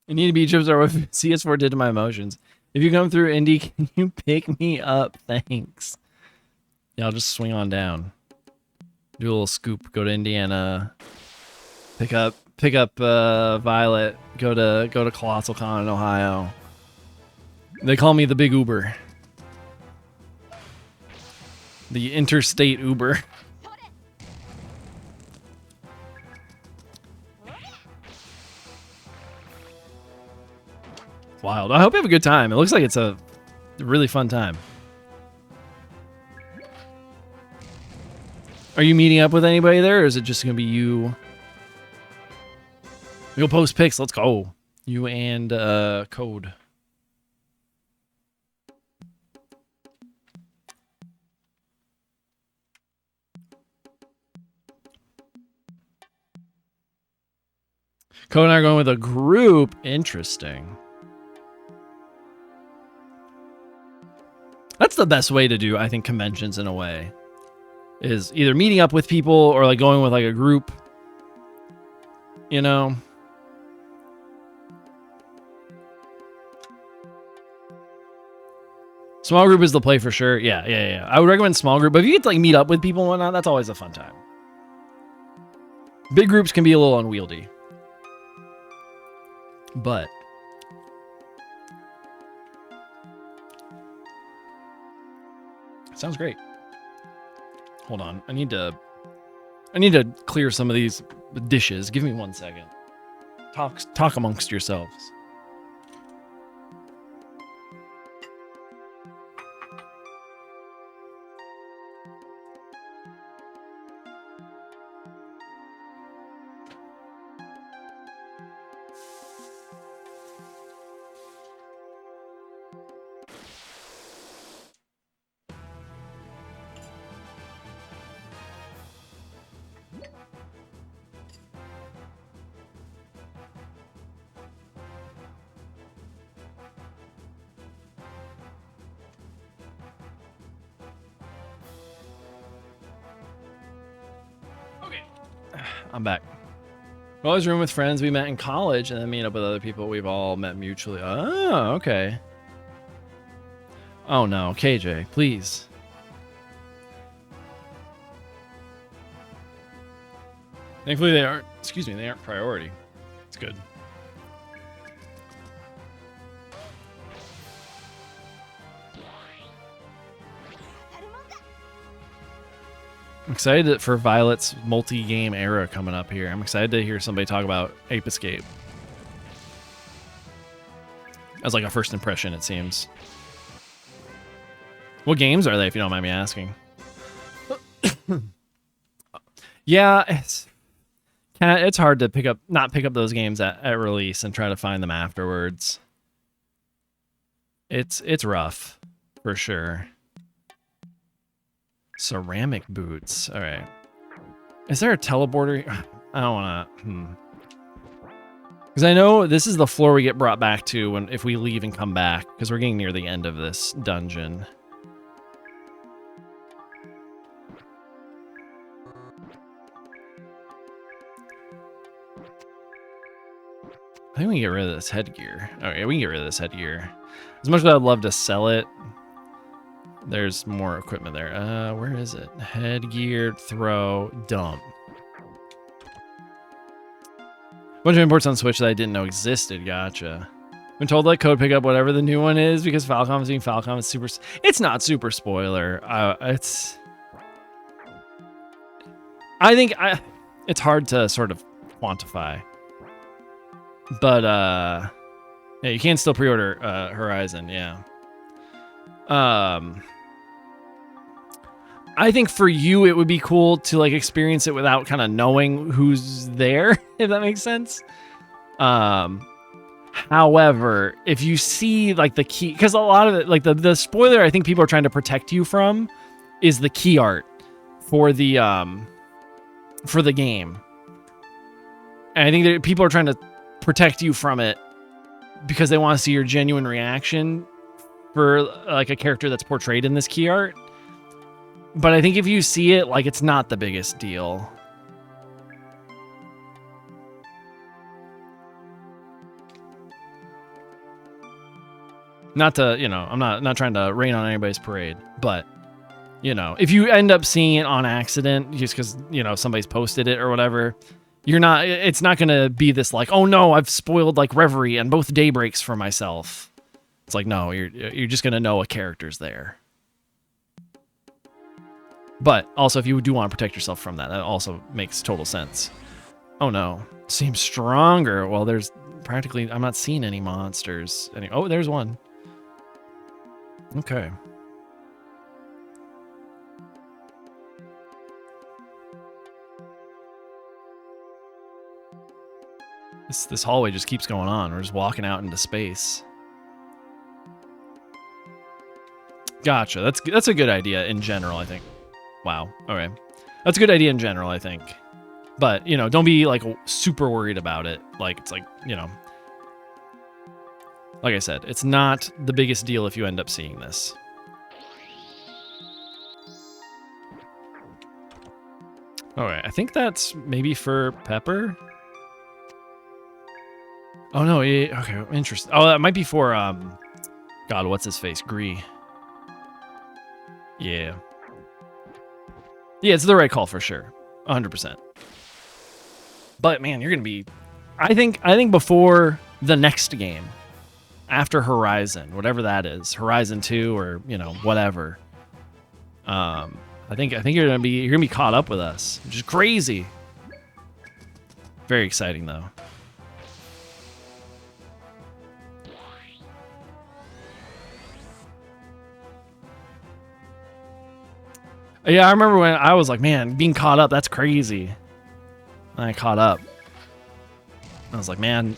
I need to be chips are what CS4 did to my emotions. If you come through Indy, can you pick me up? Thanks. Yeah, I'll just swing on down. Do a little scoop. Go to Indiana. Pick up Violet. Go to Colossal Con in Ohio. They call me the Big Uber. The interstate Uber. Wild. I hope you have a good time. It looks like it's a really fun time. Are you meeting up with anybody there, or is it just going to be you? We'll post pics. Let's go. You and Code. Code and I are going with a group. Interesting. That's the best way to do, I think, conventions in a way. Is either meeting up with people or like going with like a group. You know? Small group is the play for sure. Yeah. I would recommend small group, but if you get to like meet up with people and whatnot, that's always a fun time. Big groups can be a little unwieldy. But sounds great. Hold on. I need to clear some of these dishes. Give me 1 second. Talk amongst yourselves. I'm back. We always room with friends we met in college and then meet up with other people we've all met mutually. Oh, okay. Oh no, KJ, please. Thankfully they aren't, they aren't priority. It's good. I'm excited for Violet's multi-game era coming up here. I'm excited to hear somebody talk about Ape Escape. As like a first impression, it seems. What games are they, if you don't mind me asking? Yeah, it's hard to not pick up those games at release and try to find them afterwards. It's rough, for sure. Ceramic boots. All right. Is there a teleporter? I don't want to. Because I know this is the floor we get brought back to if we leave and come back. Because we're getting near the end of this dungeon. I think we can get rid of this headgear. Okay, we can get rid of this headgear. As much as I'd love to sell it, there's more equipment there. Where is it? Headgear, throw, dump. Bunch of imports on Switch that I didn't know existed. Gotcha. Been told to let Code pick up whatever the new one is because Falcom is being Falcom. It's super. It's not super spoiler. It's. I think it's hard to sort of quantify. But yeah, you can still pre-order Horizon. Yeah. I think for you it would be cool to like experience it without kind of knowing who's there, if that makes sense. However, if you see like the key, because a lot of it, like the spoiler I think people are trying to protect you from is the key art for the game. And I think that people are trying to protect you from it because they want to see your genuine reaction for like a character that's portrayed in this key art. But I think if you see it, like, it's not the biggest deal. Not to, you know, I'm not trying to rain on anybody's parade, but, you know, if you end up seeing it on accident just because, you know, somebody's posted it or whatever, it's not going to be this like, oh no, I've spoiled like Reverie and both Daybreaks for myself. It's like, no, you're just going to know a character's there. But also, if you do want to protect yourself from that also makes total sense. Oh no, seems stronger. Well, there's practically, I'm not seeing any monsters. Oh, there's one. Okay. This hallway just keeps going on. We're just walking out into space. Gotcha. That's a good idea in general, I think. Wow. Okay. That's a good idea in general, I think. But, you know, don't be like super worried about it. Like, it's like, you know, like I said, it's not the biggest deal if you end up seeing this. Alright, I think that's maybe for Pepper. Oh no, yeah, okay, interesting. Oh, that might be for God, what's his face? Gree. Yeah. Yeah, it's the right call for sure. 100%. But man, you're gonna be I think before the next game, after Horizon, whatever that is, Horizon 2 or, you know, whatever. I think you're gonna be caught up with us, which is crazy. Very exciting though. Yeah, I remember when I was like, man, being caught up, that's crazy. And I caught up. I was like, man,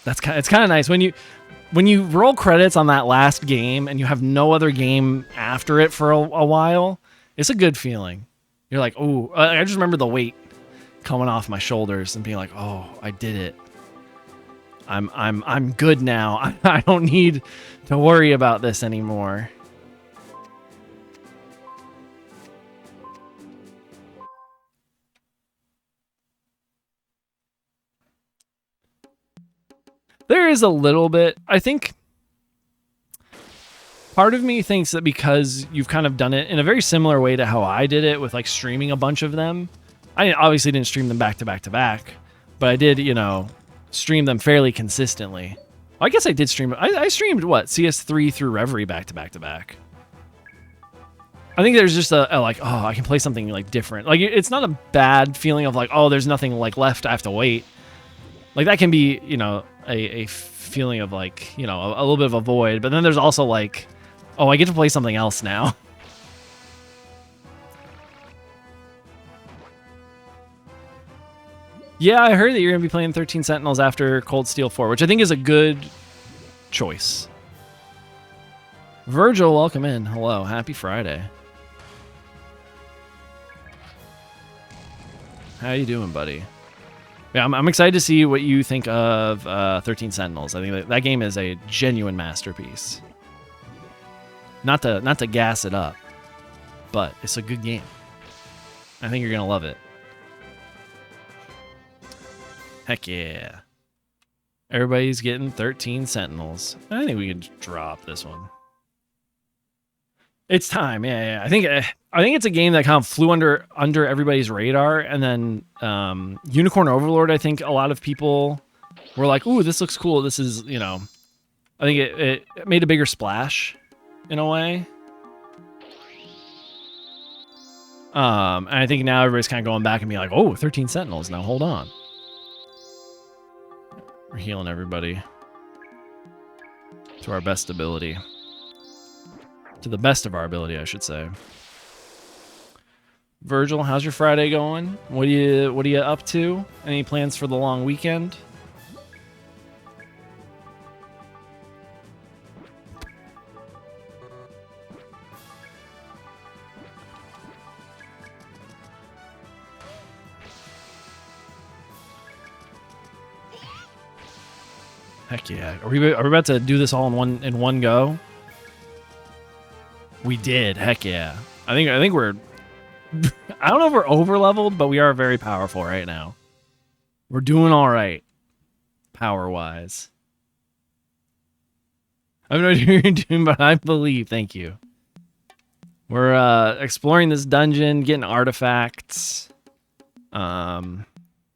it's kind of nice when you roll credits on that last game and you have no other game after it for a while. It's a good feeling. You're like, oh, I just remember the weight coming off my shoulders and being like, oh, I did it. I'm good now. I don't need to worry about this anymore. There is a little bit. I think part of me thinks that because you've kind of done it in a very similar way to how I did it with like streaming a bunch of them. I obviously didn't stream them back to back to back, but I did, you know, stream them fairly consistently. I guess I did stream. I streamed what? CS3 through Reverie back to back to back. I think there's just a like, oh, I can play something like different. Like it's not a bad feeling of like, oh, there's nothing like left. I have to wait. Like that can be, you know, a feeling of like, you know, a little bit of a void. But then there's also like, oh, I get to play something else now. Yeah, I heard that you're going to be playing 13 Sentinels after Cold Steel 4, which I think is a good choice. Virgil, welcome in. Hello, happy Friday. How you doing, buddy? Yeah, I'm excited to see what you think of 13 Sentinels. I think that game is a genuine masterpiece. Not to gas it up, but it's a good game. I think you're gonna love it. Heck yeah! Everybody's getting 13 Sentinels. I think we can drop this one. It's time. Yeah. I think it's a game that kind of flew under everybody's radar, and then Unicorn Overlord. I think a lot of people were like, "Ooh, this looks cool. This is, you know." I think it made a bigger splash, in a way. And I think now everybody's kind of going back and being like, "Oh, 13 Sentinels. Now hold on." We're healing everybody to our best ability. To the best of our ability, I should say. Virgil, how's your Friday going? What are you up to? Any plans for the long weekend? Heck yeah! Are we about to do this all in one go? We did. Heck yeah! I think we're. I don't know if we're over leveled, but we are very powerful right now. We're doing all right, power wise. I have no idea what you're doing, but I believe. Thank you. We're exploring this dungeon, getting artifacts. You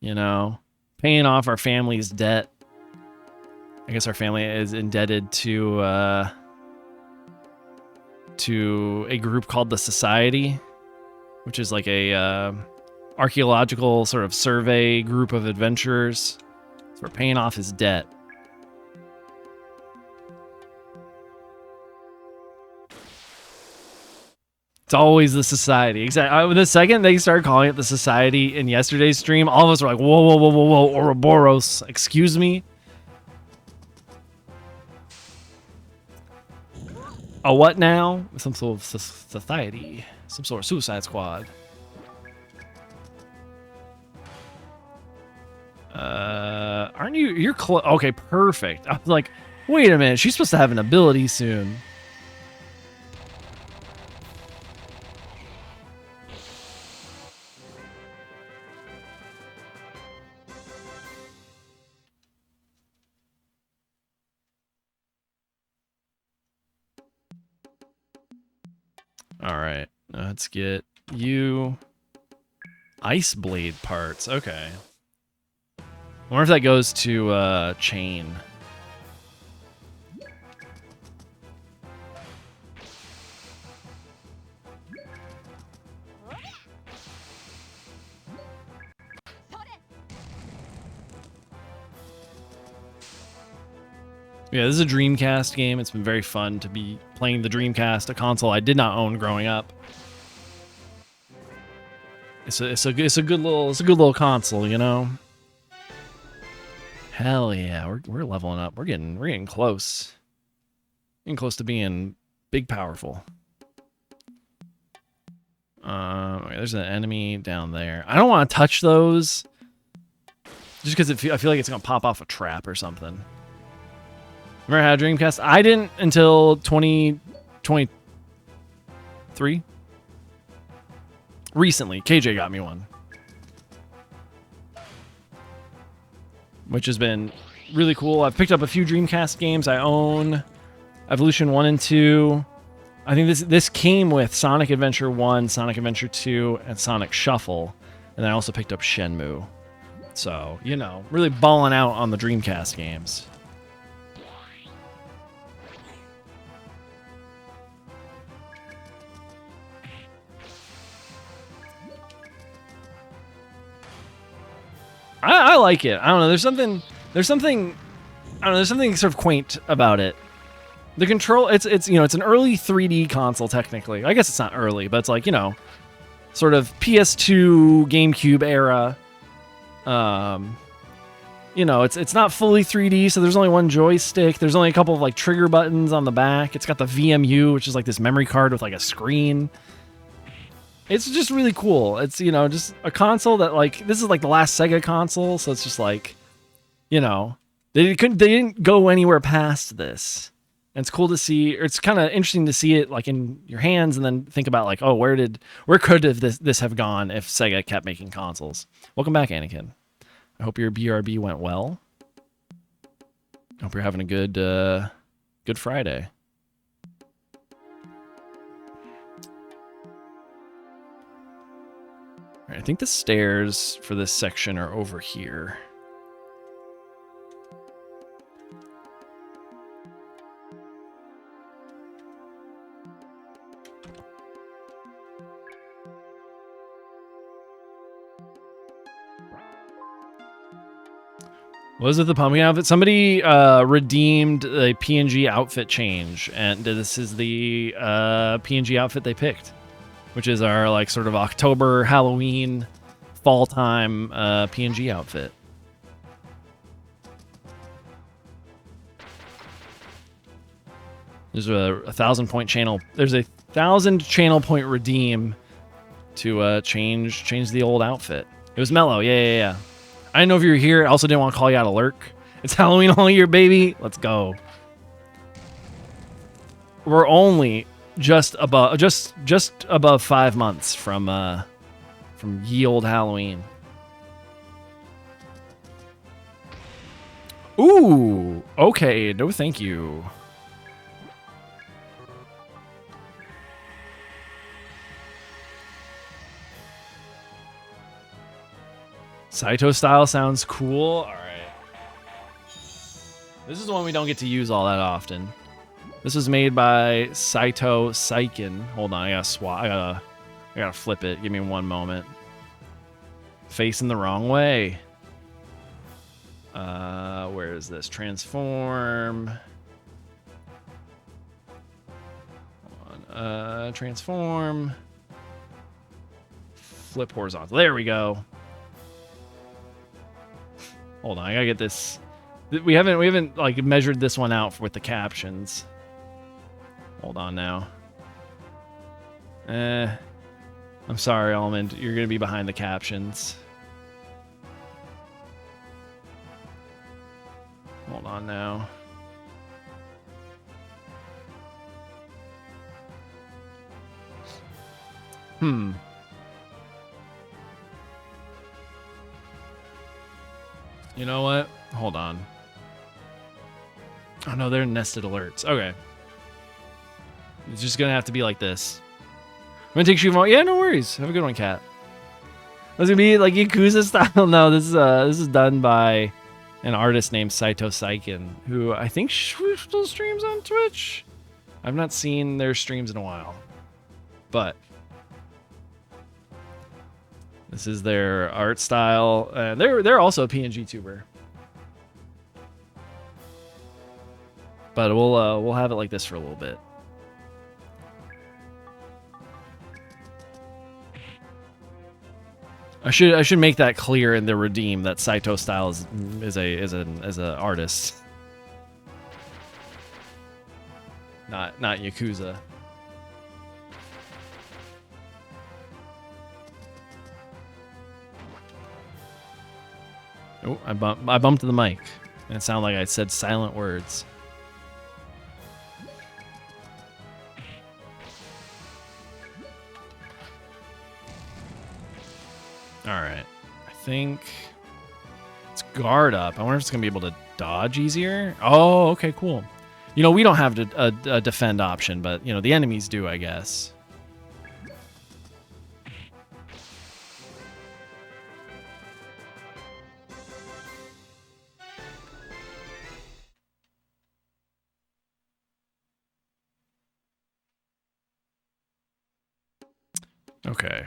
know, paying off our family's debt. I guess our family is indebted to a group called the Society, which is like a archaeological sort of survey group of adventurers. So we're paying off his debt. It's always the Society. Exactly. The second they started calling it the Society in yesterday's stream, all of us were like, whoa, whoa, whoa, whoa, whoa, Ouroboros. Excuse me? A what now? Some sort of society. Some sort of suicide squad. Aren't you? You're close. Okay, perfect. I was like, wait a minute. She's supposed to have an ability soon. All right, let's get you ice blade parts. Okay. I wonder if that goes to chain. Yeah, this is a Dreamcast game. It's been very fun to be playing the Dreamcast, a console I did not own growing up. It's a good little console, you know. Hell yeah, we're leveling up. We're getting close. Getting close to being big powerful. Okay, there's an enemy down there. I don't want to touch those, just because I feel like it's gonna pop off a trap or something. Remember how Dreamcast? I didn't until 2023. Recently, KJ got me one, which has been really cool. I've picked up a few Dreamcast games. I own Evolution 1 and 2. I think this came with Sonic Adventure 1, Sonic Adventure 2, and Sonic Shuffle. And I also picked up Shenmue. So, you know, really balling out on the Dreamcast games. I like it. I don't know. There's something sort of quaint about it. The control, it's you know, it's an early 3D console technically. I guess it's not early, but it's like, you know, sort of PS2, GameCube era. You know, it's not fully 3D, so there's only one joystick. There's only a couple of like trigger buttons on the back. It's got the VMU, which is like this memory card with like a screen. It's just really cool. It's, you know, just a console that, like, this is like the last Sega console, so it's just like, you know, they didn't go anywhere past this. And it's cool to see, or it's kind of interesting to see it like in your hands and then think about like, oh, where could this have gone if Sega kept making consoles? Welcome back, Anakin. I hope your BRB went well. I hope you're having a good Friday. All right, I think the stairs for this section are over here. Was it the pumpkin outfit? Somebody redeemed a PNG outfit change, and this is the PNG outfit they picked, which is our like sort of October, Halloween, fall time PNG outfit. There's a 1,000-point channel. There's a 1,000 channel point redeem to change the old outfit. It was mellow, yeah. I didn't know if you were here. I also didn't want to call you out of lurk. It's Halloween all year, baby. Let's go. We're only just above 5 months from ye old Halloween. Ooh, okay, no thank you. Saito style sounds cool. All right. This is the one we don't get to use all that often. This was made by Saito Seiken. Hold on, I gotta swap. I gotta flip it. Give me one moment. Facing the wrong way. Where is this? Transform. Hold on. Transform. Flip horizontal. There we go. Hold on, I gotta get this. We haven't like measured this one out with the captions. Hold on now. I'm sorry, Almond. You're gonna be behind the captions. Hold on now. You know what? Hold on. Oh no, they're nested alerts. Okay. It's just gonna have to be like this. I'm gonna take you. Yeah, no worries. Have a good one, Cat. That's gonna be like Yakuza style. No, this is done by an artist named Saito Seiken, who I think still streams on Twitch. I've not seen their streams in a while, but this is their art style. They're also a PNG tuber, but we'll have it like this for a little bit. I should make that clear in the redeem that Saito style is a artist, not Yakuza. Oh, I bumped the mic, and it sounded like I said silent words. All right, I think it's guard up. I wonder if it's gonna be able to dodge easier. Oh, okay, cool. You know, we don't have a defend option, but you know the enemies do, I guess. Okay.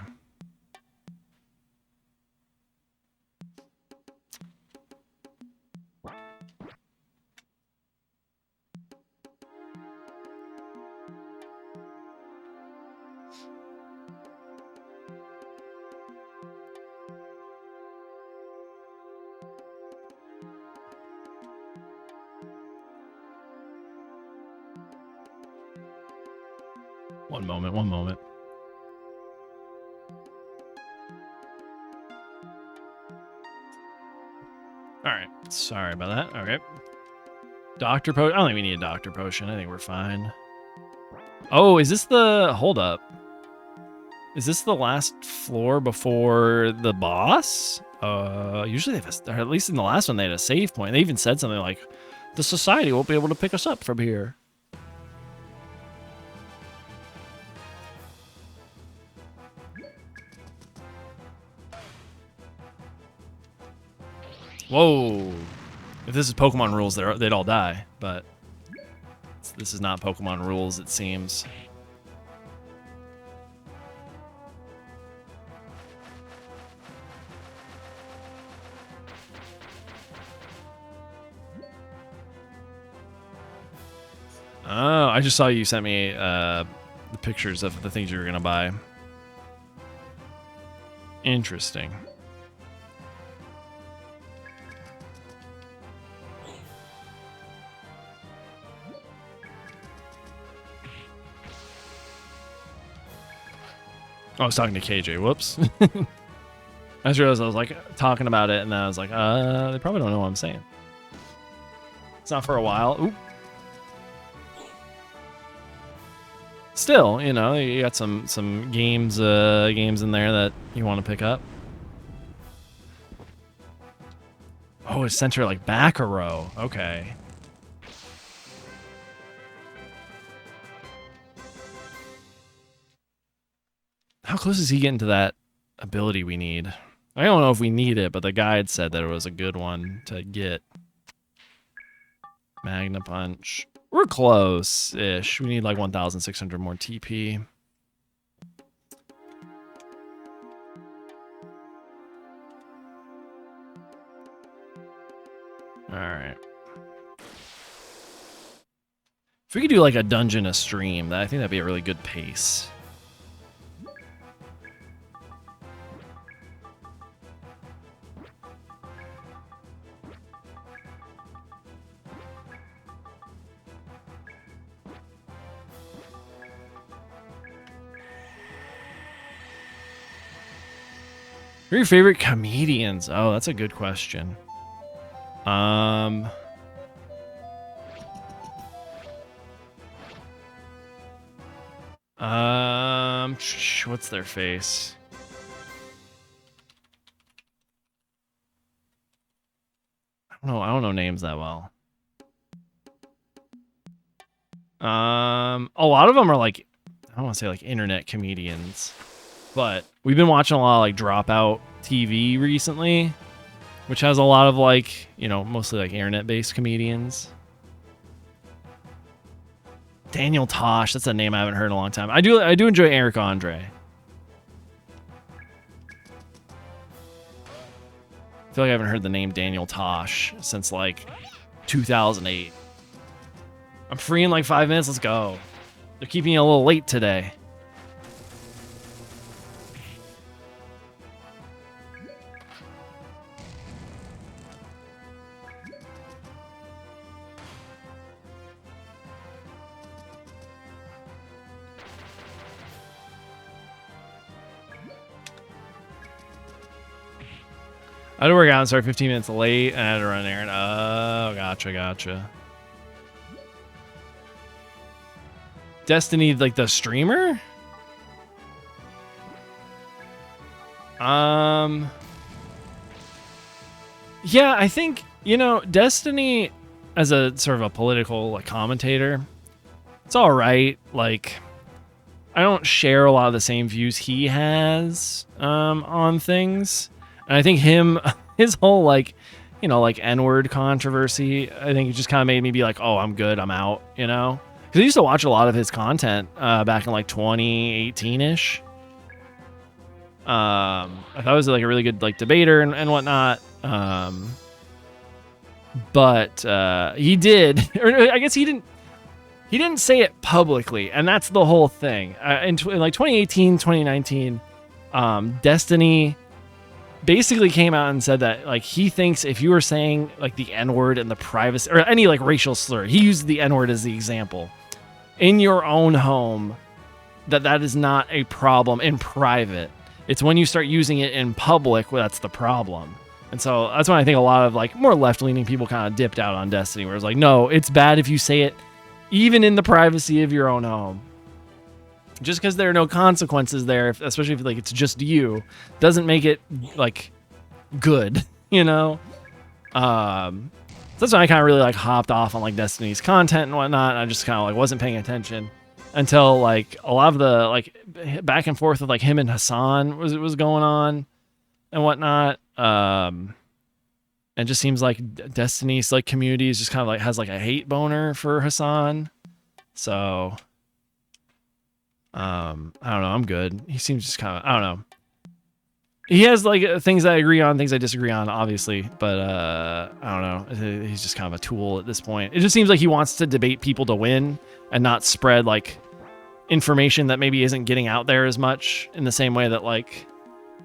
One moment. All right, sorry about that. All right. Doctor potion. I don't think we need a doctor potion. I think we're fine. Oh, is this the... Hold up. Is this the last floor before the boss? Usually they have or at least in the last one they had a save point. They even said something like, the society won't be able to pick us up from here. Whoa. If this is Pokemon rules, they'd all die, but this is not Pokemon rules, it seems. Oh, I just saw you sent me the pictures of the things you were going to buy. Interesting. I was talking to KJ. Whoops. I just realized I was like talking about it, and then I was like, they probably don't know what I'm saying. It's not for a while. Oop. Still, you know, you got some games in there that you want to pick up. Oh, it's sent her like back a row. Okay. How close is he getting to that ability we need? I don't know if we need it, but the guide said that it was a good one to get. Magna Punch. We're close-ish. We need like 1,600 more TP. Alright. If we could do like a dungeon a stream, I think that'd be a really good pace. Who are your favorite comedians? Oh, that's a good question. What's their face? I don't know names that well. A lot of them are like, I don't want to say like internet comedians, but we've been watching a lot of like Dropout TV recently, which has a lot of like, you know, mostly like internet-based comedians. Daniel Tosh, that's a name I haven't heard in a long time. I do enjoy Eric Andre. I feel like I haven't heard the name Daniel Tosh since like 2008. I'm free in like 5 minutes. Let's go. They're keeping you a little late today. I had to work out and start 15 minutes late, and I had to run an errand. Oh, gotcha. Destiny, like the streamer? Yeah, I think, you know, Destiny as a sort of a political like commentator, it's all right. Like, I don't share a lot of the same views he has on things. And I think his whole like, you know, like N-word controversy, I think it just kind of made me be like, oh, I'm good, I'm out, you know? Because I used to watch a lot of his content back in like 2018-ish. I thought he was like a really good like debater and whatnot. But he did, or I guess he didn't say it publicly, and that's the whole thing. In like 2018, 2019, Destiny basically came out and said that like he thinks if you were saying like the N-word in the privacy or any like racial slur, he used the N-word as the example, in your own home, that is not a problem in private. It's when you start using it in public where that's the problem. And so that's when I think a lot of like more left-leaning people kind of dipped out on Destiny, where it's like, no, it's bad if you say it even in the privacy of your own home. Just because there are no consequences there, especially if like it's just you, doesn't make it like good, you know? So that's when I kind of really like hopped off on like Destiny's content and whatnot. And I just kind of like wasn't paying attention until like a lot of the like back and forth with like him and Hassan was going on and whatnot. And it just seems like Destiny's like community is just kind of like has like a hate boner for Hassan. So I don't know. I'm good. He seems just kind of, I don't know. He has like things I agree on, things I disagree on, obviously, but I don't know. He's just kind of a tool at this point. It just seems like he wants to debate people to win and not spread like information that maybe isn't getting out there as much in the same way that like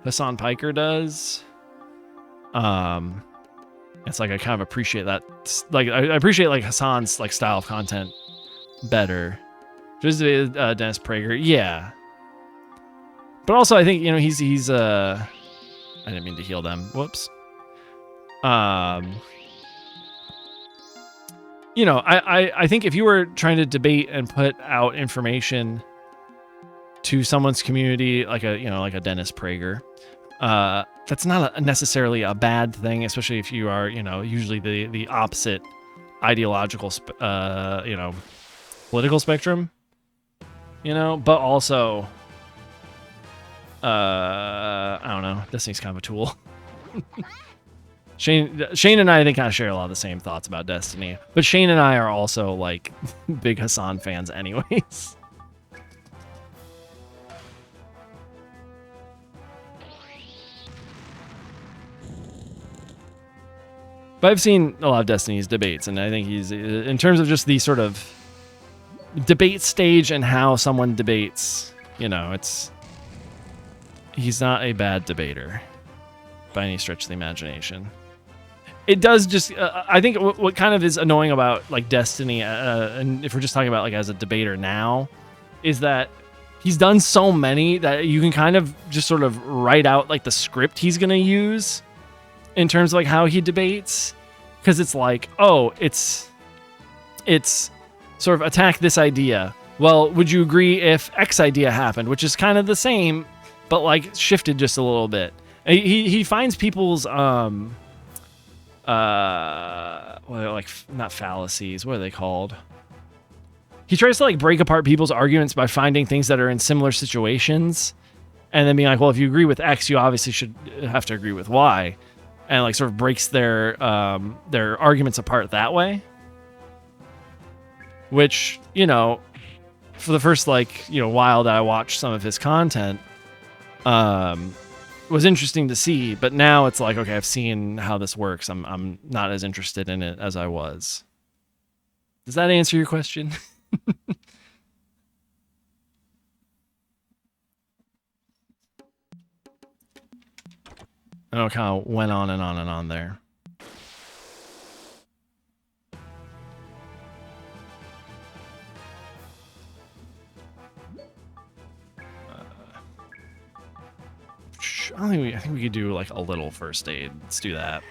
Hassan Piker does. It's like I kind of appreciate that. Like I appreciate like Hassan's like style of content better. Just Dennis Prager, yeah. But also I think, you know, he's I didn't mean to heal them. Whoops. You know, I think if you were trying to debate and put out information to someone's community, like a Dennis Prager, that's not necessarily a bad thing, especially if you are, you know, usually the opposite ideological, political spectrum, you know, but also I don't know. Destiny's kind of a tool. Shane and I think kind of share a lot of the same thoughts about Destiny, but Shane and I are also like big Hassan fans anyways. But I've seen a lot of Destiny's debates, and I think he's, in terms of just the sort of debate stage and how someone debates, you know, he's not a bad debater by any stretch of the imagination. It does just, I think what kind of is annoying about like Destiny, and if we're just talking about like as a debater now, is that he's done so many that you can kind of just sort of write out like the script he's going to use in terms of like how he debates. Because it's like, oh, it's sort of attack this idea. Well, would you agree if X idea happened? Which is kind of the same, but like shifted just a little bit. He finds people's well, like not fallacies, what are they called? He tries to like break apart people's arguments by finding things that are in similar situations and then being like, well, if you agree with X, you obviously should have to agree with Y, and like sort of breaks their arguments apart that way, which, you know, for the first like, you know, while that I watched some of his content, was interesting to see, but now it's like, okay, I've seen how this works. I'm not as interested in it as I was. Does that answer your question? I know, kind of went on and on and on there. I think we could do like a little first aid. Let's do that.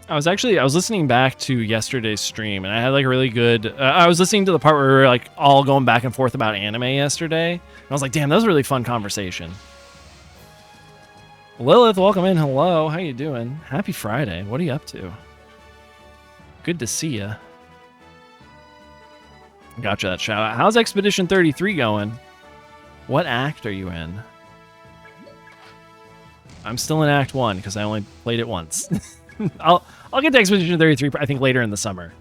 I was listening back to yesterday's stream, and I had like a really good, I was listening to the part where we were like all going back and forth about anime yesterday. And I was like, damn, that was a really fun conversation. Lilith, welcome in. Hello. How you doing? Happy Friday. What are you up to? Good to see ya. Gotcha, that shout out. How's Expedition 33 going? What act are you in? I'm still in Act 1 because I only played it once. I'll get to Expedition 33, I think, later in the summer.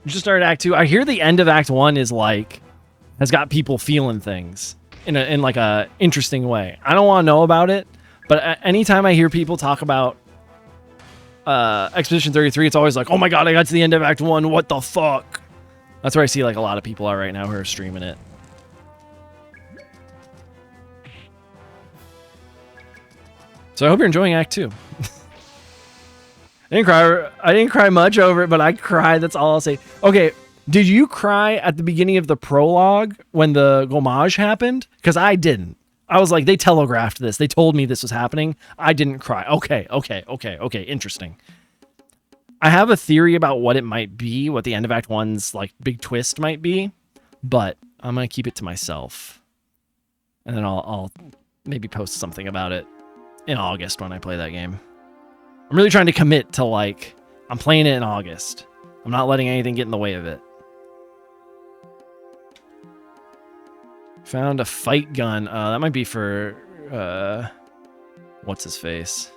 Just started Act 2. I hear the end of Act 1 is like, has got people feeling things in like a interesting way. I don't want to know about it, but anytime I hear people talk about Expedition 33, it's always like, oh my god, I got to the end of Act 1, what the fuck? That's where I see like a lot of people are right now who are streaming it. So I hope you're enjoying Act 2. I didn't cry much over it, but I cried. That's all I'll say. Okay, did you cry at the beginning of the prologue when the Gomage happened? Because I didn't. I was like, they telegraphed this. They told me this was happening. I didn't cry. Okay. Interesting. I have a theory about what it might be, what the end of Act 1's like big twist might be, but I'm going to keep it to myself. And then I'll maybe post something about it in August when I play that game. I'm really trying to commit to like, I'm playing it in August. I'm not letting anything get in the way of it. Found a fight gun. That might be for, what's his face?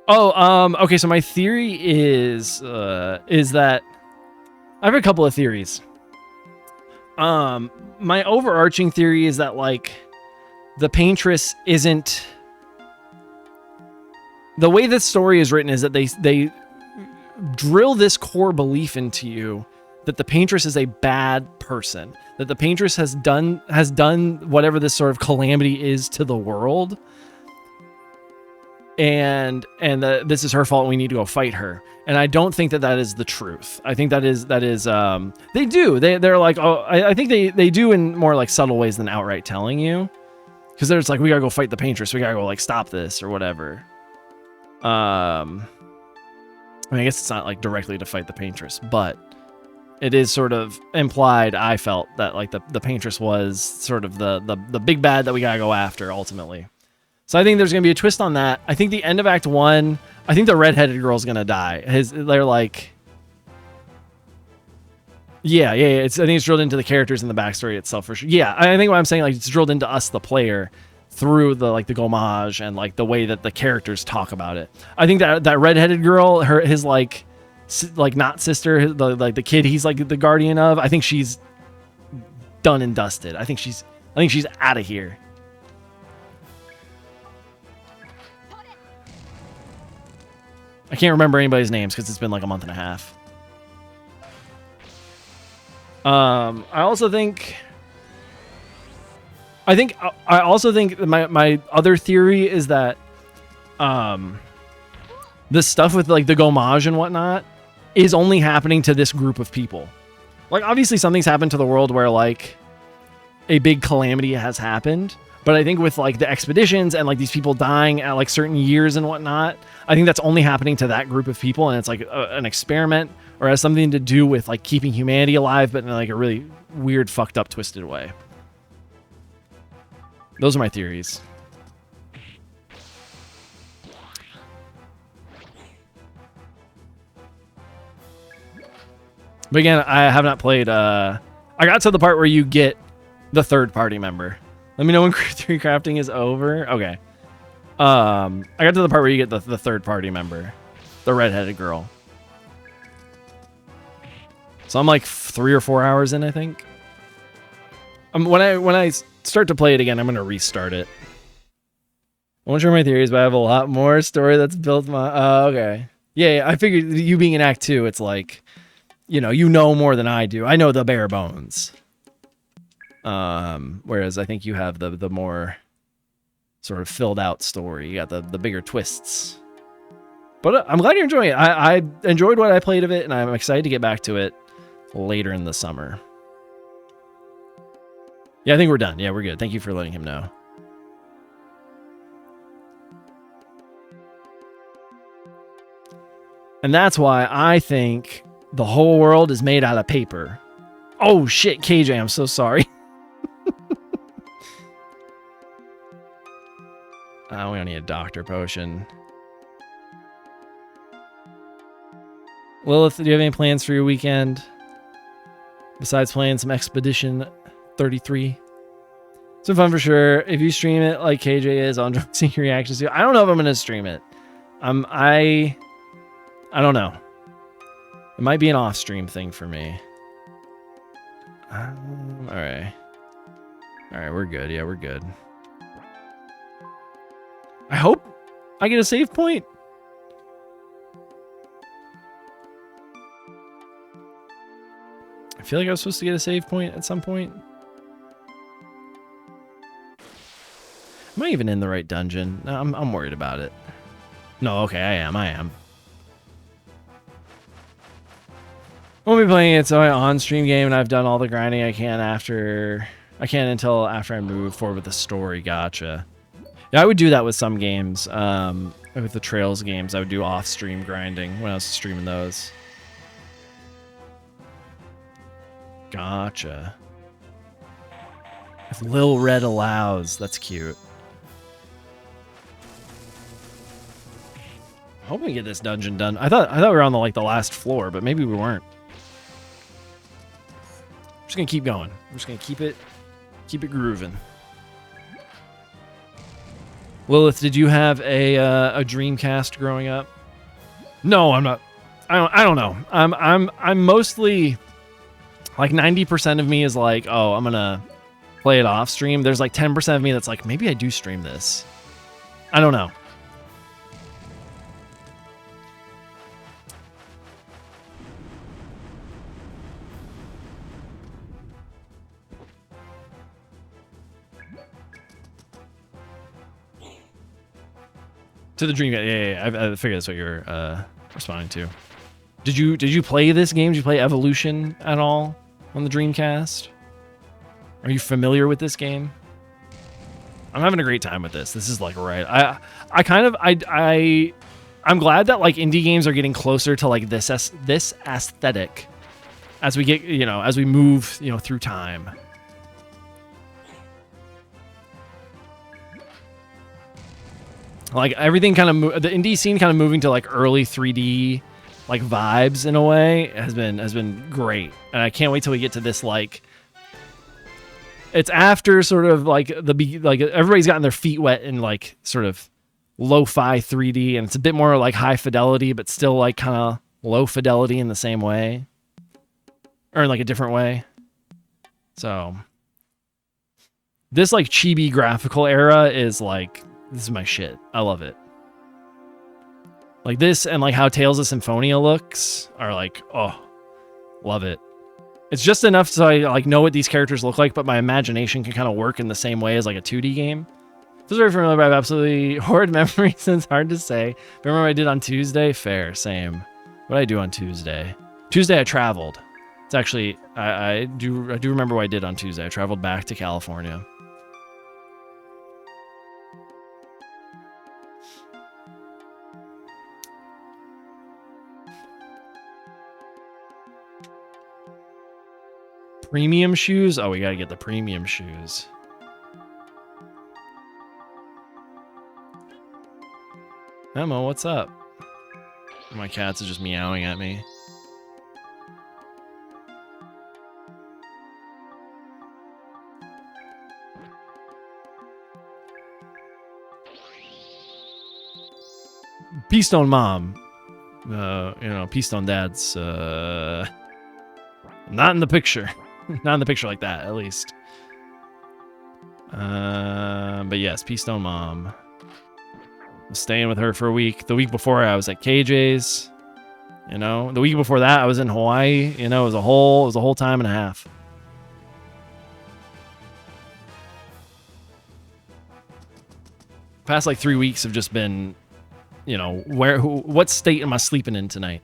Oh, okay. So my theory is that I have a couple of theories. My overarching theory is that like the Paintress isn't. The way this story is written is that they drill this core belief into you that the Paintress is a bad person, that the Paintress has done whatever this sort of calamity is to the world, and this is her fault. And we need to go fight her. And I don't think that is the truth. I think that is they're like, oh, I think they do in more like subtle ways than outright telling you. Because there's like, we gotta go fight the paintress. We gotta go like stop this or whatever. I mean, I guess it's not like directly to fight the paintress, but it is sort of implied, I felt, that like the paintress was sort of the big bad that we gotta go after ultimately. So I think there's gonna be a twist on that. I think the end of Act 1, I think the redheaded girl's gonna die. They're like, yeah. I think it's drilled into the characters and the backstory itself for sure. Yeah, I think what I'm saying, like, it's drilled into us, the player, through the like the homage and like the way that the characters talk about it. I think that redheaded girl, his like not sister, the kid he's like the guardian of, I think she's done and dusted. I think she's out of here. I can't remember anybody's names because it's been like a month and a half. I also think my other theory is that this stuff with like the homage and whatnot is only happening to this group of people. Like, obviously something's happened to the world where like a big calamity has happened, but I think with like the expeditions and like these people dying at like certain years and whatnot, I think that's only happening to that group of people, and it's like an experiment, or has something to do with like keeping humanity alive, but in like a really weird, fucked up, twisted way. Those are my theories. But again, I have not played. I got to the part where you get the third party member. Let me know when 3 crafting is over. Okay. I got to the part where you get the third party member, the redheaded girl. So I'm like 3 or 4 hours in, I think. When I start to play it again, I'm gonna restart it. I won't share my theories, but I have a lot more story that's built my. Oh, okay. Yeah, I figured you being in Act 2, it's like, you know more than I do. I know the bare bones. Whereas I think you have the more sort of filled out story. You got the bigger twists. But I'm glad you're enjoying it. I enjoyed what I played of it, and I'm excited to get back to it later in the summer. Yeah, I think we're done. Yeah, we're good. Thank you for letting him know. And that's why I think the whole world is made out of paper. Oh shit, KJ, I'm so sorry. We don't need a doctor potion. Lilith, do you have any plans for your weekend? Besides playing some Expedition 33? It's been fun for sure. If you stream it like KJ is, I'll enjoy seeing your reactions to it. I don't know if I'm going to stream it. I don't know. It might be an off-stream thing for me. Alright. Alright, we're good. Yeah, we're good. I hope I get a save point. I feel like I was supposed to get a save point at some point. Am I even in the right dungeon? No, I'm worried about it. No, okay, I am. I won't be playing it. It's my on-stream game, and I've done all the grinding I can until after I move forward with the story. Gotcha. Yeah, I would do that with some games. With the Trails games, I would do off-stream grinding when I was streaming those. Gotcha. If Lil Red allows, that's cute. I hope we get this dungeon done. I thought we were on the last floor, but maybe we weren't. I'm just gonna keep going. I'm just gonna keep it grooving. Lilith, did you have a Dreamcast growing up? No, I'm not. I don't know. I'm mostly like 90% of me is like, oh, I'm gonna play it off stream. There's like 10% of me that's like, maybe I do stream this. I don't know. To the Dreamcast, yeah. I figured that's what you're responding to. Did you play this game? Did you play Evolution at all on the Dreamcast? Are you familiar with this game? I'm having a great time with this. This is like right. I'm glad that like indie games are getting closer to like this aesthetic as we get, as we move, through time. Like everything kind of the indie scene kind of moving to like early 3D like vibes in a way has been great. And I can't wait till we get to this like it's after sort of like everybody's gotten their feet wet in like sort of lo-fi 3D, and it's a bit more like high fidelity, but still like kind of low fidelity in the same way, or in like a different way. So this like chibi graphical era is like, this is my shit. I love it. Like this and like how Tales of Symphonia looks are like, oh, love it. It's just enough so I like know what these characters look like, but my imagination can kind of work in the same way as like a 2D game. This is very familiar, but I have absolutely horrid memories, and it's hard to say. Remember what I did on Tuesday? Fair, same. What did I do on Tuesday? Tuesday I traveled. It's actually I do remember what I did on Tuesday. I traveled back to California. Premium shoes? Oh, we gotta get the premium shoes. Emma, what's up? My cats are just meowing at me. Peace Stone Mom. Peace Stone Dad's not in the picture. Not in the picture like that, at least. But yes, Peace Stone Mom. I was staying with her for a week. The week before I was at KJ's. The week before that I was in Hawaii. It was a whole time and a half. Past like 3 weeks have just been, what state am I sleeping in tonight?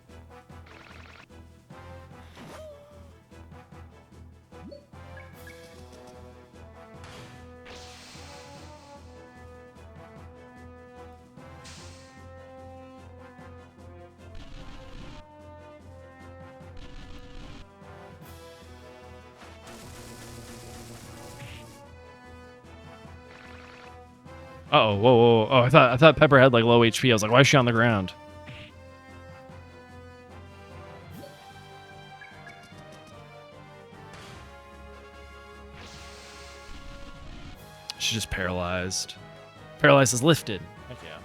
Uh-oh, whoa. Oh, I thought Pepper had like low HP. I was like, why is she on the ground? She's just paralyzed. Paralyzed is lifted. Heck yeah.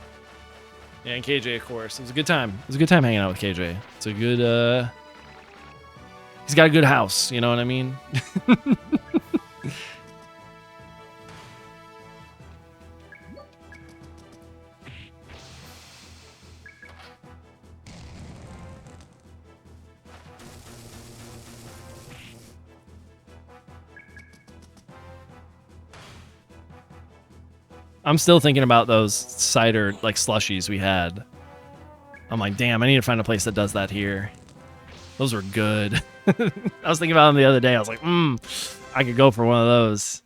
Yeah, and KJ, of course. It was a good time. It was a good time hanging out with KJ. It's a good, he's got a good house, you know what I mean? I'm still thinking about those cider like slushies we had. I'm like, damn, I need to find a place that does that here. Those were good. I was thinking about them the other day. I was like, I could go for one of those.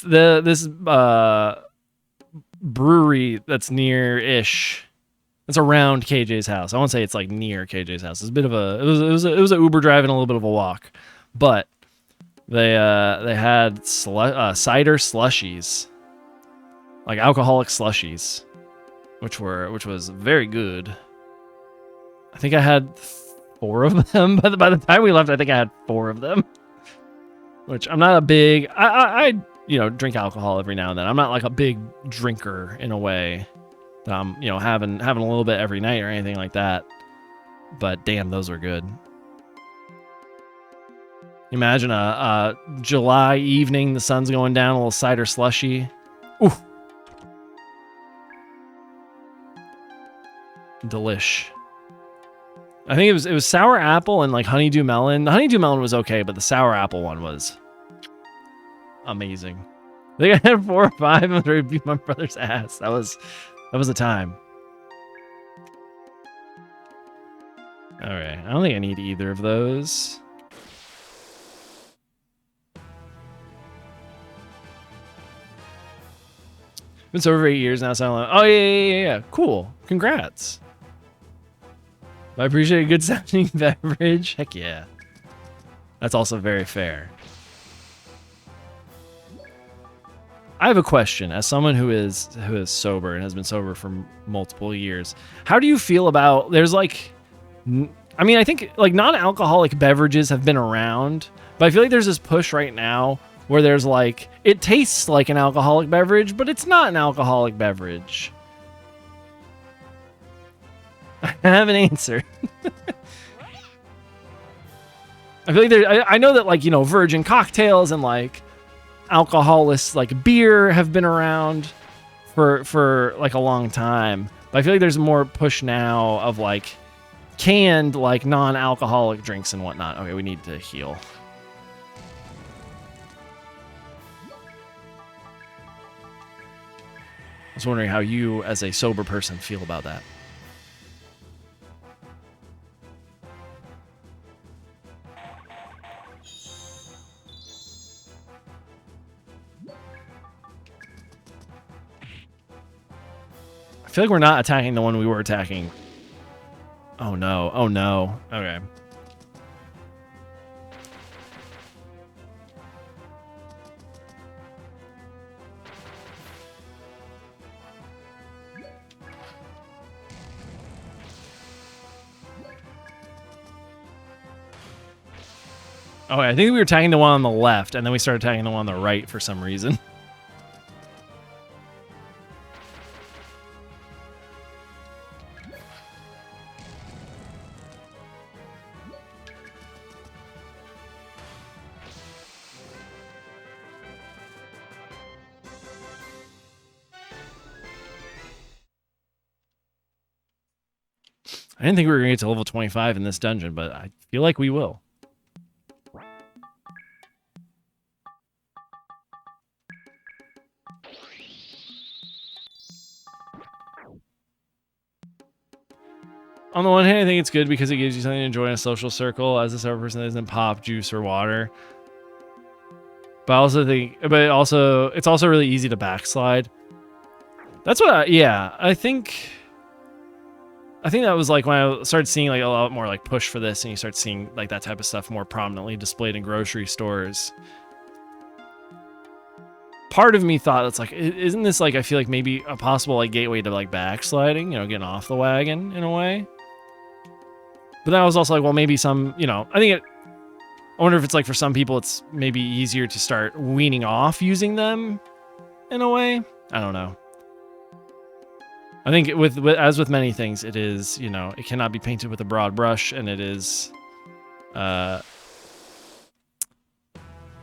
This brewery that's near-ish. It's around KJ's house. I won't say it's like near KJ's house. It's a bit of it was an Uber drive and a little bit of a walk, but they had cider slushies, like alcoholic slushies, which was very good. I think I had 4 of them. By the time we left, I think I had 4 of them. Which I'm not a big. I drink alcohol every now and then. I'm not like a big drinker in a way that I'm having a little bit every night or anything like that. But damn, those were good. Imagine a July evening, the sun's going down, a little cider slushy. Ooh. Delish. I think it was sour apple and like honeydew melon. The honeydew melon was okay, but the sour apple one was amazing. I think I had 4 or 5 and I beat my brother's ass. That was a time. All right, I don't think I need either of those. Been sober for 8 years now. So I'm like, oh yeah. Cool. Congrats. I appreciate a good sounding beverage. Heck yeah. That's also very fair. I have a question. As someone who is sober and has been sober for multiple years, how do you feel about? There's like, I mean, I think like non-alcoholic beverages have been around, but I feel like there's this push right now where there's like, it tastes like an alcoholic beverage, but it's not an alcoholic beverage. I have an answer. I feel like I know that like, you know, virgin cocktails and like alcoholless like beer have been around for like a long time. But I feel like there's more push now of like canned like non-alcoholic drinks and whatnot. Okay, we need to heal. I was wondering how you as a sober person feel about that. I feel like we're not attacking the one we were attacking. Oh no. Oh no. Okay. Oh, I think we were attacking the one on the left, and then we started attacking the one on the right for some reason. I didn't think we were going to get to level 25 in this dungeon, but I feel like we will. On the one hand, I think it's good because it gives you something to enjoy in a social circle as a sober person that isn't pop, juice, or water. But I also think, it's also really easy to backslide. That's what I think that was like when I started seeing like a lot more like push for this, and you start seeing like that type of stuff more prominently displayed in grocery stores. Part of me thought it's like, isn't this like, I feel like maybe a possible like gateway to like backsliding, you know, getting off the wagon in a way. But then I was also like, well, maybe some, you know, I wonder if it's like for some people it's maybe easier to start weaning off using them in a way. I don't know. I think as with many things, it is, you know, it cannot be painted with a broad brush, and it is, oh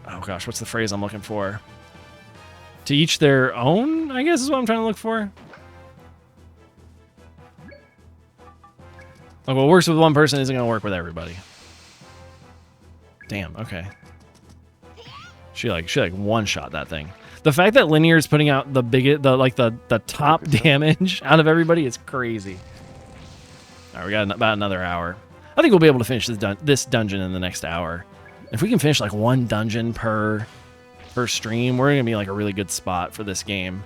gosh, what's the phrase I'm looking for? To each their own, I guess is what I'm trying to look for. Like what works with one person isn't going to work with everybody. Damn, okay. She like one-shot that thing. The fact that Linear is putting out the top damage out of everybody is crazy. All right, we got about another hour. I think we'll be able to finish this dungeon in the next hour. If we can finish like one dungeon per stream, we're gonna be like a really good spot for this game.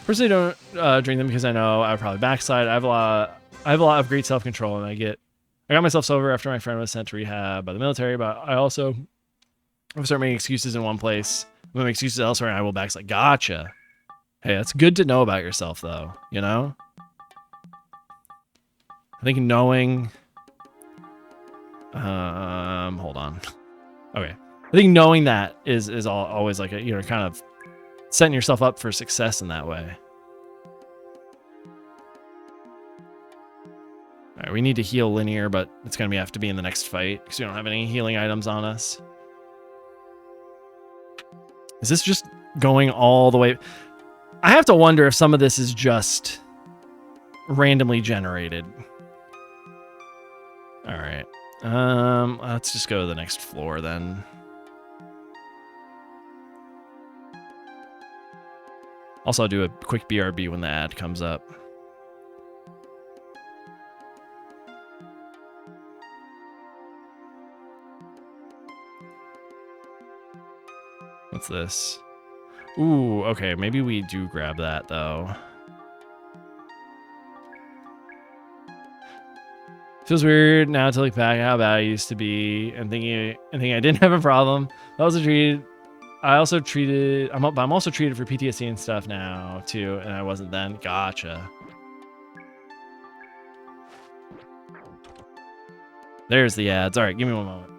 Personally, don't drink them because I know I would probably backslide. I have a lot of great self-control, and I got myself sober after my friend was sent to rehab by the military, but I also start making excuses in one place, make excuses elsewhere, and I will backslide. Gotcha. Hey, that's good to know about yourself, though. You know. I think knowing. Hold on. Okay. I think knowing that is always like a, you know, kind of setting yourself up for success in that way. All right, we need to heal Linear, but it's going to have to be in the next fight because we don't have any healing items on us. Is this just going all the way? I have to wonder if some of this is just randomly generated. All right. Let's just go to the next floor then. Also, I'll do a quick BRB when the ad comes up. What's this? Ooh, okay. Maybe we do grab that, though. Feels weird now to look back at how bad I used to be and thinking I didn't have a problem. I'm also treated for PTSD and stuff now too, and I wasn't then. Gotcha. There's the ads. All right, give me one moment.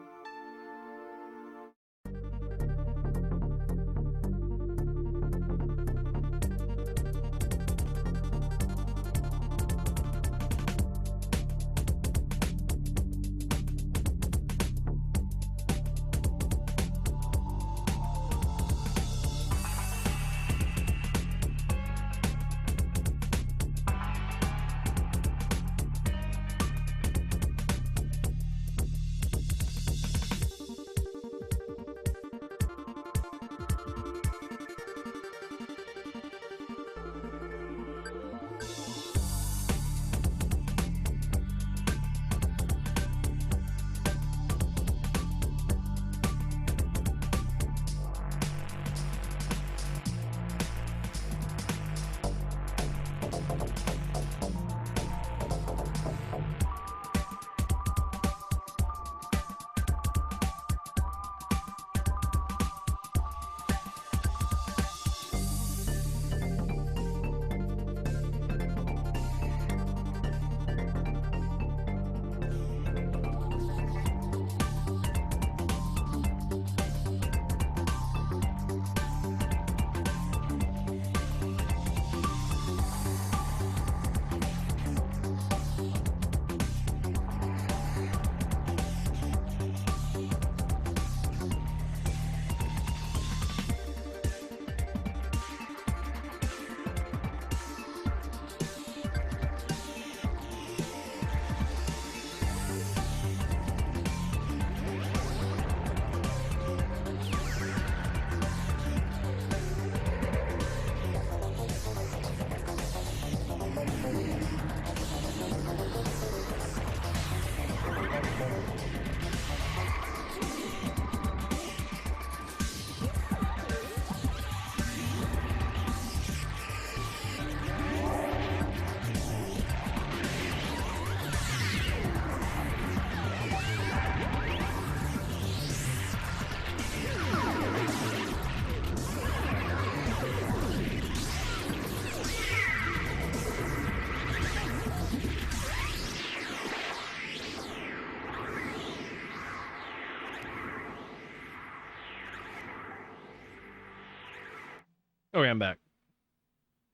Okay, I'm back.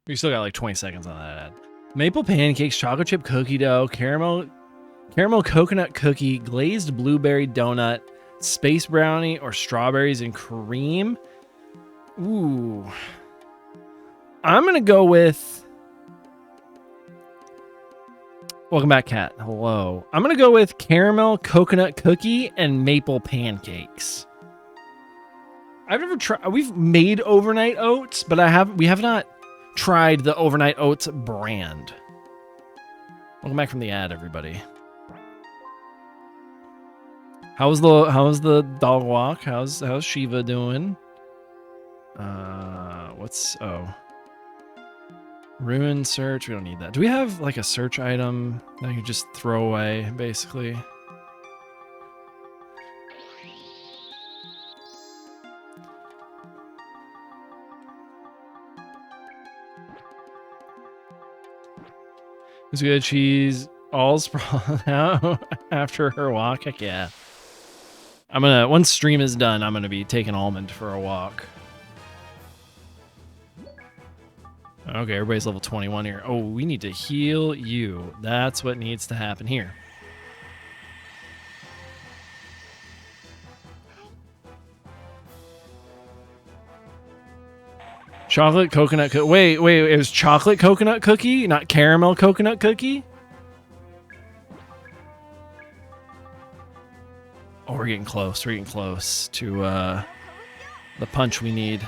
We still got like 20 seconds on that ad. Maple pancakes, chocolate chip cookie dough, caramel coconut cookie, glazed blueberry donut, space brownie, or strawberries and cream. Ooh. I'm going to go with... Welcome back, Kat. Hello. I'm going to go with caramel coconut cookie and maple pancakes. I've never tried. We've made overnight oats, but we have not tried the overnight oats brand. Welcome back from the ad, everybody. How's the dog walk? How's Shiva doing? Ruin search. We don't need that. Do we have like a search item that I can just throw away, basically? It's good. She's all sprawled out after her walk. Heck yeah. Once stream is done, I'm gonna be taking Almond for a walk. Okay, everybody's level 21 here. Oh, we need to heal you. That's what needs to happen here. Chocolate coconut cookie. Wait, it was chocolate coconut cookie, not caramel coconut cookie? Oh, we're getting close. We're getting close to the punch we need.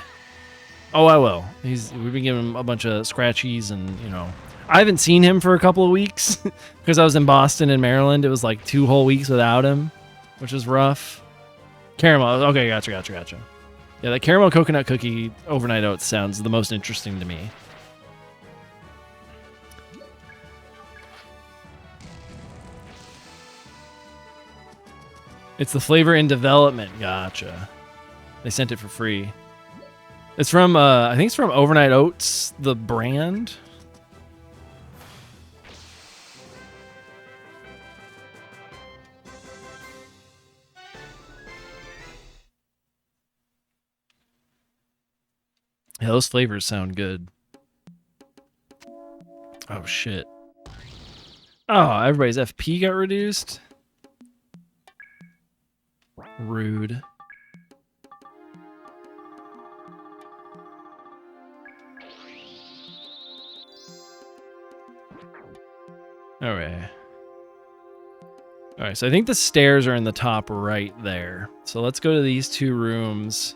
Oh, I will. We've been giving him a bunch of scratchies and, you know. I haven't seen him for a couple of weeks because I was in Boston and Maryland. It was like 2 whole weeks without him, which is rough. Caramel. Okay, gotcha. Yeah, that caramel coconut cookie overnight oats sounds the most interesting to me. It's the flavor in development. Gotcha. They sent it for free. It's from, I think it's from Overnight Oats, the brand. Yeah, those flavors sound good. Oh, shit. Oh, everybody's FP got reduced? Rude. Okay. Alright, so I think the stairs are in the top right there. So let's go to these two rooms.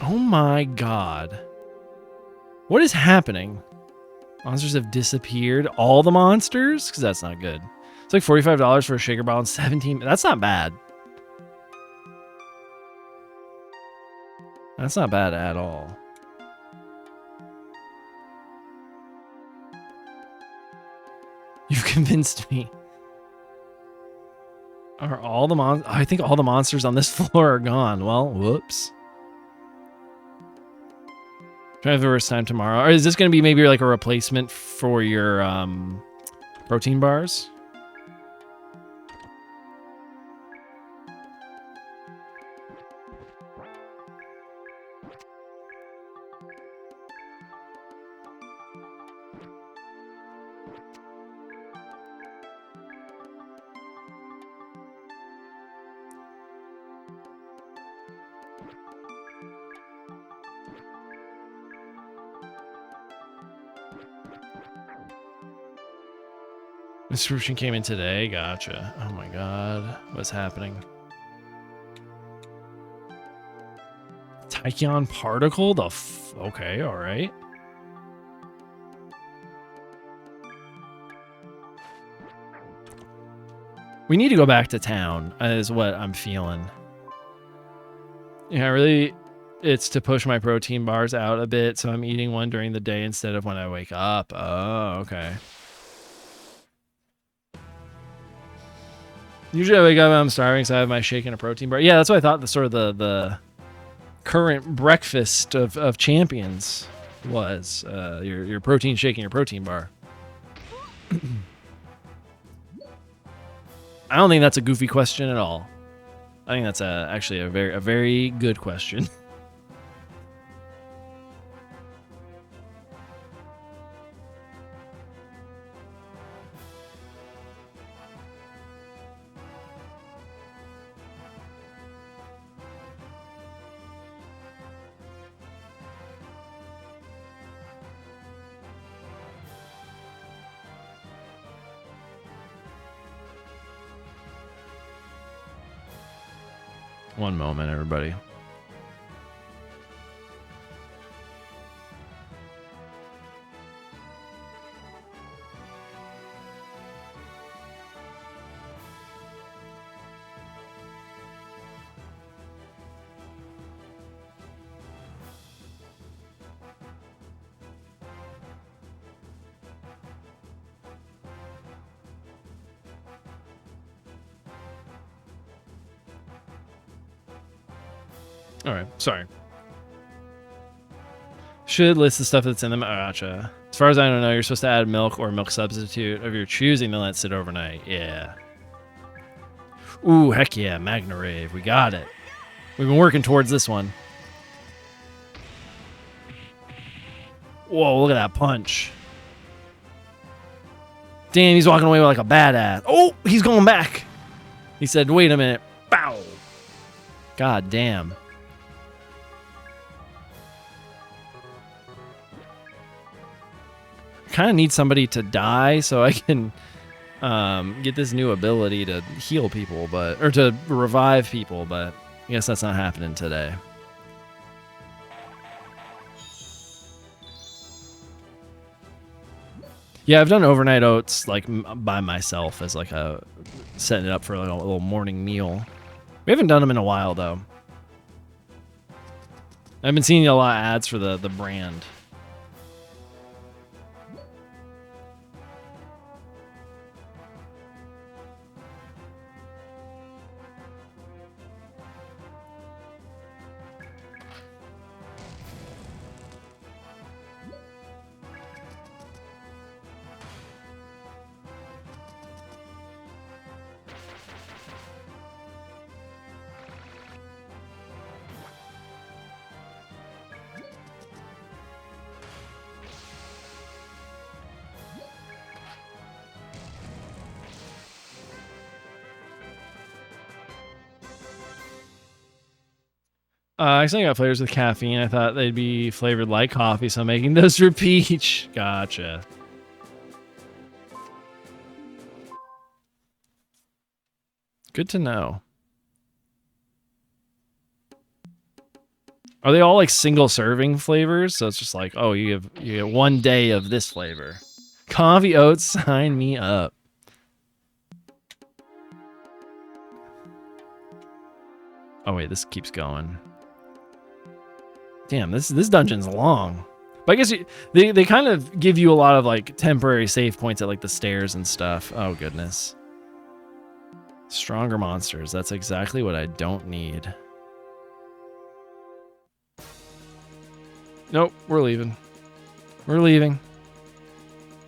Oh my god. What is happening? Monsters have disappeared. All the monsters? Because that's not good. It's like $45 for a shaker bottle and 17. That's not bad. That's not bad at all. You've convinced me. Are all the I think all the monsters on this floor are gone. Well, whoops. Try to have the worst time tomorrow. Or is this going to be maybe like a replacement for your protein bars? This subscription came in today. Gotcha. Oh my god. What's happening? Tachyon particle? Okay, alright. We need to go back to town, is what I'm feeling. Yeah, really, it's to push my protein bars out a bit, so I'm eating one during the day instead of when I wake up. Oh, okay. Usually I wake up and I'm starving, so I have my shake and a protein bar. Yeah, that's what I thought the sort of the current breakfast of champions was. Your protein shake and your protein bar. I don't think that's a goofy question at all. I think that's actually a very good question. One moment, everybody. All right, sorry. Should list the stuff that's in them. Oh, gotcha. As far as I don't know, you're supposed to add milk or milk substitute of your choosing to let it sit overnight. Yeah. Ooh, heck yeah, Magna Rave. We got it. We've been working towards this one. Whoa, look at that punch. Damn, he's walking away like a badass. Oh, he's going back. He said, wait a minute. Bow. God damn. Kind of need somebody to die so I can get this new ability to heal people, or to revive people, but I guess that's not happening today. Yeah, I've done overnight oats like by myself as like setting it up for like a little morning meal. We haven't done them in a while though. I've been seeing a lot of ads for the brand. I accidentally got flavors with caffeine. I thought they'd be flavored like coffee, so I'm making those for peach. Gotcha. Good to know. Are they all like single serving flavors? So it's just like, oh, you get 1 day of this flavor. Coffee oats, sign me up. Oh wait, this keeps going. Damn, this dungeon's long. But I guess they kind of give you a lot of like temporary save points at like the stairs and stuff. Oh goodness. Stronger monsters. That's exactly what I don't need. Nope, we're leaving. We're leaving.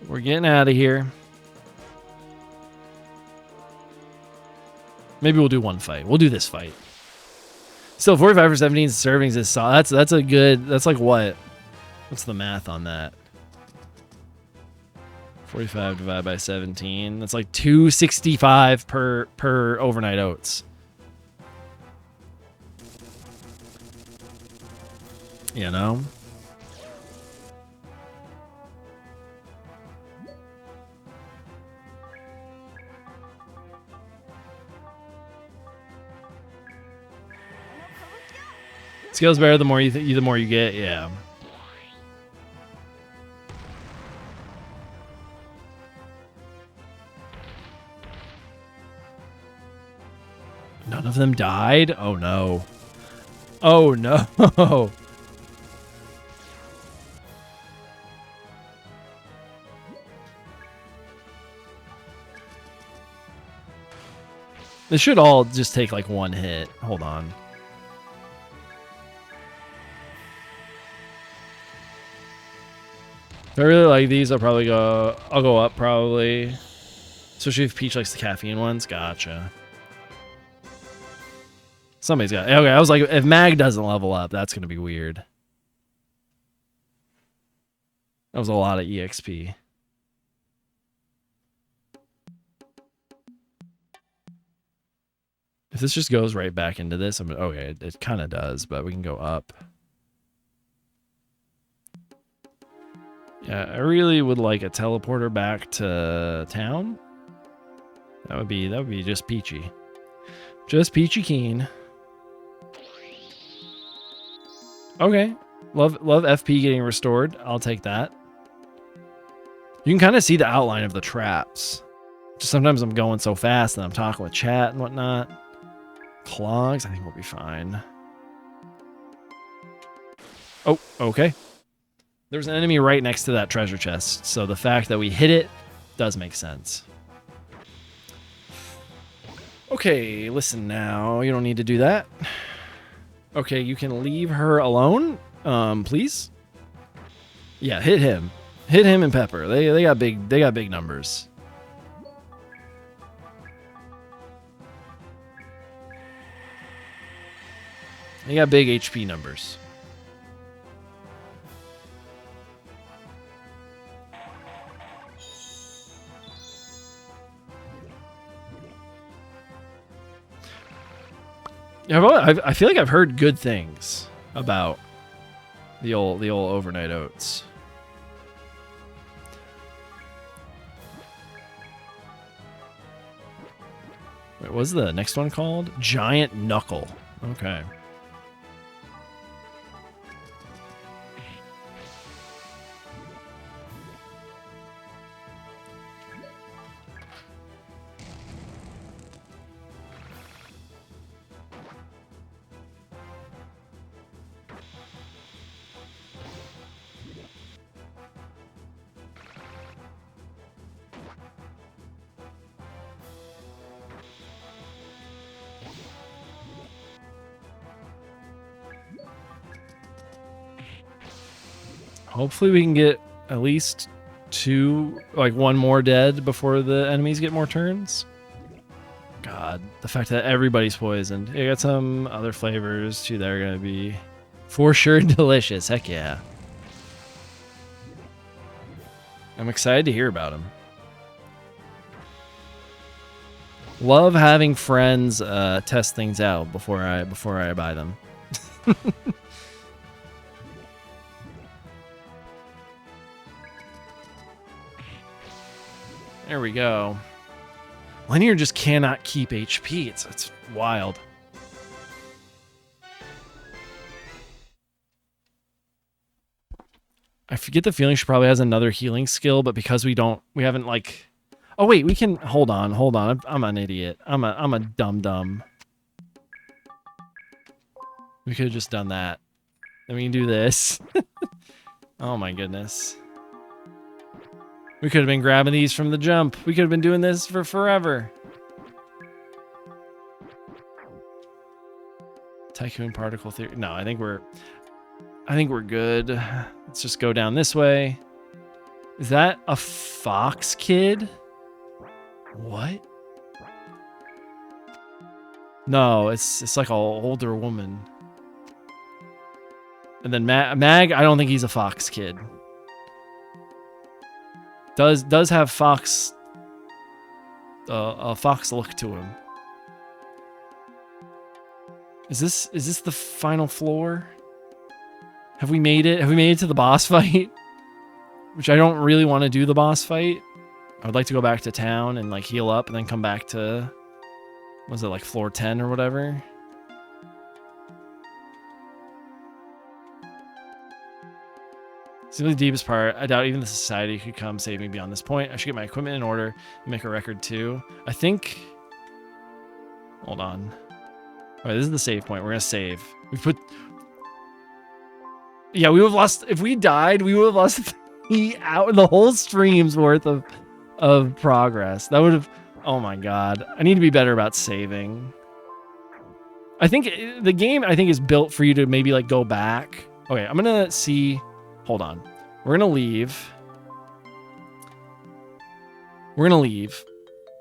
We're getting out of here. Maybe we'll do one fight. We'll do this fight. Still, 45 for 17 servings is solid. That's a good. That's like what? What's the math on that? 45 divided by 17. That's like 265 per overnight oats. You know? Scale's better the more you get, yeah. None of them died? Oh no. Oh no. This should all just take like one hit. Hold on. If I really like these, I'll go up probably. Especially if Peach likes the caffeine ones. Gotcha. Somebody's got. Okay, I was like, if Mag doesn't level up, that's gonna be weird. That was a lot of EXP. If this just goes right back into this, okay, it kind of does, but we can go up. Yeah, I really would like a teleporter back to town. That would be just peachy. Just peachy keen. Okay. Love FP getting restored. I'll take that. You can kind of see the outline of the traps. Just sometimes I'm going so fast and I'm talking with chat and whatnot. Clogs, I think we'll be fine. Oh, okay. There's an enemy right next to that treasure chest, so the fact that we hit it does make sense. Okay, listen now. You don't need to do that. Okay, you can leave her alone, please. Yeah, hit him. Hit him and Pepper. They got big numbers. They got big HP numbers. Yeah, I feel like I've heard good things about the old overnight oats. Wait, what's the next one called? Giant Knuckle. Okay. Hopefully we can get at least one more dead before the enemies get more turns. God, the fact that everybody's poisoned. You got some other flavors too that are gonna be for sure delicious. Heck yeah. I'm excited to hear about them. Love having friends test things out before I buy them. There we go. Linear just cannot keep HP. It's wild. I forget the feeling she probably has another healing skill, but because we haven't like. Oh wait, we can hold on. I'm an idiot. I'm a dum. We could have just done that. Then we can do this. Oh my goodness. We could have been grabbing these from the jump. We could have been doing this for forever. Tycoon particle theory. No, I think we're good. Let's just go down this way. Is that a fox kid? What? No, it's like an older woman. And then Mag, I don't think he's a fox kid. Does have fox a fox look to him. Is this the final floor? Have we made it? Have we made it to the boss fight? Which I don't really want to do the boss fight. I would like to go back to town and like heal up and then come back to, was it like floor 10 or whatever? Simply the deepest part. I doubt even the society could come save me beyond this point. I should get my equipment in order and make a record too. I think. Hold on. All right, this is the save point. We're gonna save. We put. Yeah, we would have lost if we died. We would have lost the whole stream's worth of progress. That would have. Oh my god! I need to be better about saving. I think the game is built for you to maybe like go back. Okay, I'm gonna see. Hold on. We're going to leave.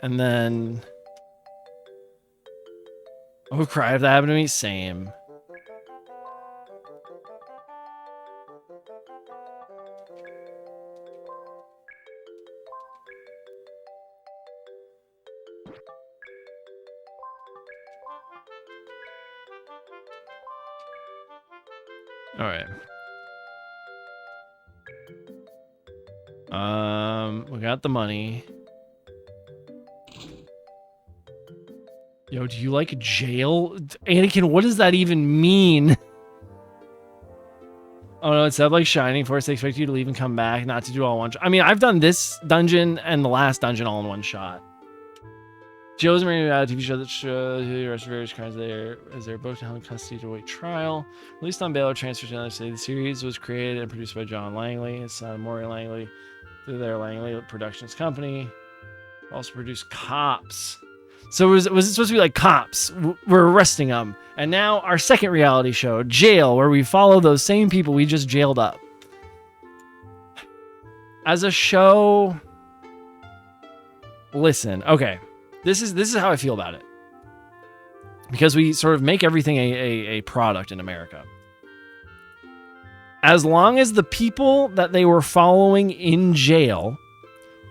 And then... Oh, cry if that happened to me. Same. All right. We got the money. Yo, do you like jail? Anakin, what does that even mean? Oh no, instead of like Shining Force, they expect you to leave and come back, not to do all one shot. I mean, I've done this dungeon and the last dungeon all in one shot. Joe's married a TV show that shows the rest of various crimes there as they're both held in custody to await trial. Released on bail or transferred to another city. The series was created and produced by John Langley. It's Maury Langley through their Langley Productions company. Also produced Cops. So was it supposed to be like Cops? We're arresting them. And now our second reality show, Jail, where we follow those same people we just jailed up. As a show, listen, okay. This is how I feel about it. Because we sort of make everything a product in America. As long as the people that they were following in jail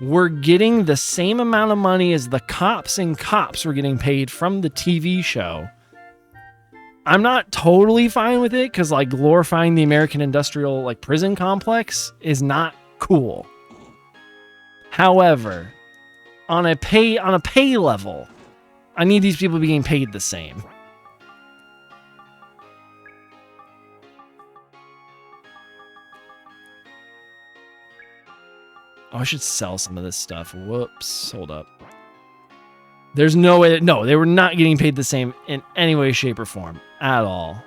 were getting the same amount of money as the cops and cops were getting paid from the TV show, I'm not totally fine with it, because like glorifying the American industrial like prison complex is not cool. However, on a pay level, I need these people being paid the same. Oh, I should sell some of this stuff. Whoops. Hold up. There's no way that... No, they were not getting paid the same in any way, shape, or form. At all.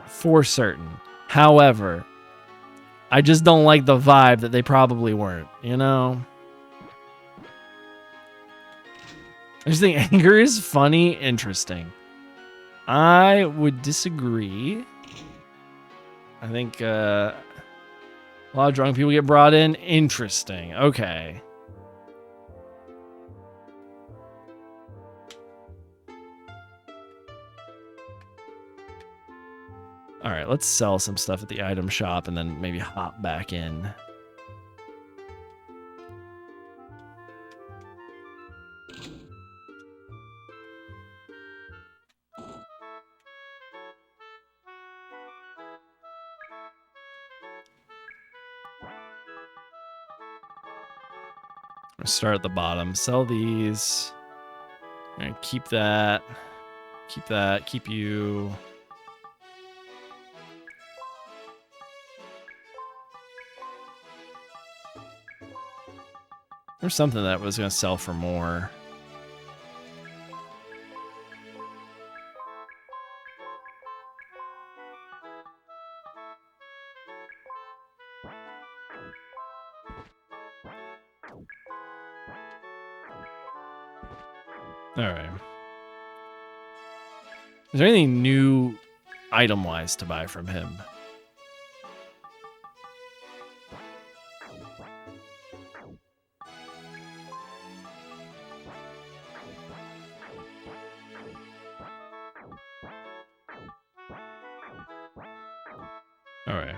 For certain. However, I just don't like the vibe that they probably weren't, you know? I just think anger is funny, interesting. I would disagree. I think a lot of drunk people get brought in. Interesting. Okay. All right, let's sell some stuff at the item shop and then maybe hop back in. Start at the bottom. Sell these. All right, keep that. Keep that. Keep you. There's something that was going to sell for more. All right. Is there anything new item-wise to buy from him? All right.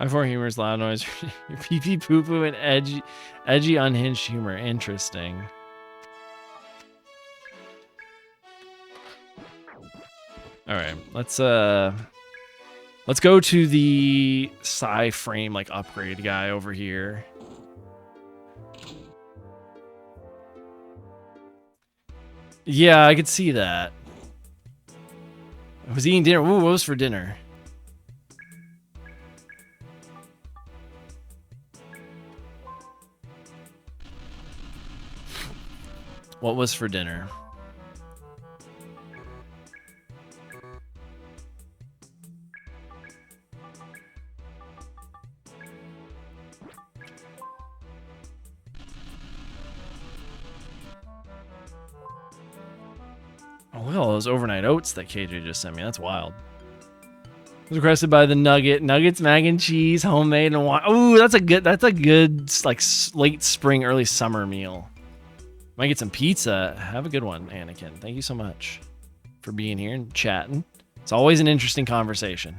I4 humor is loud noise. Your pee-pee poo-poo and edgy unhinged humor. Interesting. All right, let's go to the psi frame like upgrade guy over here. Yeah, I could see that. I was eating dinner. Ooh, what was for dinner? What was for dinner? Oh, look at all those overnight oats that KJ just sent me. That's wild. It was requested by the Nuggets, mac and cheese, homemade and wine. Ooh, that's a good like late spring, early summer meal. Might get some pizza. Have a good one, Anakin. Thank you so much for being here and chatting. It's always an interesting conversation.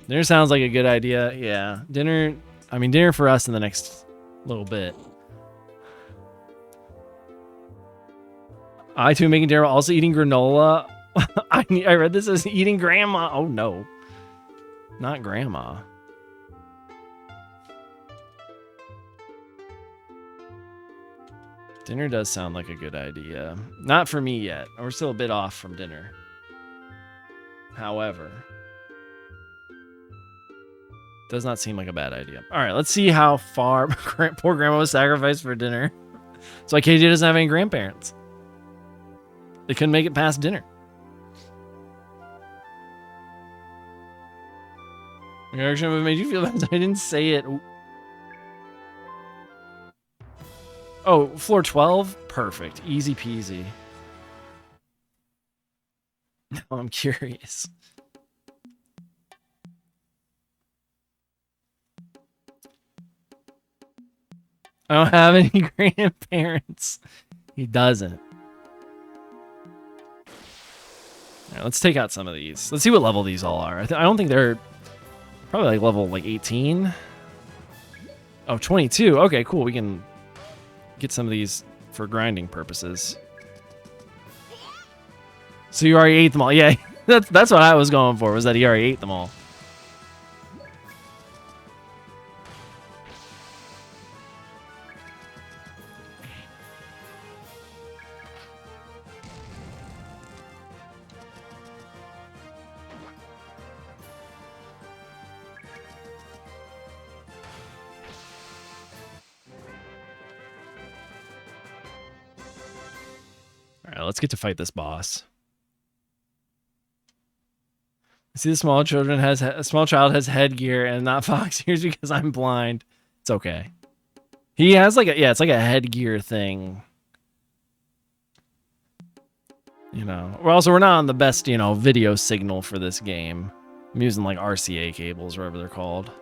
Dinner sounds like a good idea. Yeah, dinner for us in the next little bit. I too am making dinner, also eating granola. I read this as eating grandma. Oh no, not grandma. Dinner does sound like a good idea. Not for me yet. We're still a bit off from dinner. However, does not seem like a bad idea. All right, let's see how far poor grandma was sacrificed for dinner. That's why KJ doesn't have any grandparents. They couldn't make it past dinner. Reaction what made you feel bad? I didn't say it. Oh, floor 12? Perfect. Easy peasy. Now I'm curious. I don't have any grandparents. He doesn't. All right, let's take out some of these. Let's see what level these all are. I don't think they're probably like level like 18. Oh, 22. Okay, cool. We can get some of these for grinding purposes. So you already ate them all. Yeah, that's what I was going for, was that he already ate them all. Let's get to fight this boss. I see the small child has headgear and not fox ears because I'm blind. It's okay. He has like it's like a headgear thing. You know, we're not on the best, video signal for this game. I'm using like RCA cables, whatever they're called.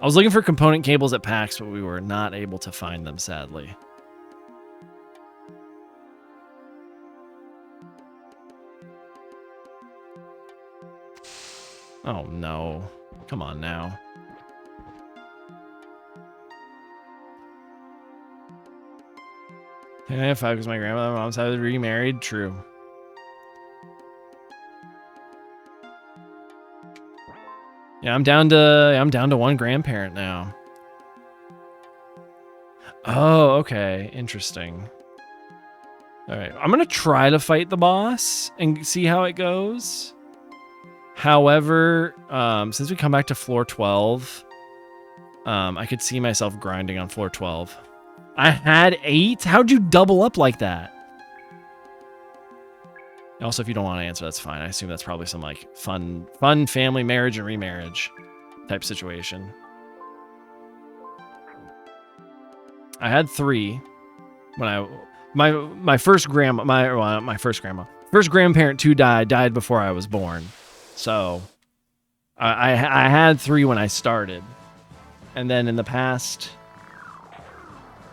I was looking for component cables at PAX, but we were not able to find them, sadly. Oh no. Come on now. Yeah, if I was my grandmother, my mom's side was remarried, true. Yeah, I'm down to one grandparent now. Oh, okay. Interesting. All right. I'm going to try to fight the boss and see how it goes. However, since we come back to floor 12, I could see myself grinding on floor 12. I had 8? How'd you double up like that? Also, if you don't want to answer, that's fine. I assume that's probably some like fun family marriage and remarriage type situation. I had 3 when my first grandparent 2 died before I was born. So I had 3 when I started. And then in the past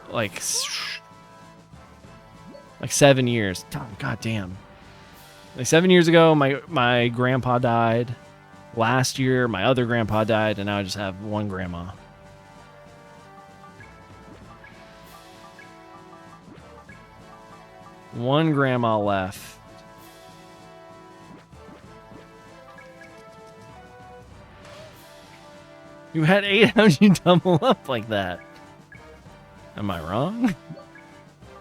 like 7 years. God damn. Like 7 years ago, my grandpa died. Last year, my other grandpa died, and now I just have one grandma. One grandma left. You had 8? How'd you double up like that? Am I wrong?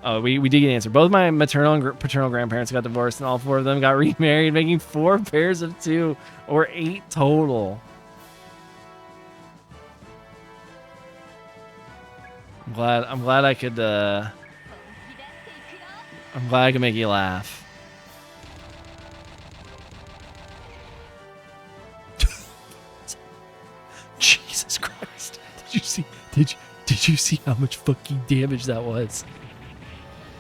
Oh, we did get an answer. Both my maternal and paternal grandparents got divorced, and all 4 of them got remarried, making 4 pairs of 2, or 8 total. I'm glad I could. I'm glad I could make you laugh. Jesus Christ! Did you see how much fucking damage that was?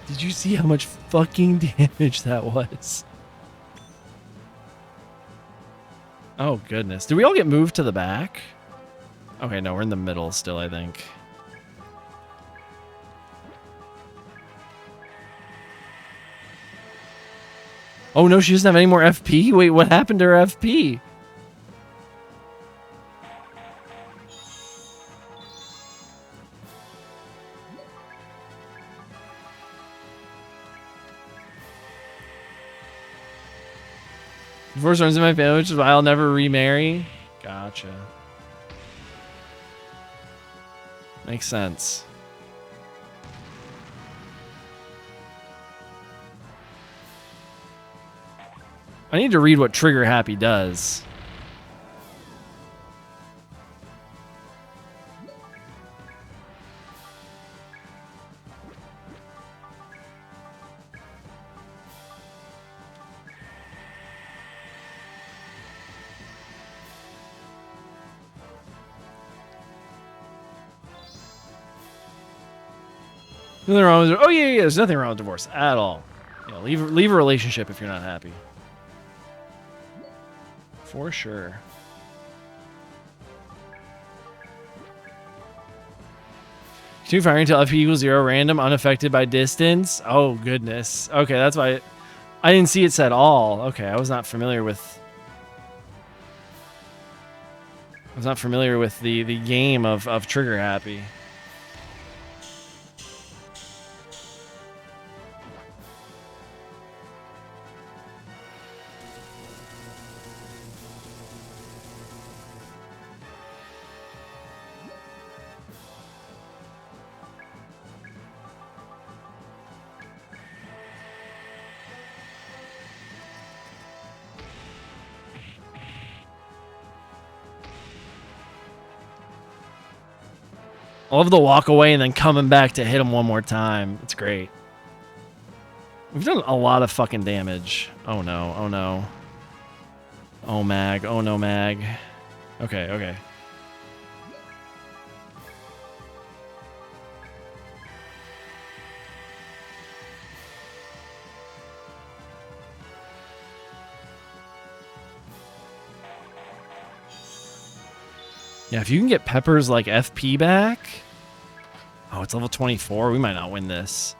Did you see how much fucking damage that was? Oh, goodness. Did we all get moved to the back? Okay, no, we're in the middle still, I think. Oh, no, she doesn't have any more FP? Wait, what happened to her FP? Divorce runs in my family, which is why I'll never remarry. Gotcha. Makes sense. I need to read what Trigger Happy does. Nothing wrong with, oh yeah, there's nothing wrong with divorce at all. Yeah, leave a relationship if you're not happy. For sure. Continue firing until FP equals 0, random, unaffected by distance. Oh goodness. Okay, that's why I didn't see it said all. Okay, I was not familiar with the game of Trigger Happy. I love the walk away and then coming back to hit him one more time. It's great. We've done a lot of fucking damage. Oh no, oh no. Oh mag, oh no mag. Okay, okay. Yeah, if you can get Pepper's like FP back. Oh, it's level 24. We might not win this.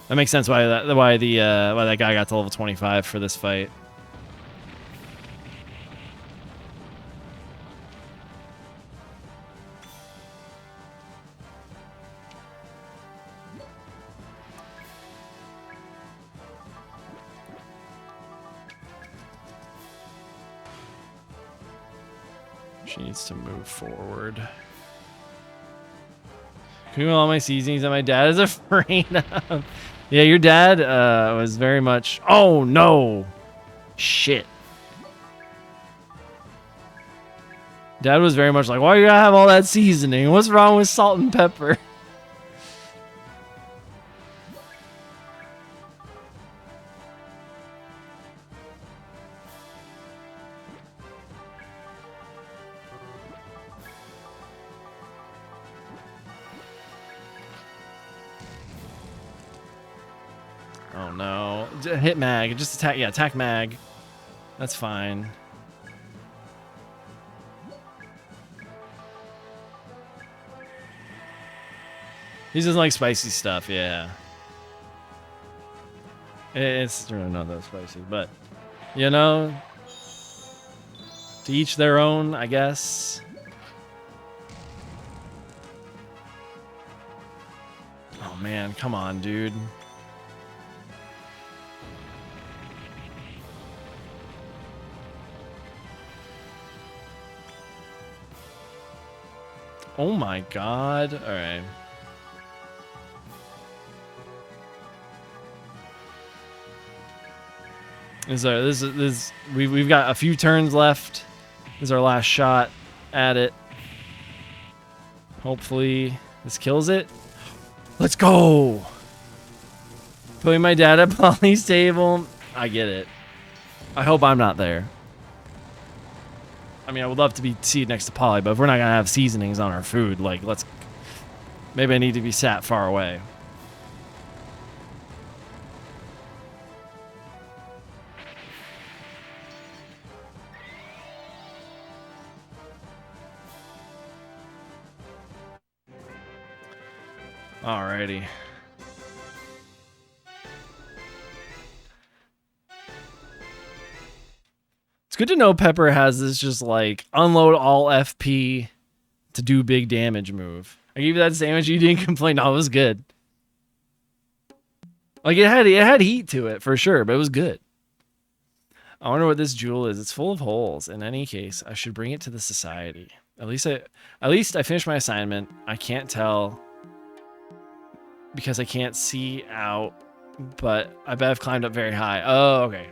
That makes sense why that guy got to level 25 for this fight. She needs to move forward. Can you all my seasonings that my dad is afraid of? Yeah, your dad was very much. Oh no! Shit. Dad was very much like, why you gotta have all that seasoning? What's wrong with salt and pepper? Oh no. Hit mag. Just attack. Yeah, attack mag. That's fine. He doesn't like spicy stuff, yeah. It's really not that spicy, but, you know, to each their own, I guess. Oh man, come on, dude. Oh my god. All right. We've got a few turns left. This is our last shot at it. Hopefully this kills it. Let's go. Putting my dad at Polly's table. I get it. I hope I'm not there. I mean, I would love to be seated next to Polly, but if we're not gonna have seasonings on our food, like, let's. Maybe I need to be sat far away. Alrighty. It's good to know Pepper has this just like unload all FP to do big damage move. I gave you that sandwich, you didn't complain. No, it was good. Like it had heat to it for sure, but it was good. I wonder what this jewel is. It's full of holes. In any case, I should bring it to the society. At least I finished my assignment. I can't tell because I can't see out, but I bet I've climbed up very high. Oh, okay.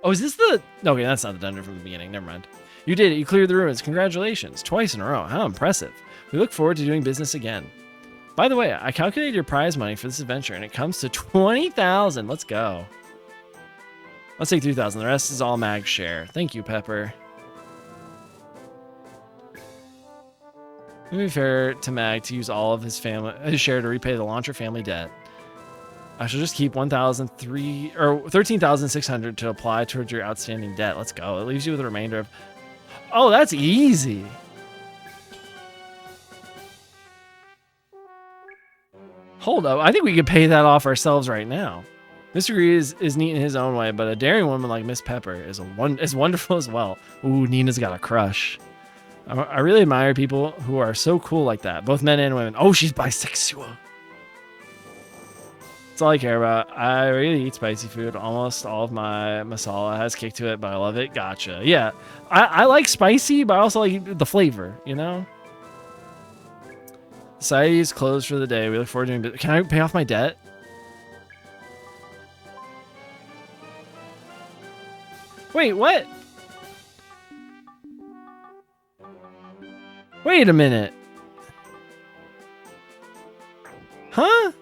Oh, is this the... Okay, that's not the dungeon from the beginning. Never mind. You did it. You cleared the ruins. Congratulations. Twice in a row. How impressive. We look forward to doing business again. By the way, I calculated your prize money for this adventure, and it comes to 20,000. Let's go. Let's take 3,000. The rest is all Mag's share. Thank you, Pepper. It would be fair to Mag to use all of his share to repay the launcher family debt. I shall just keep 13,600 to apply towards your outstanding debt. Let's go. It leaves you with a remainder of... Oh, that's easy. Hold up. I think we could pay that off ourselves right now. Mr. Green is neat in his own way, but a daring woman like Miss Pepper is wonderful as well. Ooh, Nina's got a crush. I really admire people who are so cool like that, both men and women. Oh, she's bisexual. That's all I care about. I really eat spicy food. Almost all of my masala has kick to it, but I love it. Gotcha. Yeah, I like spicy, but I also like the flavor, you know? Society is closed for the day. We look forward to doing business. Can I pay off my debt? Wait, what? Wait a minute. Huh?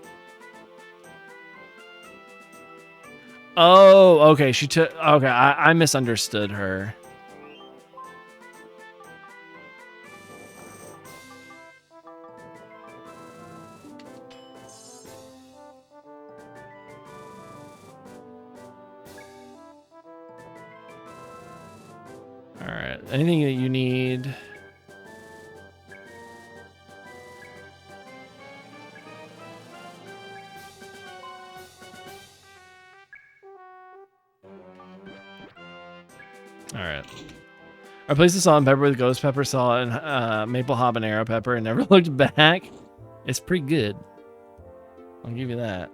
Oh, okay. She took... Okay, I misunderstood her. Alright, right. Anything that you need? All right. I placed the salt and pepper with ghost pepper, salt, and maple habanero pepper and never looked back. It's pretty good. I'll give you that.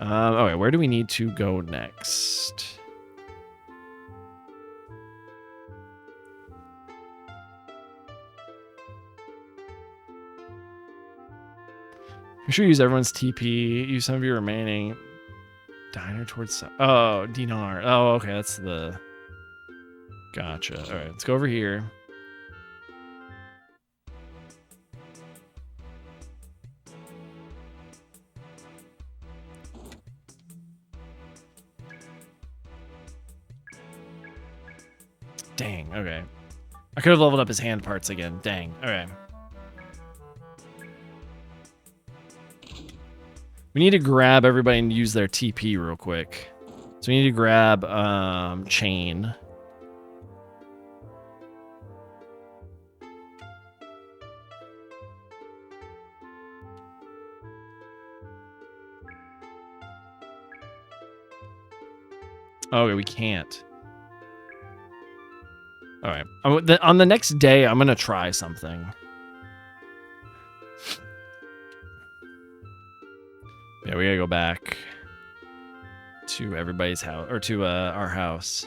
Okay, where do we need to go next? Make sure you use everyone's TP. Use some of your remaining diner towards... Oh, dinar. Oh, okay, that's the... Gotcha. All right, let's go over here. Dang, okay. I could have leveled up his hand parts again. Dang, okay. We need to grab everybody and use their TP real quick. So we need to grab chain. Okay, we can't. All right. On the next day, I'm going to try something. Yeah, we got to go back to everybody's house, or to our house.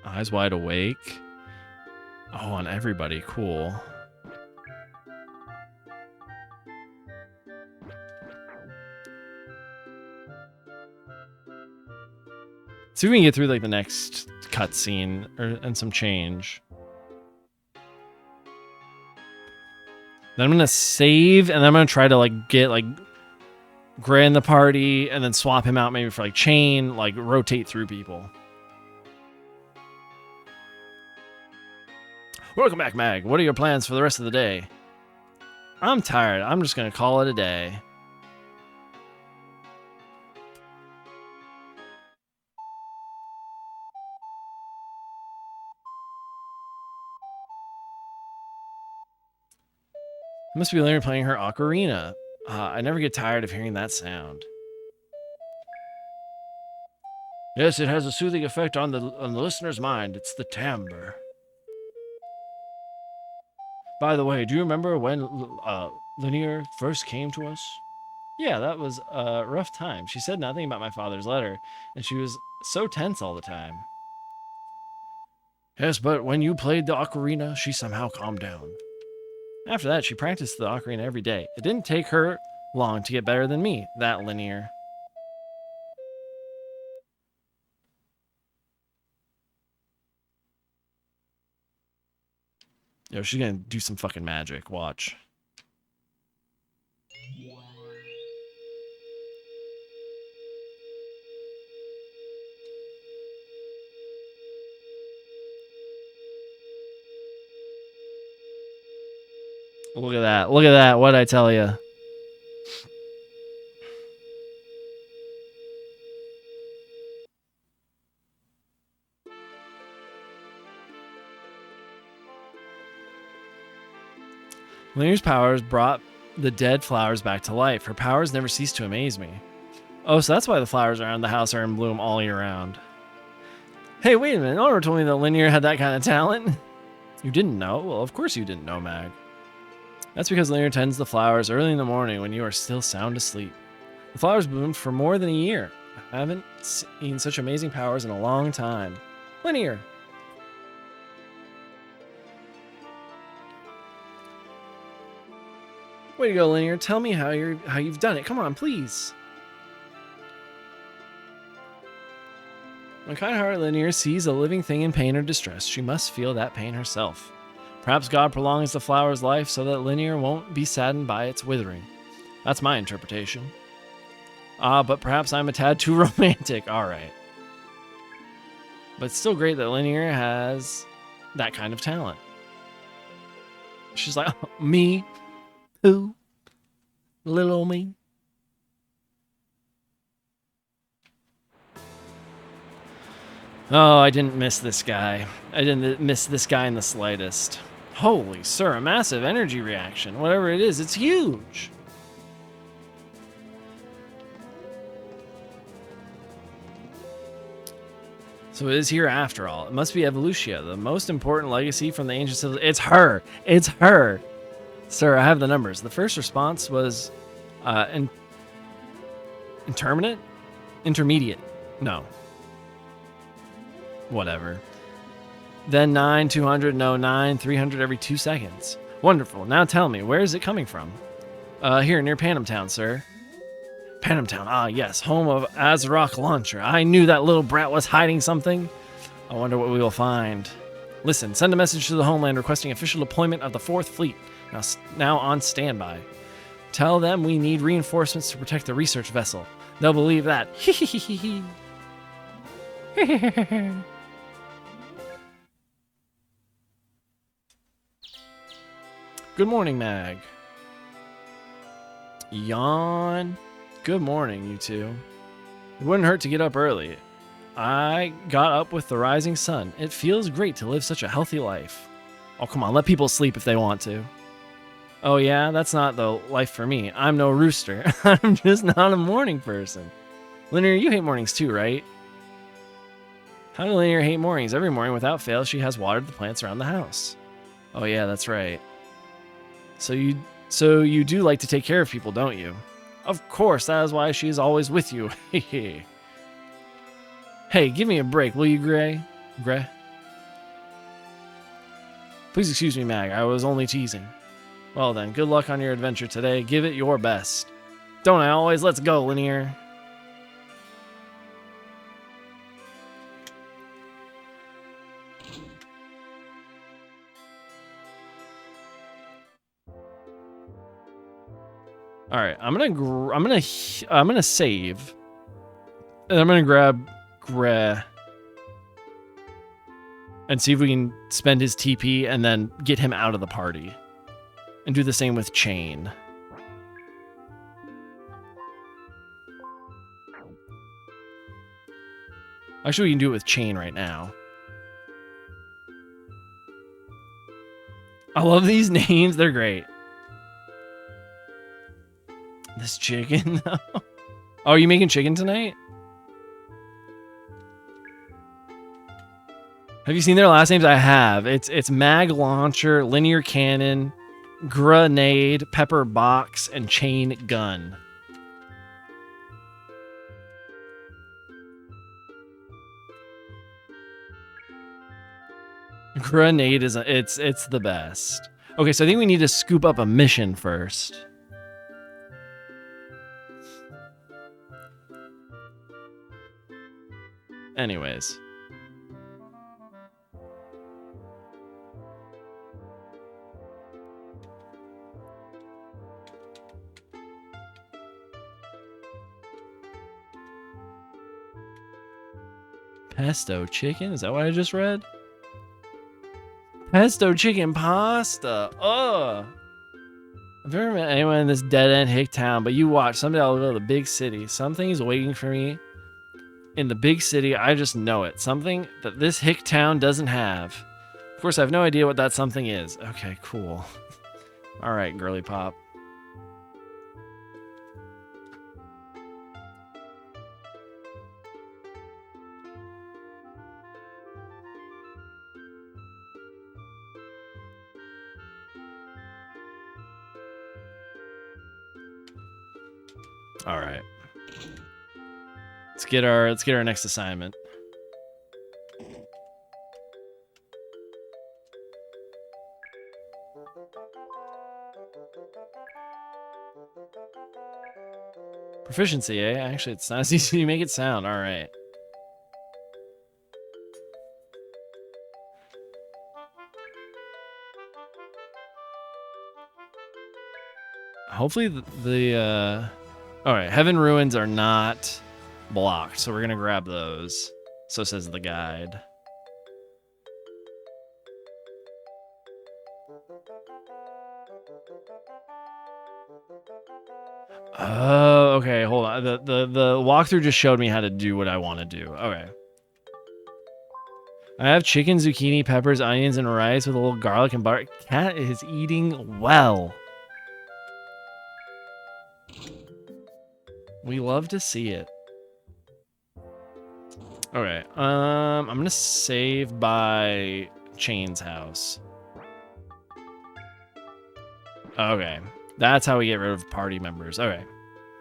Eyes wide awake. Oh, on everybody. Cool. See if we can get through like the next cutscene and some change. Then I'm gonna save, and then I'm gonna try to like get like Gray in the party, and then swap him out maybe for like chain, like rotate through people. Welcome back, Mag. What are your plans for the rest of the day? I'm tired. I'm just gonna call it a day. I must be Leonard playing her ocarina. I never get tired of hearing that sound. Yes, it has a soothing effect on the listener's mind. It's the timbre. By the way, do you remember when Linear first came to us? Yeah, that was a rough time. She said nothing about my father's letter, and she was so tense all the time. Yes, but when you played the ocarina, she somehow calmed down. After that, she practiced the ocarina every day. It didn't take her long to get better than me, that Linear. Yo, she's gonna do some fucking magic. Watch. Look at that. Look at that. What'd I tell you? Linear's powers brought the dead flowers back to life. Her powers never cease to amaze me. Oh, so that's why the flowers around the house are in bloom all year round. Hey, wait a minute. No one ever told me that Linear had that kind of talent. You didn't know? Well, of course you didn't know, Mag. That's because Linear tends the flowers early in the morning when you are still sound asleep. The flowers bloomed for more than a year. I haven't seen such amazing powers in a long time. Linear. Way to go, Linear. Tell me how you've done it. Come on, please. When kind-hearted Linear sees a living thing in pain or distress, she must feel that pain herself. Perhaps God prolongs the flower's life so that Linear won't be saddened by its withering. That's my interpretation. But perhaps I'm a tad too romantic. All right. But it's still great that Linear has that kind of talent. She's like, oh, me? Who? Little me? Oh, I didn't miss this guy. I didn't miss this guy in the slightest. Holy sir, a massive energy reaction. Whatever it is, it's huge. So it is here after all. It must be Evolutia, the most important legacy from the ancient civilization. It's her. It's her. Sir, I have the numbers. The first response was intermediate. No. Whatever. Then 9, 200, no, 9, 300 every 2 seconds. Wonderful. Now tell me, where is it coming from? Here, near Panem Town, sir. Panem Town, ah yes, home of Azrock Launcher. I knew that little brat was hiding something. I wonder what we will find. Listen, send a message to the homeland requesting official deployment of the 4th Fleet. Now on standby. Tell them we need reinforcements to protect the research vessel. They'll believe that. Good morning, Mag. Yawn. Good morning, you two. It wouldn't hurt to get up early. I got up with the rising sun. It feels great to live such a healthy life. Oh, come on, let people sleep if they want to. Oh yeah, that's not the life for me. I'm no rooster. I'm just not a morning person. Linear, you hate mornings too, right? How do Linear hate mornings? Every morning, without fail, she has watered the plants around the house. Oh yeah, that's right. So you do like to take care of people, don't you? Of course, that is why she is always with you. Hey, give me a break, will you, Gray? Gray? Please excuse me, Mag. I was only teasing. Well then, good luck on your adventure today. Give it your best. Don't I always? Let's go, Linear. All right, I'm gonna save, and I'm gonna grab Gray and see if we can spend his TP and then get him out of the party, and do the same with Chain. Actually, we can do it with Chain right now. I love these names; they're great. This chicken. Oh, are you making chicken tonight? Have you seen their last names? I have. It's Mag Launcher, Linear Cannon, Grenade, Pepper Box, and Chain Gun. Grenade is it's the best. Okay, so I think we need to scoop up a mission first. Anyways. Pesto chicken? Is that what I just read? Pesto chicken pasta. Ugh. I've never met anyone in this dead-end hick town, but you watch. Someday I'll go to the big city. Something's waiting for me in the big city. I just know it. Something that this hick town doesn't have. Of course, I have no idea what that something is. Okay, cool. All right, girly pop. All right. Let's get our next assignment. Proficiency, eh? Actually, it's not as easy as you make it sound. All right. Hopefully the All right, Heaven Ruins are not blocked, so we're gonna grab those. So says the guide. Oh, okay. Hold on. The walkthrough just showed me how to do what I want to do. Okay. I have chicken, zucchini, peppers, onions, and rice with a little garlic and butter. Cat is eating well. We love to see it. Okay. I'm gonna save by Chain's house. Okay. That's how we get rid of party members. Okay.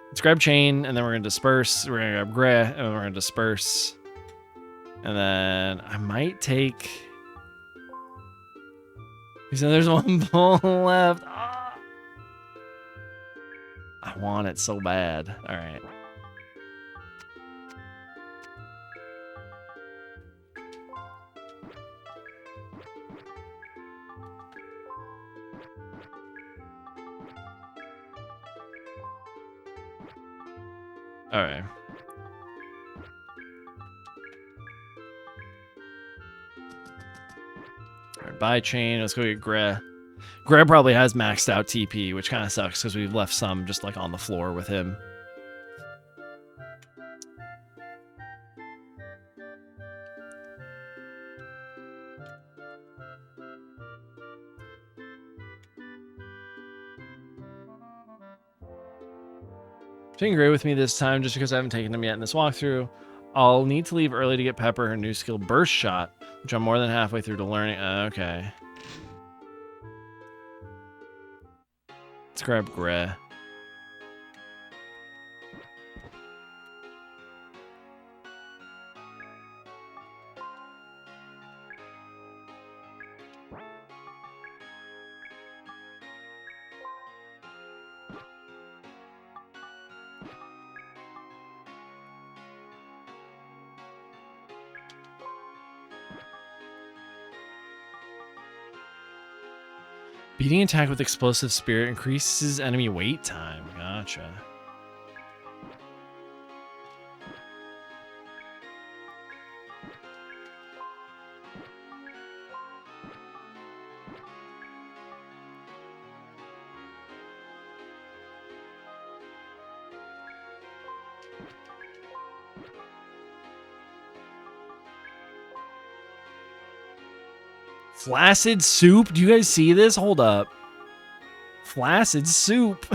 Let's grab Chain, and then we're gonna disperse. We're gonna grab Gray, and then we're gonna disperse. And then I might take. He said there's one ball left. Ah! I want it so bad. All right. All right. All right, buy Chain. Let's go get Gray. Gray probably has maxed out TP, which kind of sucks because we've left some just like on the floor with him. Taking Gray with me this time just because I haven't taken him yet in this walkthrough. I'll need to leave early to get Pepper her new skill Burst Shot, which I'm more than halfway through to learning. Okay. Let's grab Gray. Beating attack with explosive spirit increases enemy wait time. Gotcha. Flaccid soup? Do you guys see this? Hold up. Flaccid soup.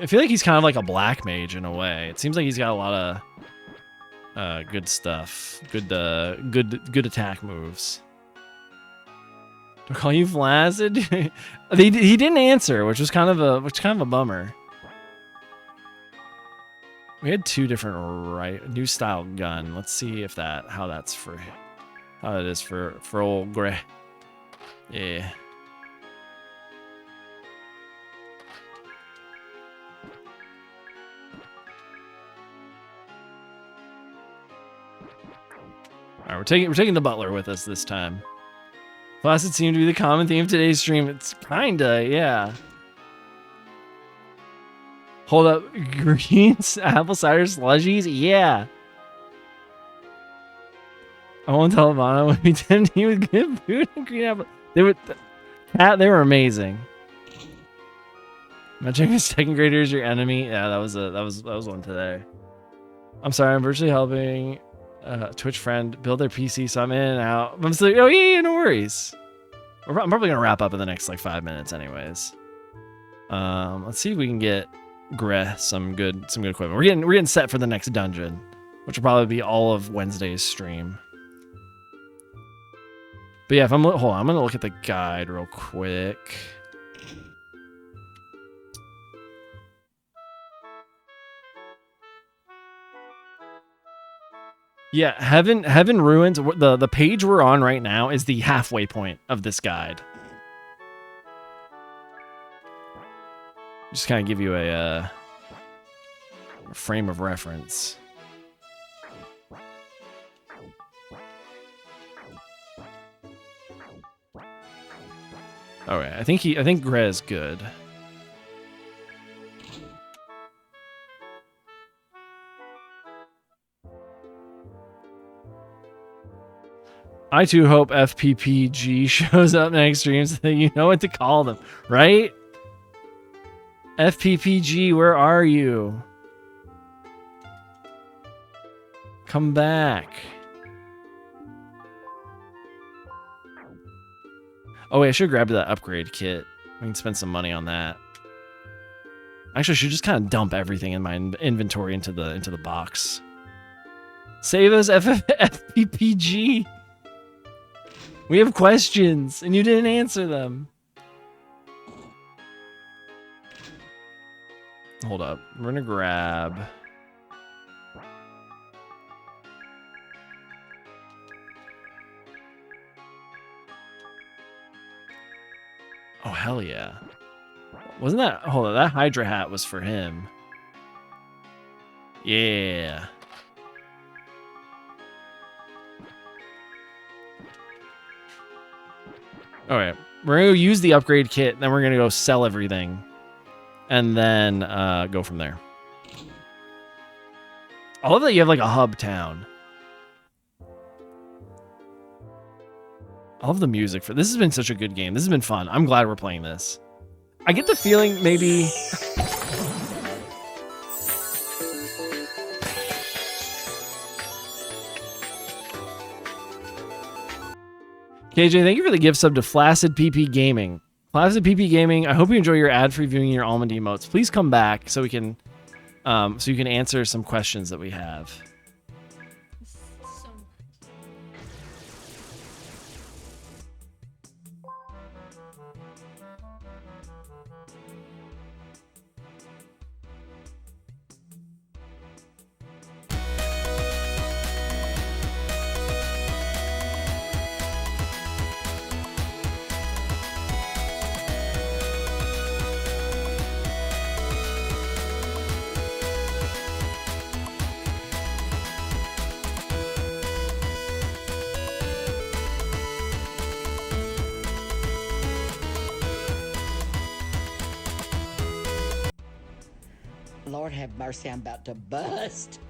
I feel like he's kind of like a black mage in a way. It seems like he's got a lot of good stuff, good attack moves. Do I call you flaccid? He didn't answer, which was kind of a bummer. We had two different new style gun. Let's see if how that is for old Gray. Yeah. All right, we're taking the butler with us this time. Flaccid seemed to be the common theme of today's stream. It's kinda, yeah. Hold up, greens, apple cider slushies, yeah. I won't tell Ivana when we didn't even get food and green apple. They were amazing. Imagine if second grader is your enemy. Yeah, that was one today. I'm sorry, I'm virtually helping. Twitch friend build their PC, so I'm in and out. I'm still, oh yeah, no worries. I'm probably gonna wrap up in the next like 5 minutes, anyways. Let's see if we can get Gray some good equipment. We're getting set for the next dungeon, which will probably be all of Wednesday's stream. But yeah, hold on, I'm gonna look at the guide real quick. Yeah, Heaven Ruins, the page we're on right now is the halfway point of this guide. Just kind of give you a frame of reference. Okay, I think Grez good. I too hope FPPG shows up next stream so that you know what to call them, right? FPPG, where are you? Come back. Oh wait, I should grab that upgrade kit. We can spend some money on that. Actually, I should just kind of dump everything in my inventory into the box. Save us, FPPG. We have questions, and you didn't answer them. Hold up. We're gonna grab... Oh, hell yeah. Wasn't that... Hold on, that Hydra hat was for him. Yeah. Alright, we're gonna go use the upgrade kit, then we're gonna go sell everything. And then go from there. I love that you have like a hub town. I love the music for this. Has been such a good game. This has been fun. I'm glad we're playing this. I get the feeling maybe... KJ, thank you for the gift sub to Flaccid PP Gaming. Flaccid PP Gaming, I hope you enjoy your ad-free viewing your almond emotes. Please come back so we can, so you can answer some questions that we have. Lord have mercy, I'm about to bust.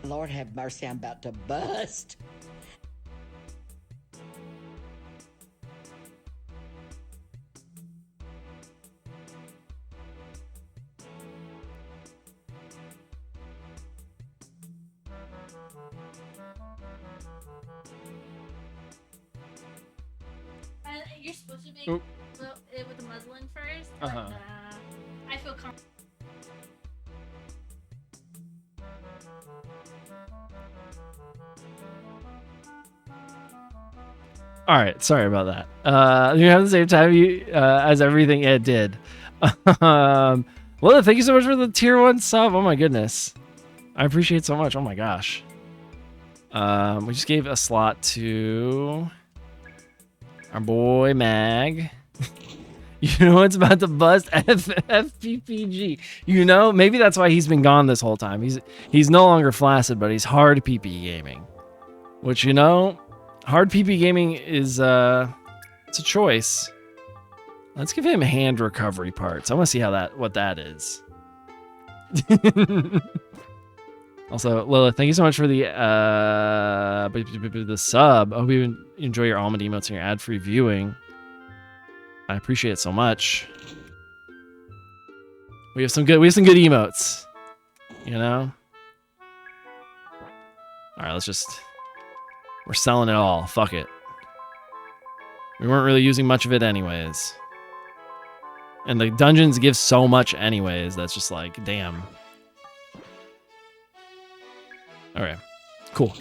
Lord have mercy, I'm about to bust. You're supposed to make it with the muslin first, but I feel comfortable. All right, sorry about that. You have the same time as everything it did. Well, thank you so much for the tier 1 sub. Oh my goodness, I appreciate it so much. Oh my gosh. We just gave a slot to our boy Mag. You know what's about to bust? FPPG. You know, maybe that's why he's been gone this whole time. He's no longer flaccid, but he's hard PP gaming. Which, you know, hard PP gaming is it's a choice. Let's give him hand recovery parts. I want to see what that is. Also, Lilith, thank you so much for the sub. I hope you enjoy your almond emotes and your ad-free viewing. I appreciate it so much. We have some good emotes. You know? Alright, we're selling it all. Fuck it. We weren't really using much of it anyways. And the dungeons give so much anyways, that's just like, damn. Alright. Cool.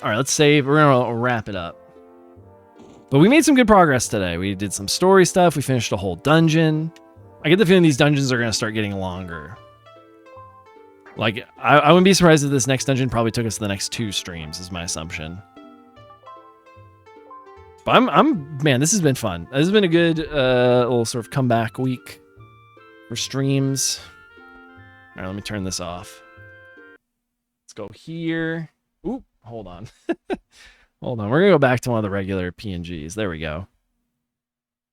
Alright, let's save. We're gonna wrap it up. But we made some good progress today. We did some story stuff. We finished a whole dungeon. I get the feeling these dungeons are going to start getting longer. Like, I wouldn't be surprised if this next dungeon probably took us the next 2 streams, is my assumption. But man, this has been fun. This has been a good little sort of comeback week for streams. All right, let me turn this off. Let's go here. Oop, hold on. Hold on. We're going to go back to one of the regular PNGs. There we go.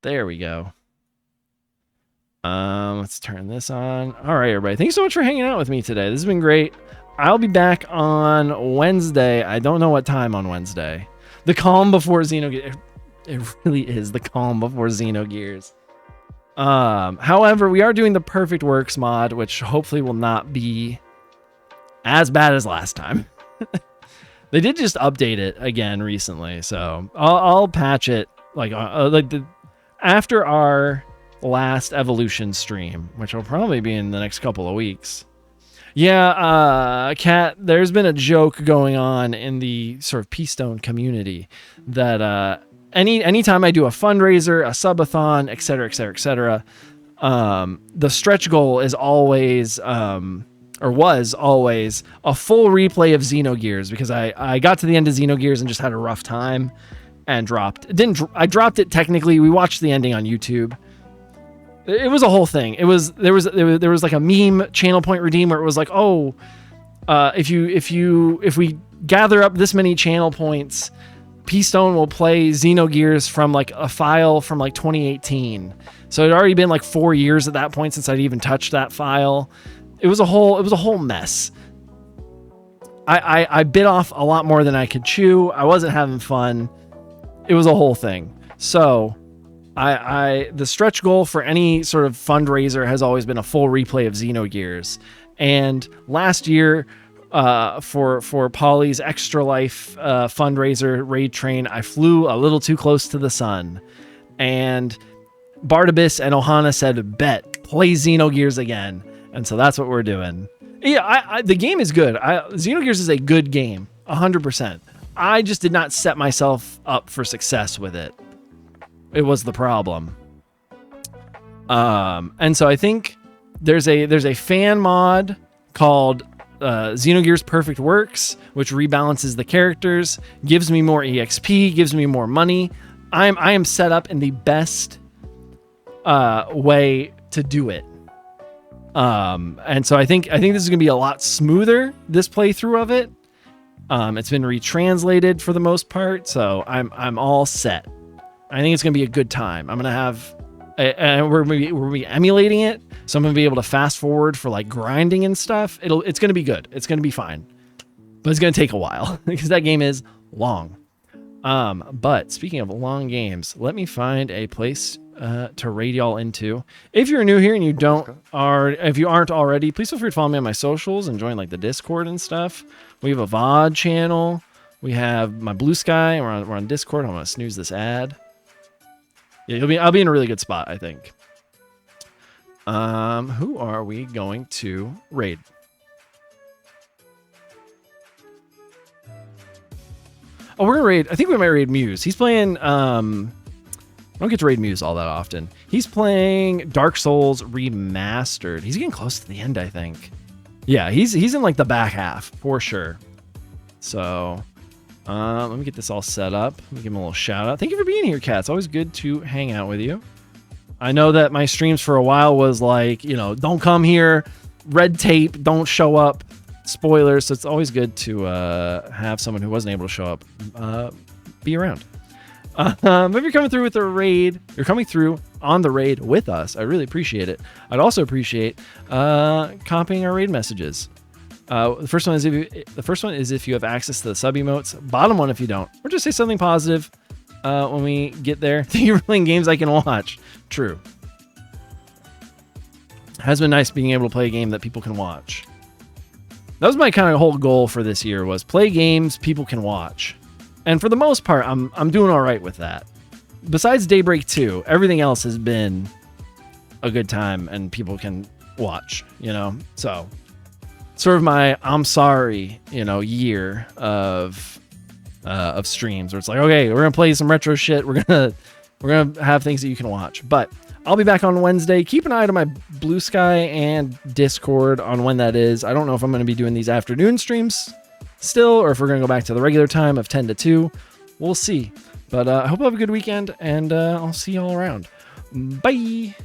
There we go. Let's turn this on. All right, everybody. Thanks so much for hanging out with me today. This has been great. I'll be back on Wednesday. I don't know what time on Wednesday. The calm before Xenogears. It really is the calm before Xenogears. However, we are doing the Perfect Works mod, which hopefully will not be as bad as last time. They did just update it again recently, so I'll patch it after our last Evolution stream, which will probably be in the next couple of weeks. Yeah, Kat, there's been a joke going on in the sort of P-Stone community that anytime I do a fundraiser, a subathon, et cetera, the stretch goal is always, or was always, a full replay of Xenogears, because I got to the end of Xenogears and just had a rough time and dropped. I dropped it technically. We watched the ending on YouTube. It was a whole thing. There was like a meme channel point redeem where it was like, oh, if we gather up this many channel points, P-Stone will play Xenogears from like a file from like 2018. So it had already been like 4 years at that point since I'd even touched that file. It was a whole mess. I bit off a lot more than I could chew. I wasn't having fun. It was a whole thing. So the stretch goal for any sort of fundraiser has always been a full replay of Xenogears. And last year, for Polly's Extra Life fundraiser raid train, I flew a little too close to the sun. And Bartabas and Ohana said, bet, play Xenogears again. And so that's what we're doing. Yeah, the game is good. Xenogears is a good game, 100%. I just did not set myself up for success with it. It was the problem. And so I think there's a fan mod called Xenogears Perfect Works, which rebalances the characters, gives me more EXP, gives me more money. I am set up in the best way to do it. And so I think this is gonna be a lot smoother, this playthrough of it. It's been retranslated for the most part, so I'm all set. I think it's gonna be a good time. I'm gonna have, and we're gonna be emulating it, so I'm gonna be able to fast forward for like grinding and stuff. It's gonna be good. It's gonna be fine, but it's gonna take a while because that game is long. But speaking of long games, let me find a place to raid y'all into. If you're new here and if you aren't already, please feel free to follow me on my socials and join like the Discord and stuff. We have a VOD channel. We have my Blue Sky. We're on Discord. I'm gonna snooze this ad. Yeah, I'll be in a really good spot, I think. Who are we going to raid? Oh, we're gonna raid. I think we might raid Muse. He's playing. I don't get to raid Muse all that often. He's playing Dark Souls Remastered. He's getting close to the end, I think. Yeah, he's in like the back half for sure. So, let me get this all set up. Let me give him a little shout out. Thank you for being here, Kat. It's always good to hang out with you. I know that my streams for a while was like, don't come here, red tape, don't show up, spoilers. So it's always good to have someone who wasn't able to show up be around. If you're coming through with the raid, you're coming through on the raid with us. I really appreciate it. I'd also appreciate copying our raid messages. The first one is if you have access to the sub emotes. Bottom one if you don't. Or just say something positive when we get there. Thank you for playing games I can watch. True. Has been nice being able to play a game that people can watch. That was my kind of whole goal for this year, was play games people can watch. And for the most part, I'm doing all right with that. Besides Daybreak 2, everything else has been a good time and people can watch, So, sort of my I'm sorry, year of streams where it's like, okay, we're gonna play some retro shit. We're gonna have things that you can watch. But I'll be back on Wednesday. Keep an eye on my Blue Sky and Discord on when that is. I don't know if I'm gonna be doing these afternoon streams still, or if we're gonna go back to the regular time of 10 to 2. We'll see. But I hope you have a good weekend, and I'll see you all around. Bye.